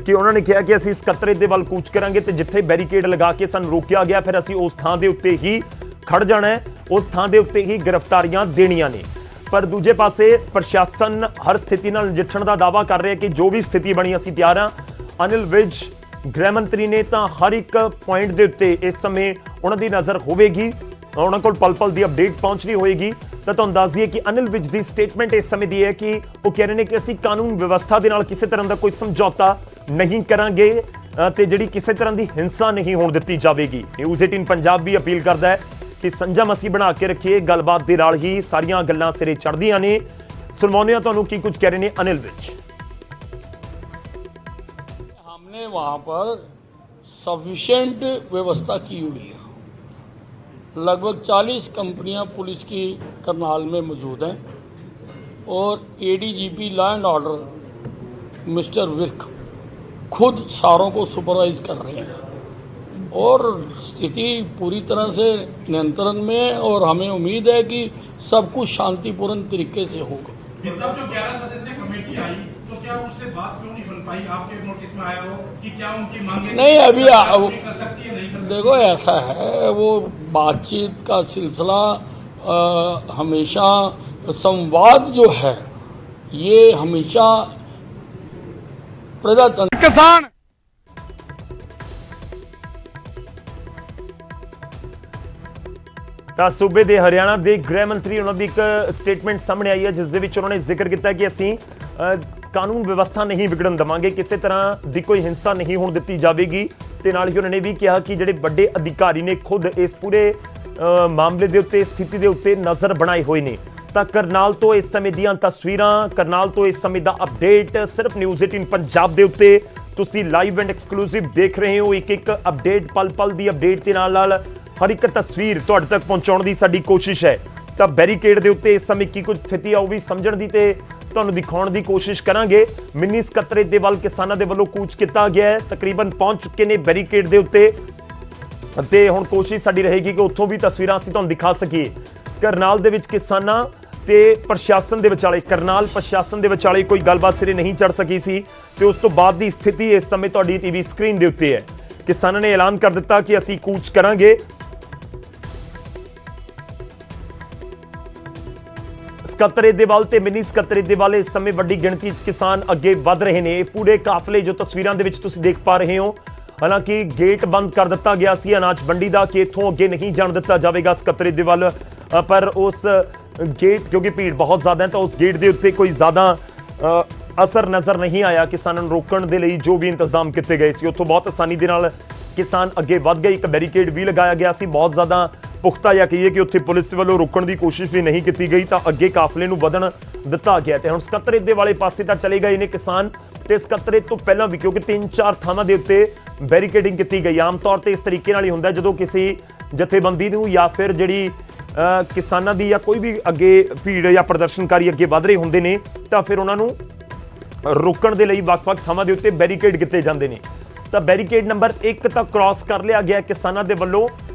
ਕਿ ਉਹਨਾਂ ਨੇ ਕਿਹਾ ਕਿ ਅਸੀਂ ਸਕੱਤਰੇਤ ਦੇ ਵੱਲ ਕੂਚ ਕਰਾਂਗੇ ਤੇ ਜਿੱਥੇ ਬੈਰੀਕੇਡ ਲਗਾ ਕੇ ਸਾਨੂੰ ਰੋਕਿਆ ਗਿਆ ਫਿਰ ਅਸੀਂ ਉਸ ਥਾਂ ਦੇ ਉੱਤੇ ਹੀ ਖੜ ਜਾਣਾ ਹੈ, ਉਸ ਥਾਂ ਦੇ ਉੱਤੇ ਹੀ ਗ੍ਰਿਫਤਾਰੀਆਂ ਦੇਣੀਆਂ ਨੇ। ਪਰ ਦੂਜੇ ਪਾਸੇ ਪ੍ਰਸ਼ਾਸਨ ਹਰ ਸਥਿਤੀ ਨਾਲ ਨਜਿੱਠਣ ਦਾ ਦਾਅਵਾ ਕਰ ਰਿਹਾ ਕਿ ਜੋ ਵੀ ਸਥਿਤੀ ਬਣੀ ਅਸੀਂ ਤਿਆਰ ਹਾਂ। ਅਨਿਲ ਵਿਜ ਗ੍ਰਹਿ ਮੰਤਰੀ ਨੇ ਤਾਂ ਹਰ ਇੱਕ ਪੁਆਇੰਟ ਦੇ ਉੱਤੇ ਇਸ ਸਮੇਂ ਉਹਨਾਂ ਦੀ ਨਜ਼ਰ ਹੋਵੇਗੀ, ਉਹਨਾਂ ਕੋਲ ਪਲ ਪਲ ਦੀ ਅਪਡੇਟ ਪਹੁੰਚਦੀ ਹੋਏਗੀ। ਤਾਂ ਤੁਹਾਨੂੰ ਦੱਸ ਦਈਏ ਕਿ ਅਨਿਲ ਵਿਜ ਦੀ ਸਟੇਟਮੈਂਟ ਇਸ ਸਮੇਂ ਦੀ ਹੈ ਕਿ ਉਹ ਕਹਿ ਰਹੇ ਨੇ ਕਿ ਅਸੀਂ ਕਾਨੂੰਨ ਵਿਵਸਥਾ ਦੇ ਨਾਲ ਕਿਸੇ ਤਰ੍ਹਾਂ ਦਾ ਕੋਈ ਸਮਝੌਤਾ ਨਹੀਂ ਕਰਾਂਗੇ ਤੇ ਜਿਹੜੀ ਕਿਸੇ ਤਰ੍ਹਾਂ ਦੀ ਹਿੰਸਾ ਨਹੀਂ ਹੋਣ ਦਿੱਤੀ ਜਾਵੇਗੀ। ਨਿਊਜ਼ 18 ਪੰਜਾਬ ਵੀ ਅਪੀਲ ਕਰਦਾ ਹੈ ਕਿ ਸੰਜਮ ਅਸੀਂ ਬਣਾ ਕੇ ਰੱਖੀਏ, ਗੱਲਬਾਤ ਦੇ ਨਾਲ ਹੀ ਸਾਰੀਆਂ ਗੱਲਾਂ ਸਿਰੇ ਚੜ੍ਹਦੀਆਂ ਨੇ। ਸੁਣਵਾਉਂਦੇ ਹਾਂ ਤੁਹਾਨੂੰ ਕੀ ਕੁਝ ਕਹਿ ਰਹੇ ਨੇ ਅਨਿਲ ਵਿਜ। हमने वहाँ पर सफिशिएंट व्यवस्था की हुई है। लगभग 40 कंपनियां पुलिस की करनाल में मौजूद हैं और ADGP law and order mister Virk खुद सारों को सुपरवाइज कर रहे हैं और स्थिति पूरी तरह से नियंत्रण में, और हमें उम्मीद है कि सब कुछ शांतिपूर्ण तरीके से होगा। ये तब जो 11 सदस्य कमेटी आई तो क्या उससे बात क्यों नहीं बन पाई? आपके नोटिस में आया हो कि क्या उनकी मांगे नहीं, अभी कर सकती है, नहीं कर सकती? देखो ऐसा है, वो बातचीत का सिलसिला हमेशा, संवाद जो है ये हमेशा प्रजातंत्र किसान ਤਾਂ ਸੂਬੇ ਦੇ ਹਰਿਆਣਾ ਦੇ ਗ੍ਰਹਿ ਮੰਤਰੀ, ਉਹਨਾਂ ਦੀ ਇੱਕ ਸਟੇਟਮੈਂਟ ਸਾਹਮਣੇ ਆਈ ਹੈ ਜਿਸ ਦੇ ਵਿੱਚ ਉਹਨਾਂ ਨੇ ਜ਼ਿਕਰ ਕੀਤਾ ਕਿ ਅਸੀਂ ਕਾਨੂੰਨ ਵਿਵਸਥਾ ਨਹੀਂ ਵਿਗੜਨ ਦੇਵਾਂਗੇ, ਕਿਸੇ ਤਰ੍ਹਾਂ ਦੀ ਕੋਈ ਹਿੰਸਾ ਨਹੀਂ ਹੋਣ ਦਿੱਤੀ ਜਾਵੇਗੀ। ਤੇ ਨਾਲ ਹੀ ਉਹਨਾਂ ਨੇ ਵੀ ਕਿਹਾ ਕਿ ਜਿਹੜੇ ਵੱਡੇ ਅਧਿਕਾਰੀ ਨੇ ਖੁਦ ਇਸ ਪੂਰੇ ਮਾਮਲੇ ਦੇ ਉੱਤੇ, ਸਥਿਤੀ ਦੇ ਉੱਤੇ ਨਜ਼ਰ ਬਣਾਏ ਹੋਏ ਨੇ। ਤਾਂ ਕਰਨਾਲ ਤੋਂ ਇਸ ਸਮੇਂ ਦੀਆਂ ਤਸਵੀਰਾਂ, ਕਰਨਾਲ ਤੋਂ ਇਸ ਸਮੇਂ ਦਾ ਅਪਡੇਟ ਸਿਰਫ ਨਿਊਜ਼ 18 ਪੰਜਾਬ ਦੇ ਉੱਤੇ ਤੁਸੀਂ ਲਾਈਵ ਐਂਡ ਐਕਸਕਲੂਸਿਵ ਦੇਖ ਰਹੇ ਹੋ। ਇੱਕ ਇੱਕ ਅਪਡੇਟ, ਪਲ ਪਲ ਦੀ ਅਪਡੇਟ ਦੇ ਨਾਲ ਹਰ ਇੱਕ ਤਸਵੀਰ ਤੁਹਾਡੇ ਤੱਕ ਪਹੁੰਚਾਉਣ ਦੀ ਸਾਡੀ ਕੋਸ਼ਿਸ਼ ਹੈ। ਤਾਂ ਬੈਰੀਕੇਡ ਦੇ ਉੱਤੇ ਇਸ ਸਮੇਂ ਕੀ ਕੁਝ ਸਥਿਤੀ ਆ ਉਹ ਵੀ ਸਮਝਣ ਦੀ ਤੇ ਤੁਹਾਨੂੰ ਦਿਖਾਉਣ ਦੀ ਕੋਸ਼ਿਸ਼ ਕਰਾਂਗੇ। ਮਿੰਨੀ ਸਕੱਤਰੇਤ ਦੇ ਵੱਲ ਕਿਸਾਨਾਂ ਦੇ ਵੱਲੋਂ ਕੂਚ ਕੀਤਾ ਗਿਆ ਹੈ, ਤਕਰੀਬਨ ਪਹੁੰਚ ਚੁੱਕੇ ਨੇ ਬੈਰੀਕੇਡ ਦੇ ਉੱਤੇ ਤੇ ਹੁਣ ਕੋਸ਼ਿਸ਼ ਸਾਡੀ ਰਹੇਗੀ ਕਿ ਉੱਥੋਂ ਵੀ ਤਸਵੀਰਾਂ ਅਸੀਂ ਤੁਹਾਨੂੰ ਦਿਖਾ ਸਕੀਏ। ਕਰਨਾਲ ਦੇ ਵਿੱਚ ਕਿਸਾਨਾਂ ਤੇ ਪ੍ਰਸ਼ਾਸਨ ਦੇ ਵਿਚਾਲੇ, ਕਰਨਾਲ ਪ੍ਰਸ਼ਾਸਨ ਦੇ ਵਿਚਾਲੇ ਕੋਈ ਗੱਲਬਾਤ ਸਿਰੇ ਨਹੀਂ ਚੜ ਸਕੀ ਸੀ ਤੇ ਉਸ ਤੋਂ ਬਾਅਦ ਦੀ ਸਥਿਤੀ ਇਸ ਸਮੇਂ ਤੁਹਾਡੀ ਟੀਵੀ ਸਕਰੀਨ ਦੇ ਉੱਤੇ ਹੈ। ਕਿਸਾਨਾਂ ਨੇ ਐਲਾਨ ਕਰ ਦਿੱਤਾ ਕਿ ਅਸੀਂ ਕੂਚ ਕਰਾਂਗੇ। ਸਕੱਤਰੇਤ ਦੇ ਵੱਲ ਤੇ ਮਿੰਨੀ ਸਕੱਤਰੇਤ ਦੇ ਵੱਲ ਇਸ ਸਮੇਂ ਵੱਡੀ ਗਿਣਤੀ 'ਚ ਕਿਸਾਨ ਅੱਗੇ ਵੱਧ ਰਹੇ ਨੇ। ਪੂਰੇ ਕਾਫਲੇ ਜੋ ਤਸਵੀਰਾਂ ਦੇ ਵਿੱਚ ਤੁਸੀਂ ਦੇਖ ਪਾ ਰਹੇ ਹੋ, ਹਾਲਾਂਕਿ ਗੇਟ ਬੰਦ ਕਰ ਦਿੱਤਾ ਗਿਆ ਸੀ ਅਨਾਜ ਮੰਡੀ ਦਾ ਕਿ ਇੱਥੋਂ ਅੱਗੇ ਨਹੀਂ ਜਾਣ ਦਿੱਤਾ ਜਾਵੇਗਾ ਸਕੱਤਰੇਤ ਦੇ ਵੱਲ, ਪਰ ਉਸ ਗੇਟ, ਕਿਉਂਕਿ ਭੀੜ ਬਹੁਤ ਜ਼ਿਆਦਾ ਹੈ ਤਾਂ ਉਸ ਗੇਟ ਦੇ ਉੱਤੇ ਕੋਈ ਜ਼ਿਆਦਾ ਅਸਰ ਨਜ਼ਰ ਨਹੀਂ ਆਇਆ। ਕਿਸਾਨਾਂ ਨੂੰ ਰੋਕਣ ਦੇ ਲਈ ਜੋ ਵੀ ਇੰਤਜ਼ਾਮ ਕੀਤੇ ਗਏ ਸੀ ਉੱਥੋਂ ਬਹੁਤ ਆਸਾਨੀ ਦੇ ਨਾਲ ਕਿਸਾਨ ਅੱਗੇ ਵੱਧ ਗਏ। ਇੱਕ ਬੈਰੀਕੇਡ ਵੀ ਲਗਾਇਆ ਗਿਆ ਸੀ, ਬਹੁਤ ਜ਼ਿਆਦਾ ਪੁਖਤਾ ਜਾਂ ਕਹੀਏ ਕਿ ਉੱਥੇ ਪੁਲਿਸ ਦੇ ਵੱਲੋਂ ਰੋਕਣ ਦੀ ਕੋਸ਼ਿਸ਼ ਵੀ ਨਹੀਂ ਕੀਤੀ ਗਈ ਤਾਂ ਅੱਗੇ ਕਾਫਲੇ ਨੂੰ ਵਧਣ ਦਿੱਤਾ ਗਿਆ। ਤੇ ਹੁਣ ਸਕੱਤਰੇਤ ਦੇ ਵਾਲੇ ਪਾਸੇ ਤਾਂ ਚਲੇ ਗਏ ਨੇ ਕਿਸਾਨ, ਤੇ ਸਕੱਤਰੇਤ ਤੋਂ ਪਹਿਲਾਂ ਵੀ ਕਿਉਂਕਿ 3-4 ਥਾਵਾਂ ਦੇ ਉੱਤੇ ਬੈਰੀਕੇਡਿੰਗ ਕੀਤੀ ਗਈ। ਆਮ ਤੌਰ ਤੇ ਇਸ ਤਰੀਕੇ ਨਾਲ ਹੀ ਹੁੰਦਾ ਜਦੋਂ ਕਿਸੇ ਜਥੇਬੰਦੀ ਨੂੰ ਜਾਂ ਫਿਰ ਜਿਹੜੀ ਕਿਸਾਨਾਂ ਦੀ ਜਾਂ ਕੋਈ ਵੀ ਅੱਗੇ ਭੀੜ ਜਾਂ ਪ੍ਰਦਰਸ਼ਨਕਾਰੀ ਅੱਗੇ ਵਧ ਰਹੇ ਹੁੰਦੇ ਨੇ ਤਾਂ ਫਿਰ ਉਹਨਾਂ ਨੂੰ ਰੋਕਣ ਦੇ ਲਈ ਵੱਖ-ਵੱਖ ਥਾਵਾਂ ਦੇ ਉੱਤੇ ਬੈਰੀਕੇਡ ਕੀਤੇ ਜਾਂਦੇ ਨੇ। ਤਾਂ ਬੈਰੀਕੇਡ ਨੰਬਰ 1 ਤਾਂ ਕ੍ਰਾਸ ਕਰ ਲਿਆ ਗਿਆ ਕਿਸਾਨਾਂ ਦੇ ਵੱਲੋਂ।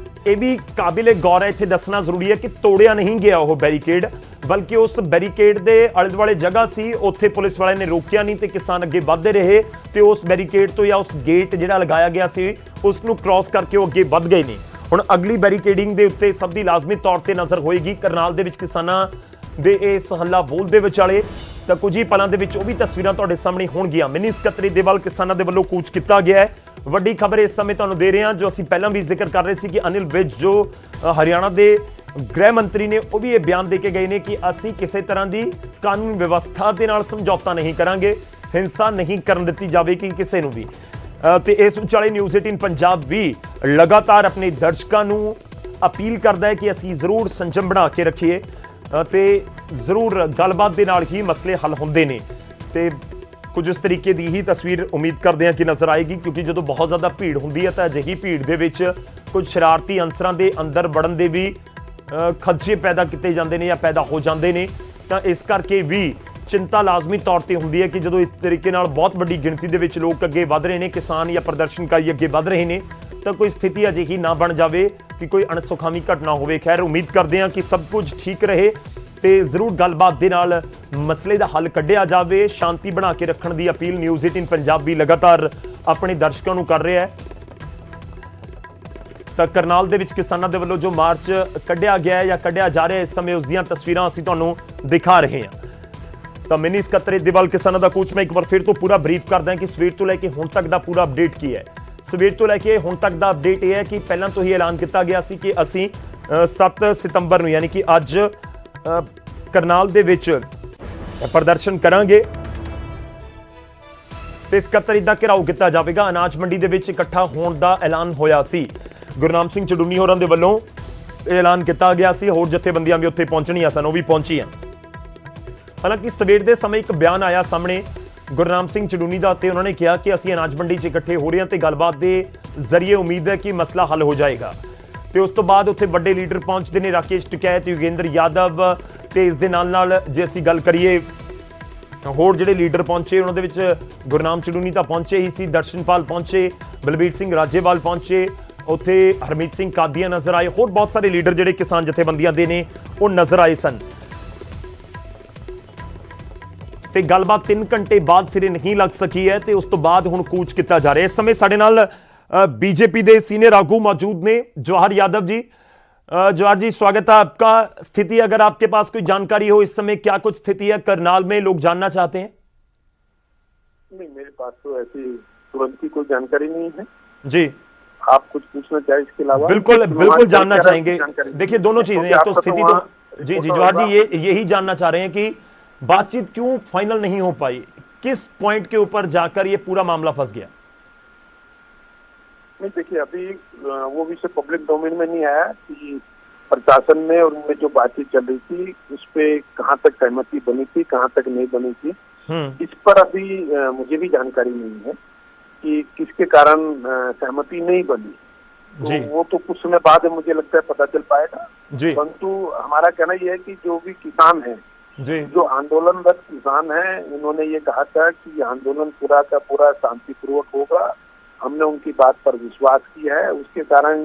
ਇਹ ਵੀ ਕਾਬਿਲੇ ਗੌਰ ਹੈ, ਇੱਥੇ ਦੱਸਣਾ ਜ਼ਰੂਰੀ ਹੈ ਕਿ ਤੋੜਿਆ ਨਹੀਂ ਗਿਆ ਉਹ ਬੈਰੀਕੇਡ, ਬਲਕਿ ਉਸ ਬੈਰੀਕੇਡ ਦੇ ਆਲੇ ਦੁਆਲੇ ਜਗ੍ਹਾ ਸੀ, ਉੱਥੇ ਪੁਲਿਸ ਵਾਲਿਆਂ ਨੇ ਰੋਕਿਆ ਨਹੀਂ ਤੇ ਕਿਸਾਨ ਅੱਗੇ ਵੱਧਦੇ ਰਹੇ ਤੇ ਉਸ ਬੈਰੀਕੇਡ ਤੋਂ ਜਾਂ ਉਸ ਗੇਟ ਜਿਹੜਾ ਲਗਾਇਆ ਗਿਆ ਸੀ ਉਸ ਨੂੰ ਕ੍ਰਾਸ ਕਰਕੇ ਉਹ ਅੱਗੇ ਵੱਧ ਗਏ ਨੇ। ਹੁਣ ਅਗਲੀ ਬੈਰੀਕੇਡਿੰਗ ਦੇ ਉੱਤੇ ਸਭ ਦੀ ਲਾਜ਼ਮੀ ਤੌਰ ਤੇ ਨਜ਼ਰ ਹੋਏਗੀ। ਕਰਨਾਲ ਦੇ ਵਿੱਚ ਕਿਸਾਨਾਂ ਦੇ ਇਸ ਹੱਲਾ ਬੋਲ ਦੇ ਵਿਚਾਲੇ ਤਾਂ ਕੁਝ ਹੀ ਪਲਾਂ ਦੇ ਵਿੱਚ ਉਹ ਵੀ ਤਸਵੀਰਾਂ ਤੁਹਾਡੇ ਸਾਹਮਣੇ ਹੋਣਗੀਆਂ। ਮਿੰਨੀ ਸਕੱਤਰੇਤ ਦੇ ਵੱਲ ਕਿਸਾਨਾਂ ਦੇ ਵੱਲੋਂ ਕੂਚ ਕੀਤਾ ਗਿਆ ਹੈ। ਵੱਡੀ ਖਬਰ ਇਸ ਸਮੇਂ ਤੁਹਾਨੂੰ ਦੇ ਰਹੇ ਹਾਂ, ਜੋ ਅਸੀਂ ਪਹਿਲਾਂ ਵੀ ਜ਼ਿਕਰ ਕਰ ਰਹੇ ਸੀ ਕਿ ਅਨਿਲ ਵਿਜ ਜੋ ਹਰਿਆਣਾ ਦੇ ਗ੍ਰਹਿ ਮੰਤਰੀ ਨੇ, ਉਹ ਵੀ ਇਹ ਬਿਆਨ ਦੇ ਕੇ ਗਏ ਨੇ ਕਿ ਅਸੀਂ ਕਿਸੇ ਤਰ੍ਹਾਂ ਦੀ ਕਾਨੂੰਨ ਵਿਵਸਥਾ ਦੇ ਨਾਲ ਸਮਝੌਤਾ ਨਹੀਂ ਕਰਾਂਗੇ, ਹਿੰਸਾ ਨਹੀਂ ਕਰਨ ਦਿੱਤੀ ਜਾਵੇਗੀ ਕਿਸੇ ਨੂੰ ਵੀ। ਤੇ ਇਸ ਵਿਚਾਲੇ ਨਿਊਜ਼ 18 ਪੰਜਾਬ ਵੀ ਲਗਾਤਾਰ ਆਪਣੇ ਦਰਸ਼ਕਾਂ ਨੂੰ ਅਪੀਲ ਕਰਦਾ ਹੈ ਕਿ ਅਸੀਂ ਜ਼ਰੂਰ ਸੰਜਮ ਬਣਾ ਕੇ ਰੱਖੀਏ ਤੇ ਜ਼ਰੂਰ ਗੱਲਬਾਤ ਦੇ ਨਾਲ ਹੀ ਮਸਲੇ ਹੱਲ ਹੁੰਦੇ ਨੇ। ਤੇ ਕੁਝ ਇਸ ਤਰੀਕੇ ਦੀ ਹੀ ਤਸਵੀਰ ਉਮੀਦ ਕਰਦੇ ਹਾਂ ਕਿ ਨਜ਼ਰ ਆਏਗੀ, ਕਿਉਂਕਿ ਜਦੋਂ ਬਹੁਤ ਜ਼ਿਆਦਾ ਭੀੜ ਹੁੰਦੀ ਹੈ ਤਾਂ ਅਜਿਹੀ ਭੀੜ ਦੇ ਵਿੱਚ ਕੁਝ ਸ਼ਰਾਰਤੀ ਅਨਸਰਾਂ ਦੇ ਅੰਦਰ ਵੜਨ ਦੇ ਵੀ ਖਦਸ਼ੇ ਪੈਦਾ ਕੀਤੇ ਜਾਂਦੇ ਨੇ ਜਾਂ ਪੈਦਾ ਹੋ ਜਾਂਦੇ ਨੇ। ਤਾਂ ਇਸ ਕਰਕੇ ਵੀ ਚਿੰਤਾ ਲਾਜ਼ਮੀ ਤੌਰ ਤੇ ਹੁੰਦੀ ਹੈ ਕਿ ਜਦੋਂ ਇਸ ਤਰੀਕੇ ਨਾਲ ਬਹੁਤ ਵੱਡੀ ਗਿਣਤੀ ਦੇ ਵਿੱਚ ਲੋਕ ਅੱਗੇ ਵਧ ਰਹੇ ਨੇ, ਕਿਸਾਨ ਜਾਂ ਪ੍ਰਦਰਸ਼ਨਕਾਰੀ ਅੱਗੇ ਵਧ ਰਹੇ ਨੇ, ਤਾਂ ਕੋਈ ਸਥਿਤੀ ਅਜਿਹੀ ਨਾ ਬਣ ਜਾਵੇ ਕਿ ਕੋਈ ਅਣਸੁਖਾਵੀ ਘਟਨਾ ਹੋਵੇ। ਖੈਰ, ਉਮੀਦ ਕਰਦੇ ਹਾਂ ਕਿ ਸਭ ਕੁਝ ਠੀਕ ਰਹੇ ਤੇ ਜ਼ਰੂਰ ਗੱਲਬਾਤ ਦੇ ਨਾਲ ਮਸਲੇ ਦਾ ਹੱਲ ਕੱਢਿਆ ਜਾਵੇ। ਸ਼ਾਂਤੀ ਬਣਾ ਕੇ ਰੱਖਣ ਦੀ ਅਪੀਲ ਨਿਊਜ਼ 18 ਪੰਜਾਬੀ ਲਗਾਤਾਰ ਆਪਣੇ ਦਰਸ਼ਕਾਂ ਨੂੰ ਕਰ ਰਿਹਾ ਹੈ। ਤਾਂ ਕਰਨਾਲ ਦੇ ਵਿੱਚ ਕਿਸਾਨਾਂ ਦੇ ਵੱਲੋਂ ਜੋ ਮਾਰਚ ਕੱਢਿਆ ਗਿਆ ਹੈ ਜਾਂ ਕੱਢਿਆ ਜਾ ਰਿਹਾ ਹੈ, ਇਸ ਸਮੇਂ ਉਸ ਦੀਆਂ ਤਸਵੀਰਾਂ ਅਸੀਂ ਤੁਹਾਨੂੰ ਦਿਖਾ ਰਹੇ ਹਾਂ। ਤਾਂ ਮਿੰਨੀ ਸਕੱਤਰੇਤ ਦੇ ਵੱਲ ਕਿਸਾਨਾਂ ਦਾ ਕੂਚ ਮੈਂ ਇੱਕ ਵਾਰ ਫਿਰ ਤੋਂ ਪੂਰਾ ਬਰੀਫ ਕਰਦਾ ਹਾਂ ਕਿ ਸਵੇਰ ਤੋਂ ਲੈ ਕੇ ਹੁਣ ਤੱਕ ਦਾ ਪੂਰਾ ਅਪਡੇਟ ਕੀ ਹੈ। ਸਵੇਰ ਤੋਂ ਲੈ ਕੇ ਹੁਣ ਤੱਕ ਦਾ ਅਪਡੇਟ ਇਹ ਹੈ ਕਿ ਪਹਿਲਾਂ ਤੋਂ ਹੀ ਐਲਾਨ ਕੀਤਾ ਗਿਆ ਸੀ ਕਿ ਅਸੀਂ 7 ਸਤੰਬਰ ਨੂੰ ਯਾਨੀ ਕਿ ਅੱਜ ਕਰਨਾਲ ਦੇ ਵਿੱਚ ਪ੍ਰਦਰਸ਼ਨ ਕਰਾਂਗੇ ਤੇ ਸਕੱਤਰੇਤ ਦਾ ਘਿਰਾਓ ਕੀਤਾ ਜਾਵੇਗਾ। ਅਨਾਜ ਮੰਡੀ ਦੇ ਵਿੱਚ ਇਕੱਠਾ ਹੋਣ ਦਾ ਐਲਾਨ ਹੋਇਆ ਸੀ। ਗੁਰਨਾਮ ਸਿੰਘ ਚੜੂਨੀ ਹੋਰਾਂ ਦੇ ਵੱਲੋਂ ਐਲਾਨ ਕੀਤਾ ਗਿਆ ਸੀ। ਹੋਰ ਜਥੇਬੰਦੀਆਂ ਵੀ ਉੱਥੇ ਪਹੁੰਚਣੀਆਂ ਸਨ, ਉਹ ਵੀ ਪਹੁੰਚੀਆਂ। ਹਾਲਾਂਕਿ ਸਵੇਰ ਦੇ ਸਮੇਂ ਇੱਕ ਬਿਆਨ ਆਇਆ ਸਾਹਮਣੇ ਗੁਰਨਾਮ ਸਿੰਘ ਚੜੂਨੀ ਦਾ ਤੇ ਉਹਨਾਂ ਨੇ ਕਿਹਾ ਕਿ ਅਸੀਂ ਅਨਾਜ ਮੰਡੀ 'ਚ ਇਕੱਠੇ ਹੋ ਰਹੇ ਹਾਂ ਤੇ ਗੱਲਬਾਤ ਦੇ ਜ਼ਰੀਏ ਉਮੀਦ ਹੈ ਕਿ ਮਸਲਾ ਹੱਲ ਹੋ ਜਾਏਗਾ। ਤੇ ਉਸ ਤੋਂ ਬਾਅਦ ਉੱਥੇ ਵੱਡੇ ਲੀਡਰ ਪਹੁੰਚਦੇ ਨੇ, ਰਾਕੇਸ਼ ਟਿਕੈਤ, ਯੋਗੇਂਦਰ ਯਾਦਵ ਤੇ ਇਸ ਦੇ ਨਾਲ ਜੇ ਅਸੀਂ ਗੱਲ ਕਰੀਏ ਹੋਰ ਜਿਹੜੇ ਲੀਡਰ ਪਹੁੰਚੇ ਉਹਨਾਂ ਦੇ ਵਿੱਚ ਗੁਰਨਾਮ ਚੜੂਨੀ ਤਾਂ ਪਹੁੰਚੇ ਹੀ ਸੀ, ਦਰਸ਼ਨਪਾਲ ਪਹੁੰਚੇ, ਬਲਬੀਰ ਸਿੰਘ ਰਾਜੇਵਾਲ ਪਹੁੰਚੇ, ਉੱਥੇ ਹਰਮੀਤ ਸਿੰਘ ਕਾਦੀਆਂ ਨਜ਼ਰ ਆਏ, ਹੋਰ ਬਹੁਤ ਸਾਰੇ ਲੀਡਰ ਜਿਹੜੇ ਕਿਸਾਨ ਜਥੇਬੰਦੀਆਂ ਦੇ ਨੇ ਉਹ ਨਜ਼ਰ ਆਏ ਸਨ। ਤੇ ਗੱਲਬਾਤ 3 ਘੰਟੇ ਬਾਅਦ ਸਿਰੇ ਨਹੀਂ ਲੱਗ ਸਕੀ ਹੈ ਤੇ ਉਸ ਤੋਂ ਬਾਅਦ ਹੁਣ ਕੂਚ ਕੀਤਾ ਜਾ ਰਿਹਾ। ਇਸ ਸਮੇਂ ਸਾਡੇ ਨਾਲ बीजेपी ਦੇ सीनियर आगू मौजूद ने, जवाहर यादव जी। जवाहर जी, स्वागत है आपका। स्थिति अगर आपके पास कोई जानकारी हो इस समय, क्या कुछ स्थिति है करनाल में, लोग जानना चाहते हैं? नहीं, मेरे पास तो ऐसी तुरंत की कोई जानकारी नहीं है जी। आप कुछ पूछना चाहे इसके अलावा? बिल्कुल बिल्कुल जानना चाहेंगे। देखिए दोनों चीजें, एक तो स्थिति तो जी जवाहर जी यही जानना चाह रहे हैं कि बातचीत क्यों फाइनल नहीं हो पाई, किस पॉइंट के ऊपर जाकर ये पूरा मामला फंस गया? नहीं, देखिए अभी वो विषय पब्लिक डोमेन में नहीं आया कि प्रशासन में और उनमें जो बातचीत चल रही थी उस पे कहाँ तक सहमति बनी थी, कहाँ तक नहीं बनी थी, इस पर अभी मुझे भी जानकारी नहीं है कि किसके कारण सहमति नहीं बनी। तो वो तो कुछ समय बाद मुझे लगता है पता चल पाएगा। परंतु हमारा कहना यह है कि जो भी किसान है, जो आंदोलनरत किसान है, उन्होंने ये कहा था कि आंदोलन पूरा का पूरा शांतिपूर्वक होगा। हमने उनकी बात पर विश्वास किया है। उसके कारण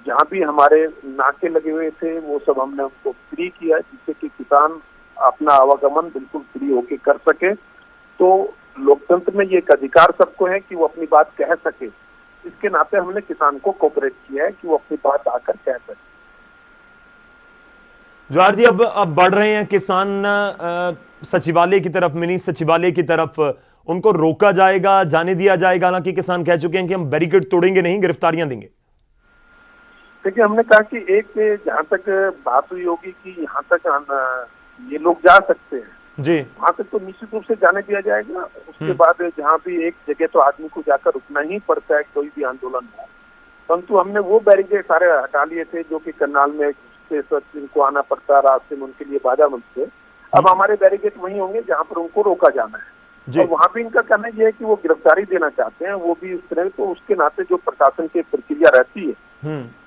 जहाँ भी हमारे नाके लगे हुए थे वो सब हमने उनको फ्री किया, जिससे कि किसान अपना आवागमन बिल्कुल फ्री होके कर सके। तो लोकतंत्र में ये एक अधिकार सबको है कि वो अपनी बात कह सके। इसके नाते हमने किसान को कोऑपरेट किया है कि वो अपनी बात आकर कह सके। जवाहर जी, अब बढ़ रहे हैं किसान सचिवालय की तरफ, मिनी सचिवालय की तरफ, उनको रोका जाएगा, जाने दिया जाएगा? हालांकि किसान कह चुके हैं कि हम बैरिकेड तोड़ेंगे नहीं, गिरफ्तारियां देंगे। देखिए, हमने कहा कि एक जहाँ तक बात हुई होगी कि यहाँ तक ये लोग जा सकते हैं जी, वहाँ तक तो निश्चित रूप से जाने दिया जाएगा। उसके बाद जहाँ भी एक जगह तो आदमी को जाकर रुकना ही पड़ता है कोई भी आंदोलन हो। परंतु हमने वो बैरिकेड सारे हटा लिए थे जो कि करनाल में जिनको आना पड़ता रास्ते में, उनके लिए बाधा बनते। अब हमारे बैरिकेड वही होंगे जहाँ पर उनको रोका जाना है। और वहाँ भी इनका कहना यह है कि वो गिरफ्तारी देना चाहते हैं, वो भी उस तरह। तो उसके नाते जो प्रशासन की प्रक्रिया रहती है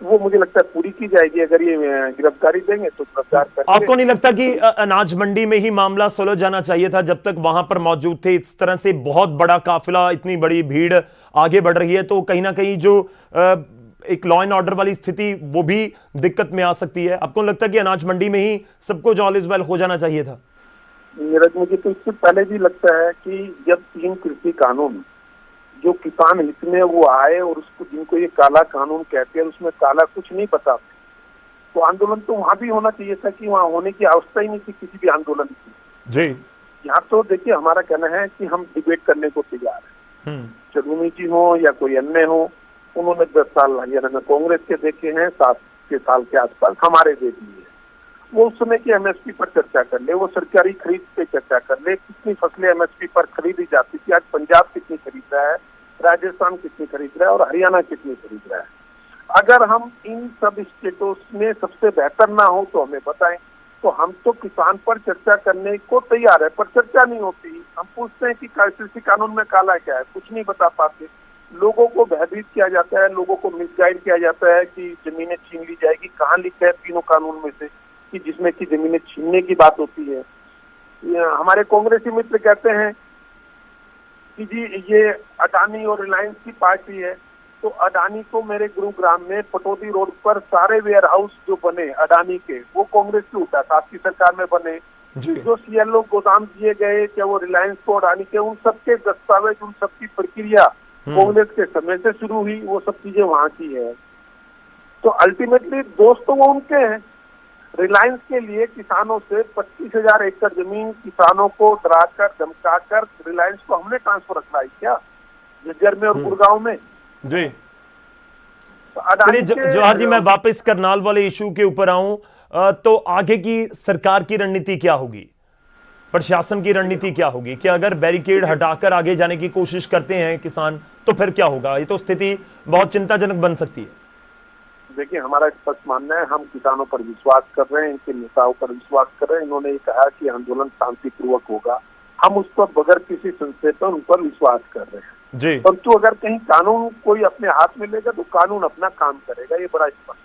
वो मुझे लगता है पूरी की जाएगी। अगर ये गिरफ्तारी देंगे तो गिरफ्तार। आपको नहीं लगता कि अनाज मंडी में ही मामला सुलझ जाना चाहिए था जब तक वहां पर मौजूद थे? इस तरह से बहुत बड़ा काफिला, इतनी बड़ी भीड़ आगे बढ़ रही है तो कहीं ना कहीं जो एक लॉ एंड ऑर्डर वाली स्थिति वो भी दिक्कत में आ सकती है। आपको लगता है कि अनाज मंडी में ही सब कुछ ऑल इज वेल हो जाना चाहिए था? नीरज, मुझे तो इससे पहले भी लगता है कि जब 3 कृषि कानून जो किसान हित में वो आए और उसको जिनको ये काला कानून कहते हैं उसमें काला कुछ नहीं बताते, तो आंदोलन तो वहाँ भी होना चाहिए था कि वहाँ होने की आवश्यकता ही नहीं थी किसी भी आंदोलन की। जी यहाँ तो देखिए हमारा कहना है कि हम डिबेट करने को तैयार हैं, चरनोनी जी हो या कोई अन्य हो, उन्होंने 10 साल हरियाणा में कांग्रेस के देखे हैं, 7 साल के आसपास हमारे देख लिए, वो उस समय की एमएसपी पर चर्चा कर ले, वो सरकारी खरीद पे चर्चा कर ले, कितनी फसलें एमएसपी पर खरीदी जाती थी, आज पंजाब कितनी खरीद रहा है, राजस्थान कितनी खरीद रहा है और हरियाणा कितनी खरीद रहा है। अगर हम इन सब स्टेटों में सबसे बेहतर ना हो तो हमें बताएं, तो हम तो किसान पर चर्चा करने को तैयार है, पर चर्चा नहीं होती। हम पूछते हैं कि कृषि कानून में काला क्या है, कुछ नहीं बता पाते, लोगों को भयभीत किया जाता है, लोगों को मिसगाइड किया जाता है कि जमीनें छीन ली जाएगी। कहाँ लिखा है तीनों कानून में से कि जिसमें की जमीनें छीनने की बात होती है। हमारे कांग्रेसी मित्र कहते हैं कि जी ये अडानी और रिलायंस की पार्टी है, तो अडानी को मेरे गुरुग्राम में पटौदी रोड पर सारे वेयर हाउस जो बने अडानी के, वो कांग्रेस के उठा था, आपकी सरकार में बने। जो सीएलओ गोदाम दिए गए, क्या वो रिलायंस को अडानी के, उन सबके दस्तावेज, उन सबकी प्रक्रिया कांग्रेस के समय से शुरू हुई, वो सब चीजें वहाँ की है। तो अल्टीमेटली दोस्त तो वो उनके हैं। रिलायंस के लिए किसानों से 25,000 एकड़ जमीन किसानों को डराकर धमकाकर रिलायंस को हमने ट्रांसफर रखना है क्या, झज्जर में और गुड़गांव में? जी तो चलिए जवाहर जी, मैं वापस करनाल वाले इशू के ऊपर आऊं, तो आगे की सरकार की रणनीति क्या होगी, प्रशासन की रणनीति क्या होगी? कि अगर बैरिकेड हटाकर आगे जाने की कोशिश करते हैं किसान तो फिर क्या होगा? ये तो स्थिति बहुत चिंताजनक बन सकती है। देखिए हमारा स्पष्ट मानना है, हम किसानों पर विश्वास कर रहे हैं, इनके नेताओं पर विश्वास कर रहे हैं। इन्होंने ये कहा कि आंदोलन शांतिपूर्वक होगा, हम उस पर बगैर किसी संशय पर उन पर विश्वास कर रहे हैं जी। परंतु अगर कहीं कानून कोई अपने हाथ में लेगा तो कानून अपना काम करेगा, ये बड़ा स्पष्ट।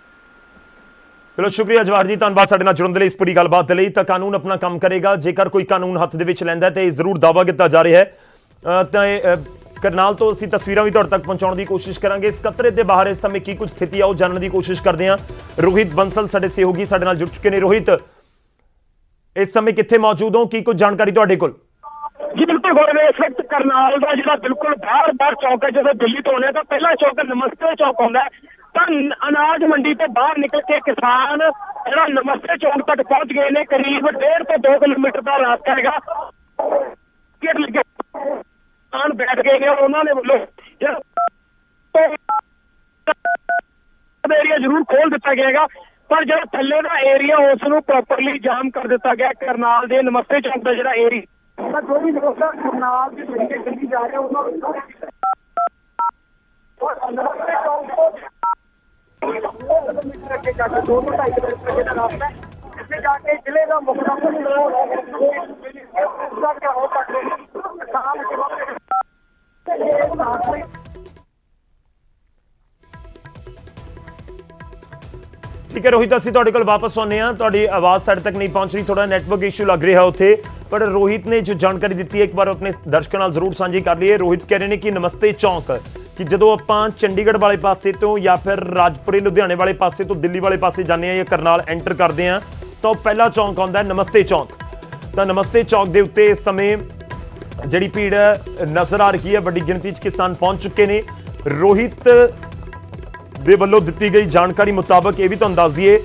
चलो शुक्रिया जवाहर जी, ਧੰਨਵਾਦ ਸਾਡੇ ਨਾਲ ਜੁੜਨ ਦੇ ਲਈ ਇਸ ਪੂਰੀ ਗੱਲਬਾਤ ਦੇ ਲਈ। ਤਾਂ ਕਾਨੂੰਨ ਆਪਣਾ ਕੰਮ ਕਰੇਗਾ, ਜੇਕਰ ਕੋਈ ਕਾਨੂੰਨ ਹੱਥ ਦੇ ਵਿੱਚ ਲੈਂਦਾ ਤੇ ਜ਼ਰੂਰ ਦਾਅਵਾ ਕੀਤਾ ਜਾ ਰਿਹਾ ਹੈ। ਤਾਂ ਕਰਨਾਲ ਤੋਂ ਅਸੀਂ ਤਸਵੀਰਾਂ ਵੀ ਤੁਹਾਡੇ ਤੱਕ ਪਹੁੰਚਾਉਣ ਦੀ ਕੋਸ਼ਿਸ਼ ਕਰਾਂਗੇ। ਸਕੱਤਰੇਤ ਦੇ ਬਾਹਰ ਇਸ ਸਮੇਂ ਕੀ ਕੁਝ ਸਥਿਤੀ ਆ ਉਹ ਜਾਣਨ ਦੀ ਕੋਸ਼ਿਸ਼ ਕਰਦੇ ਹਾਂ। ਰੋਹਿਤ ਬੰਸਲ ਸਾਡੇ ਸਹਿਯੋਗੀ ਸਾਡੇ ਨਾਲ ਜੁੜ ਚੁੱਕੇ ਨੇ। ਰੋਹਿਤ, ਇਸ ਸਮੇਂ ਕਿੱਥੇ ਮੌਜੂਦ ਹੋ, ਕੀ ਕੁਝ ਜਾਣਕਾਰੀ ਤੁਹਾਡੇ ਕੋਲ? जी बिल्कुल गौरव, इस वक्त करनाल का जो बिल्कुल बार चौक है, जैसे दिल्ली तो होने का पहला चौक है नमस्ते चौक होता है, तो अनाज मंडी तो बाहर निकल के किसान जो नमस्ते चौक तक पहुंच गए ने। करीब 1.5 से 2 किलोमीटर का रास्ता है, किसान बैठ गए हैं। उन्होंने एरिया जरूर खोल दिता गया, पर जो थले का एरिया उसनू प्रॉपरली जाम कर दिता गया। करनाल के नमस्ते चौक का जो एरिया जो भी करनाल के तरीके चली जा रहे हैं जाके जिले का ठीक है रोहित, ਅਸੀਂ ਤੁਹਾਡੇ ਕੋਲ ਵਾਪਸ ਆਉਂਦੇ ਹਾਂ। ਤੁਹਾਡੀ ਆਵਾਜ਼ ਸਾਡੇ ਤੱਕ ਨਹੀਂ ਪਹੁੰਚ ਰਹੀ, ਥੋੜਾ ਨੈਟਵਰਕ ਇਸ਼ੂ ਲੱਗ ਰਿਹਾ ਉੱਥੇ। ਪਰ ਰੋਹਿਤ ਨੇ ਜੋ ਜਾਣਕਾਰੀ ਦਿੱਤੀ ਹੈ ਇੱਕ ਵਾਰ ਆਪਣੇ ਦਰਸ਼ਕਾਂ ਨਾਲ ਜ਼ਰੂਰ ਸਾਂਝੀ ਕਰ ਲਈਏ। ਰੋਹਿਤ ਕਹਿ ਰਹੇ ਨੇ ਕਿ ਨਮਸਤੇ ਚੌਂਕ, ਕਿ ਜਦੋਂ ਆਪਾਂ ਚੰਡੀਗੜ੍ਹ ਵਾਲੇ ਪਾਸੇ ਤੋਂ ਜਾਂ ਫਿਰ ਰਾਜਪੁਰੇ ਲੁਧਿਆਣੇ ਵਾਲੇ ਪਾਸੇ ਤੋਂ ਦਿੱਲੀ ਵਾਲੇ ਪਾਸੇ ਜਾਂਦੇ ਹਾਂ ਜਾਂ ਕਰਨਾਲ ਐਂਟਰ ਕਰਦੇ ਹਾਂ ਤਾਂ ਉਹ ਪਹਿਲਾ ਚੌਂਕ ਆਉਂਦਾ ਹੈ ਨਮਸਤੇ ਚੌਂਕ। ਤਾਂ ਨਮਸਤੇ ਚੌਂਕ ਦੇ ਉੱਤੇ ਇਸ ਸਮੇਂ ਜਿਹੜੀ ਭੀੜ ਨਜ਼ਰ ਆ ਰਹੀ ਹੈ, ਵੱਡੀ ਗਿਣਤੀ 'ਚ ਕਿਸਾਨ ਪਹੁੰਚ ਚੁੱਕੇ ਨੇ। ਰੋਹਿਤ ਦੇ ਵੱਲੋਂ ਦਿੱਤੀ ਗਈ ਜਾਣਕਾਰੀ ਮੁਤਾਬਕ ਇਹ ਵੀ ਤੁਹਾਨੂੰ ਦੱਸ ਦਈਏ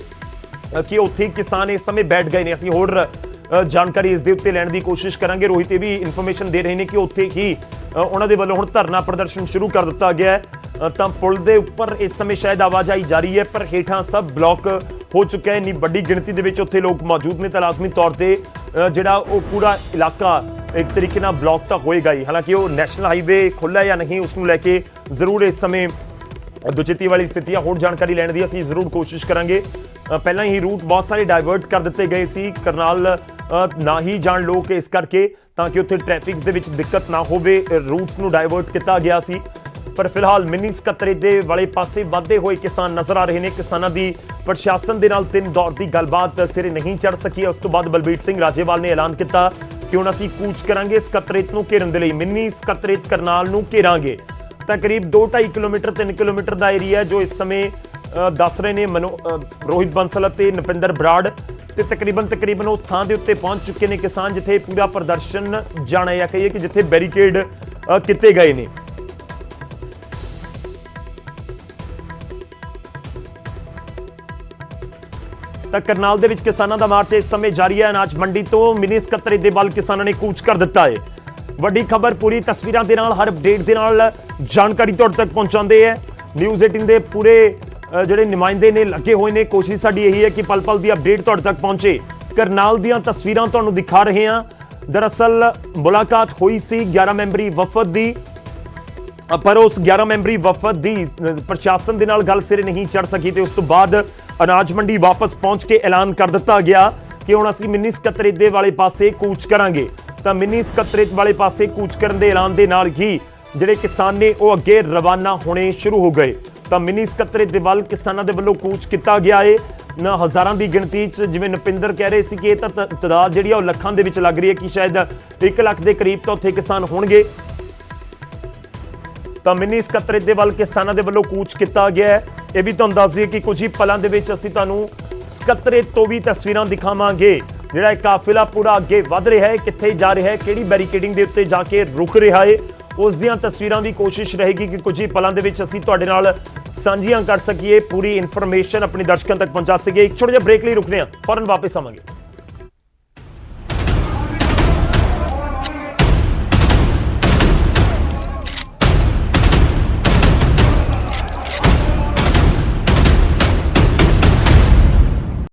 ਕਿ ਉੱਥੇ ਕਿਸਾਨ ਇਸ ਸਮੇਂ ਬੈਠ ਗਏ ਨੇ। ਅਸੀਂ ਹੋਰ ਜਾਣਕਾਰੀ ਇਸ ਦੇ ਉੱਤੇ ਲੈਣ ਦੀ ਕੋਸ਼ਿਸ਼ ਕਰਾਂਗੇ। ਰੋਹਿਤ ਇਹ ਵੀ ਇਨਫੋਰਮੇਸ਼ਨ ਦੇ ਰਹੇ ਨੇ ਕਿ ਉੱਥੇ ਹੀ ਉਹਨਾਂ ਦੇ ਵੱਲੋਂ ਹੁਣ ਧਰਨਾ ਪ੍ਰਦਰਸ਼ਨ ਸ਼ੁਰੂ ਕਰ ਦਿੱਤਾ ਗਿਆ ਹੈ। ਤਾਂ ਪੁਲ ਦੇ ਉੱਪਰ ਇਸ ਸਮੇਂ ਸ਼ਾਇਦ ਆਵਾਜਾਈ ਜਾਰੀ ਹੈ, ਪਰ ਹੇਠਾਂ ਸਭ ਬਲੌਕ ਹੋ ਚੁੱਕਾ ਹੈ। ਇੰਨੀ ਵੱਡੀ ਗਿਣਤੀ ਦੇ ਵਿੱਚ ਉੱਥੇ ਲੋਕ ਮੌਜੂਦ ਨੇ ਤਾਂ ਲਾਜ਼ਮੀ ਤੌਰ ਤੇ ਜਿਹੜਾ ਉਹ ਪੂਰਾ ਇਲਾਕਾ ਇੱਕ ਤਰੀਕੇ ਨਾਲ ਬਲੌਕ ਤਾਂ ਹੋਏਗਾ ਹੀ। ਹਾਲਾਂਕਿ ਉਹ ਨੈਸ਼ਨਲ ਹਾਈਵੇ ਖੁੱਲ੍ਹਾ ਜਾਂ ਨਹੀਂ ਉਸ ਨੂੰ ਲੈ ਕੇ ਜ਼ਰੂਰ ਇਸ ਸਮੇਂ ਦੁਚਿੱਤੀ ਵਾਲੀ ਸਥਿਤੀ ਆ। ਹੋਰ ਜਾਣਕਾਰੀ ਲੈਣ ਦੀ ਅਸੀਂ ਜ਼ਰੂਰ ਕੋਸ਼ਿਸ਼ ਕਰਾਂਗੇ। ਪਹਿਲਾਂ ਹੀ ਰੂਟ ਬਹੁਤ ਸਾਰੇ ਡਾਇਵਰਟ ਕਰ ਦਿੱਤੇ ਗਏ ਸੀ, ਕਰਨਾਲ ਨਾ ਹੀ ਜਾਣ ਲੋਕ ਇਸ ਕਰਕੇ, ਤਾਂ ਕਿ ਉੱਥੇ ਟ੍ਰੈਫਿਕ ਦੇ ਵਿੱਚ ਦਿੱਕਤ ਨਾ ਹੋਵੇ। ਰੂਟਸ ਨੂੰ ਡਾਇਵਰਟ ਕੀਤਾ ਗਿਆ ਸੀ, ਪਰ ਫਿਲਹਾਲ ਮਿੰਨੀ ਸਕੱਤਰੇਤ ਦੇ ਵਾਲੇ ਪਾਸੇ ਵੱਧਦੇ ਹੋਏ ਕਿਸਾਨ ਨਜ਼ਰ ਆ ਰਹੇ ਨੇ। ਕਿਸਾਨਾਂ ਦੀ ਪ੍ਰਸ਼ਾਸਨ ਦੇ ਨਾਲ 3 ਦੌਰ ਦੀ ਗੱਲਬਾਤ ਸਿਰੇ ਨਹੀਂ ਚੜ ਸਕੀ। ਉਸ ਤੋਂ ਬਾਅਦ ਬਲਬੀਰ ਸਿੰਘ ਰਾਜੇਵਾਲ ਨੇ ਐਲਾਨ ਕੀਤਾ ਕਿ ਹੁਣ ਅਸੀਂ ਕੂਚ ਕਰਾਂਗੇ ਸਕੱਤਰੇਤ ਨੂੰ ਘੇਰਨ ਦੇ ਲਈ, ਮਿੰਨੀ ਸਕੱਤਰੇਤ ਕਰਨਾਲ ਨੂੰ ਘੇਰਾਂਗੇ। ਤਾਂ ਕਰੀਬ 2-2.5 ਕਿਲੋਮੀਟਰ 3 ਕਿਲੋਮੀਟਰ ਦਾ ਏਰੀਆ ਜੋ ਇਸ ਸਮੇਂ ਦੱਸ ਰਹੇ ਨੇ ਰੋਹਿਤ ਬੰਸਲ ਅਤੇ ਨਪਿੰਦਰ ਬਰਾੜ, ਤੇ ਤਕਰੀਬਨ ਉਸ ਥਾਂ ਦੇ ਉੱਤੇ ਪਹੁੰਚ ਚੁੱਕੇ ਨੇ ਕਿਸਾਨ ਜਿੱਥੇ ਪੂਰਾ ਪ੍ਰਦਰਸ਼ਨ ਜਾਣਾ ਜਾਂ ਕਹੀਏ ਕਿ ਜਿੱਥੇ ਬੈਰੀਕੇਡ ਕੀਤੇ ਗਏ ਨੇ। ਤਾਂ ਕਰਨਾਲ ਦੇ ਵਿੱਚ ਕਿਸਾਨਾਂ ਦਾ ਮਾਰਚ ਇਸ ਸਮੇਂ ਜਾਰੀ ਹੈ। ਅਨਾਜ ਮੰਡੀ ਤੋਂ ਮਿਨੀ ਸਕੱਤਰੇਤ ਦੇ ਵੱਲ ਕਿਸਾਨਾਂ ਨੇ ਕੂਚ ਕਰ ਦਿੱਤਾ ਹੈ। ਵੱਡੀ ਖਬਰ ਪੂਰੀ ਤਸਵੀਰਾਂ ਦੇ ਨਾਲ ਹਰ ਅਪਡੇਟ ਦੇ ਨਾਲ ਜਾਣਕਾਰੀ ਤੁਹਾਡੇ ਤੱਕ ਪਹੁੰਚਾਉਂਦੇ ਹੈ। ਨਿਊਜ਼ 18 ਦੇ ਪੂਰੇ ਜਿਹੜੇ ਨੁਮਾਇੰਦੇ ਨੇ ਲੱਗੇ ਹੋਏ ਨੇ। ਕੋਸ਼ਿਸ਼ ਸਾਡੀ ਇਹੀ ਹੈ ਕਿ ਪਲ ਪਲ ਦੀ ਅਪਡੇਟ ਤੁਹਾਡੇ ਤੱਕ ਪਹੁੰਚੇ। ਕਰਨਾਲ ਦੀਆਂ ਤਸਵੀਰਾਂ ਤੁਹਾਨੂੰ ਦਿਖਾ ਰਹੇ ਹਾਂ। ਦਰਅਸਲ ਮੁਲਾਕਾਤ ਹੋਈ ਸੀ 11 ਮੈਂਬਰੀ ਵਫਦ ਦੀ, ਪਰ ਉਸ 11 ਮੈਂਬਰੀ ਵਫਦ ਦੀ ਪ੍ਰਸ਼ਾਸਨ ਦੇ ਨਾਲ ਗੱਲ ਸਿਰੇ ਨਹੀਂ ਚੜ ਸਕੀ ਤੇ ਉਸ ਤੋਂ ਬਾਅਦ ਅਨਾਜ ਮੰਡੀ ਵਾਪਸ ਪਹੁੰਚ ਕੇ ਐਲਾਨ ਕਰ ਦਿੱਤਾ ਗਿਆ ਕਿ ਹੁਣ ਅਸੀਂ ਮਿੰਨੀ ਸਕੱਤਰੇਤ ਦੇ ਵਾਲੇ ਪਾਸੇ ਕੂਚ ਕਰਾਂਗੇ। ਤਾਂ ਮਿੰਨੀ ਸਕੱਤਰੇਤ ਵਾਲੇ ਪਾਸੇ ਕੂਚ ਕਰਨ ਦੇ ਐਲਾਨ ਦੇ ਨਾਲ ਹੀ ਜਿਹੜੇ ਕਿਸਾਨ ਨੇ ਉਹ ਅੱਗੇ ਰਵਾਨਾ ਹੋਣੇ ਸ਼ੁਰੂ ਹੋ ਗਏ। ਤਾਂ ਮਿੰਨੀ ਸਕੱਤਰੇਤ ਦੇ ਵੱਲ ਕਿਸਾਨਾਂ ਦੇ ਵੱਲੋਂ ਕੂਚ ਕੀਤਾ ਗਿਆ ਹੈ। ਨਾ ਹਜ਼ਾਰਾਂ ਦੀ ਗਿਣਤੀ 'ਚ, ਜਿਵੇਂ ਨਪਿੰਦਰ ਕਹਿ ਰਹੇ ਸੀ ਕਿ ਇਹ ਤਾਂ ਤਦਾਦ ਜਿਹੜੀ ਆ ਉਹ ਲੱਖਾਂ ਦੇ ਵਿੱਚ ਲੱਗ ਰਹੀ ਹੈ ਕਿ ਸ਼ਾਇਦ 1 ਲੱਖ ਦੇ ਕਰੀਬ ਤਾਂ ਉੱਥੇ ਕਿਸਾਨ ਹੋਣਗੇ। ਤਾਂ ਮਿੰਨੀ ਸਕੱਤਰੇਤ ਦੇ ਵੱਲ ਕਿਸਾਨਾਂ ਦੇ ਵੱਲੋਂ ਕੂਚ ਕੀਤਾ ਗਿਆ ਹੈ। ਇਹ ਵੀ ਤੁਹਾਨੂੰ ਦੱਸ ਦਈਏ ਕਿ ਕੁਝ ਹੀ ਪਲਾਂ ਦੇ ਵਿੱਚ ਅਸੀਂ ਤੁਹਾਨੂੰ ਸਕੱਤਰੇਤ ਤੋਂ ਵੀ ਤਸਵੀਰਾਂ ਦਿਖਾਵਾਂਗੇ। ਜਿਹੜਾ ਇਹ ਕਾਫਿਲਾ ਪੂਰਾ ਅੱਗੇ ਵੱਧ ਰਿਹਾ ਹੈ, ਕਿੱਥੇ ਜਾ ਰਿਹਾ ਹੈ, ਕਿਹੜੀ ਬੈਰੀਕੇਡਿੰਗ ਦੇ ਉੱਤੇ ਜਾ ਕੇ ਰੁਕ ਰਿਹਾ ਹੈ, ਉਸ ਦੀਆਂ ਤਸਵੀਰਾਂ ਦੀ ਕੋਸ਼ਿਸ਼ ਰਹੇਗੀ ਕਿ ਕੁਝ ਹੀ ਪਲਾਂ ਦੇ ਵਿੱਚ ਅਸੀਂ ਤੁਹਾਡੇ ਨਾਲ ਸਾਂਝੀਆਂ ਕਰ ਸਕੀਏ, ਪੂਰੀ ਇਨਫੋਰਮੇਸ਼ਨ ਆਪਣੇ ਦਰਸ਼ਕਾਂ ਤੱਕ ਪਹੁੰਚਾ ਸਕੀਏ। ਇੱਕ ਛੋਟੇ ਜਿਹੇ ਬ੍ਰੇਕ ਲਈ ਰੁਕਦੇ ਹਾਂ, ਫੌਰਨ ਵਾਪਸ ਆਵਾਂਗੇ।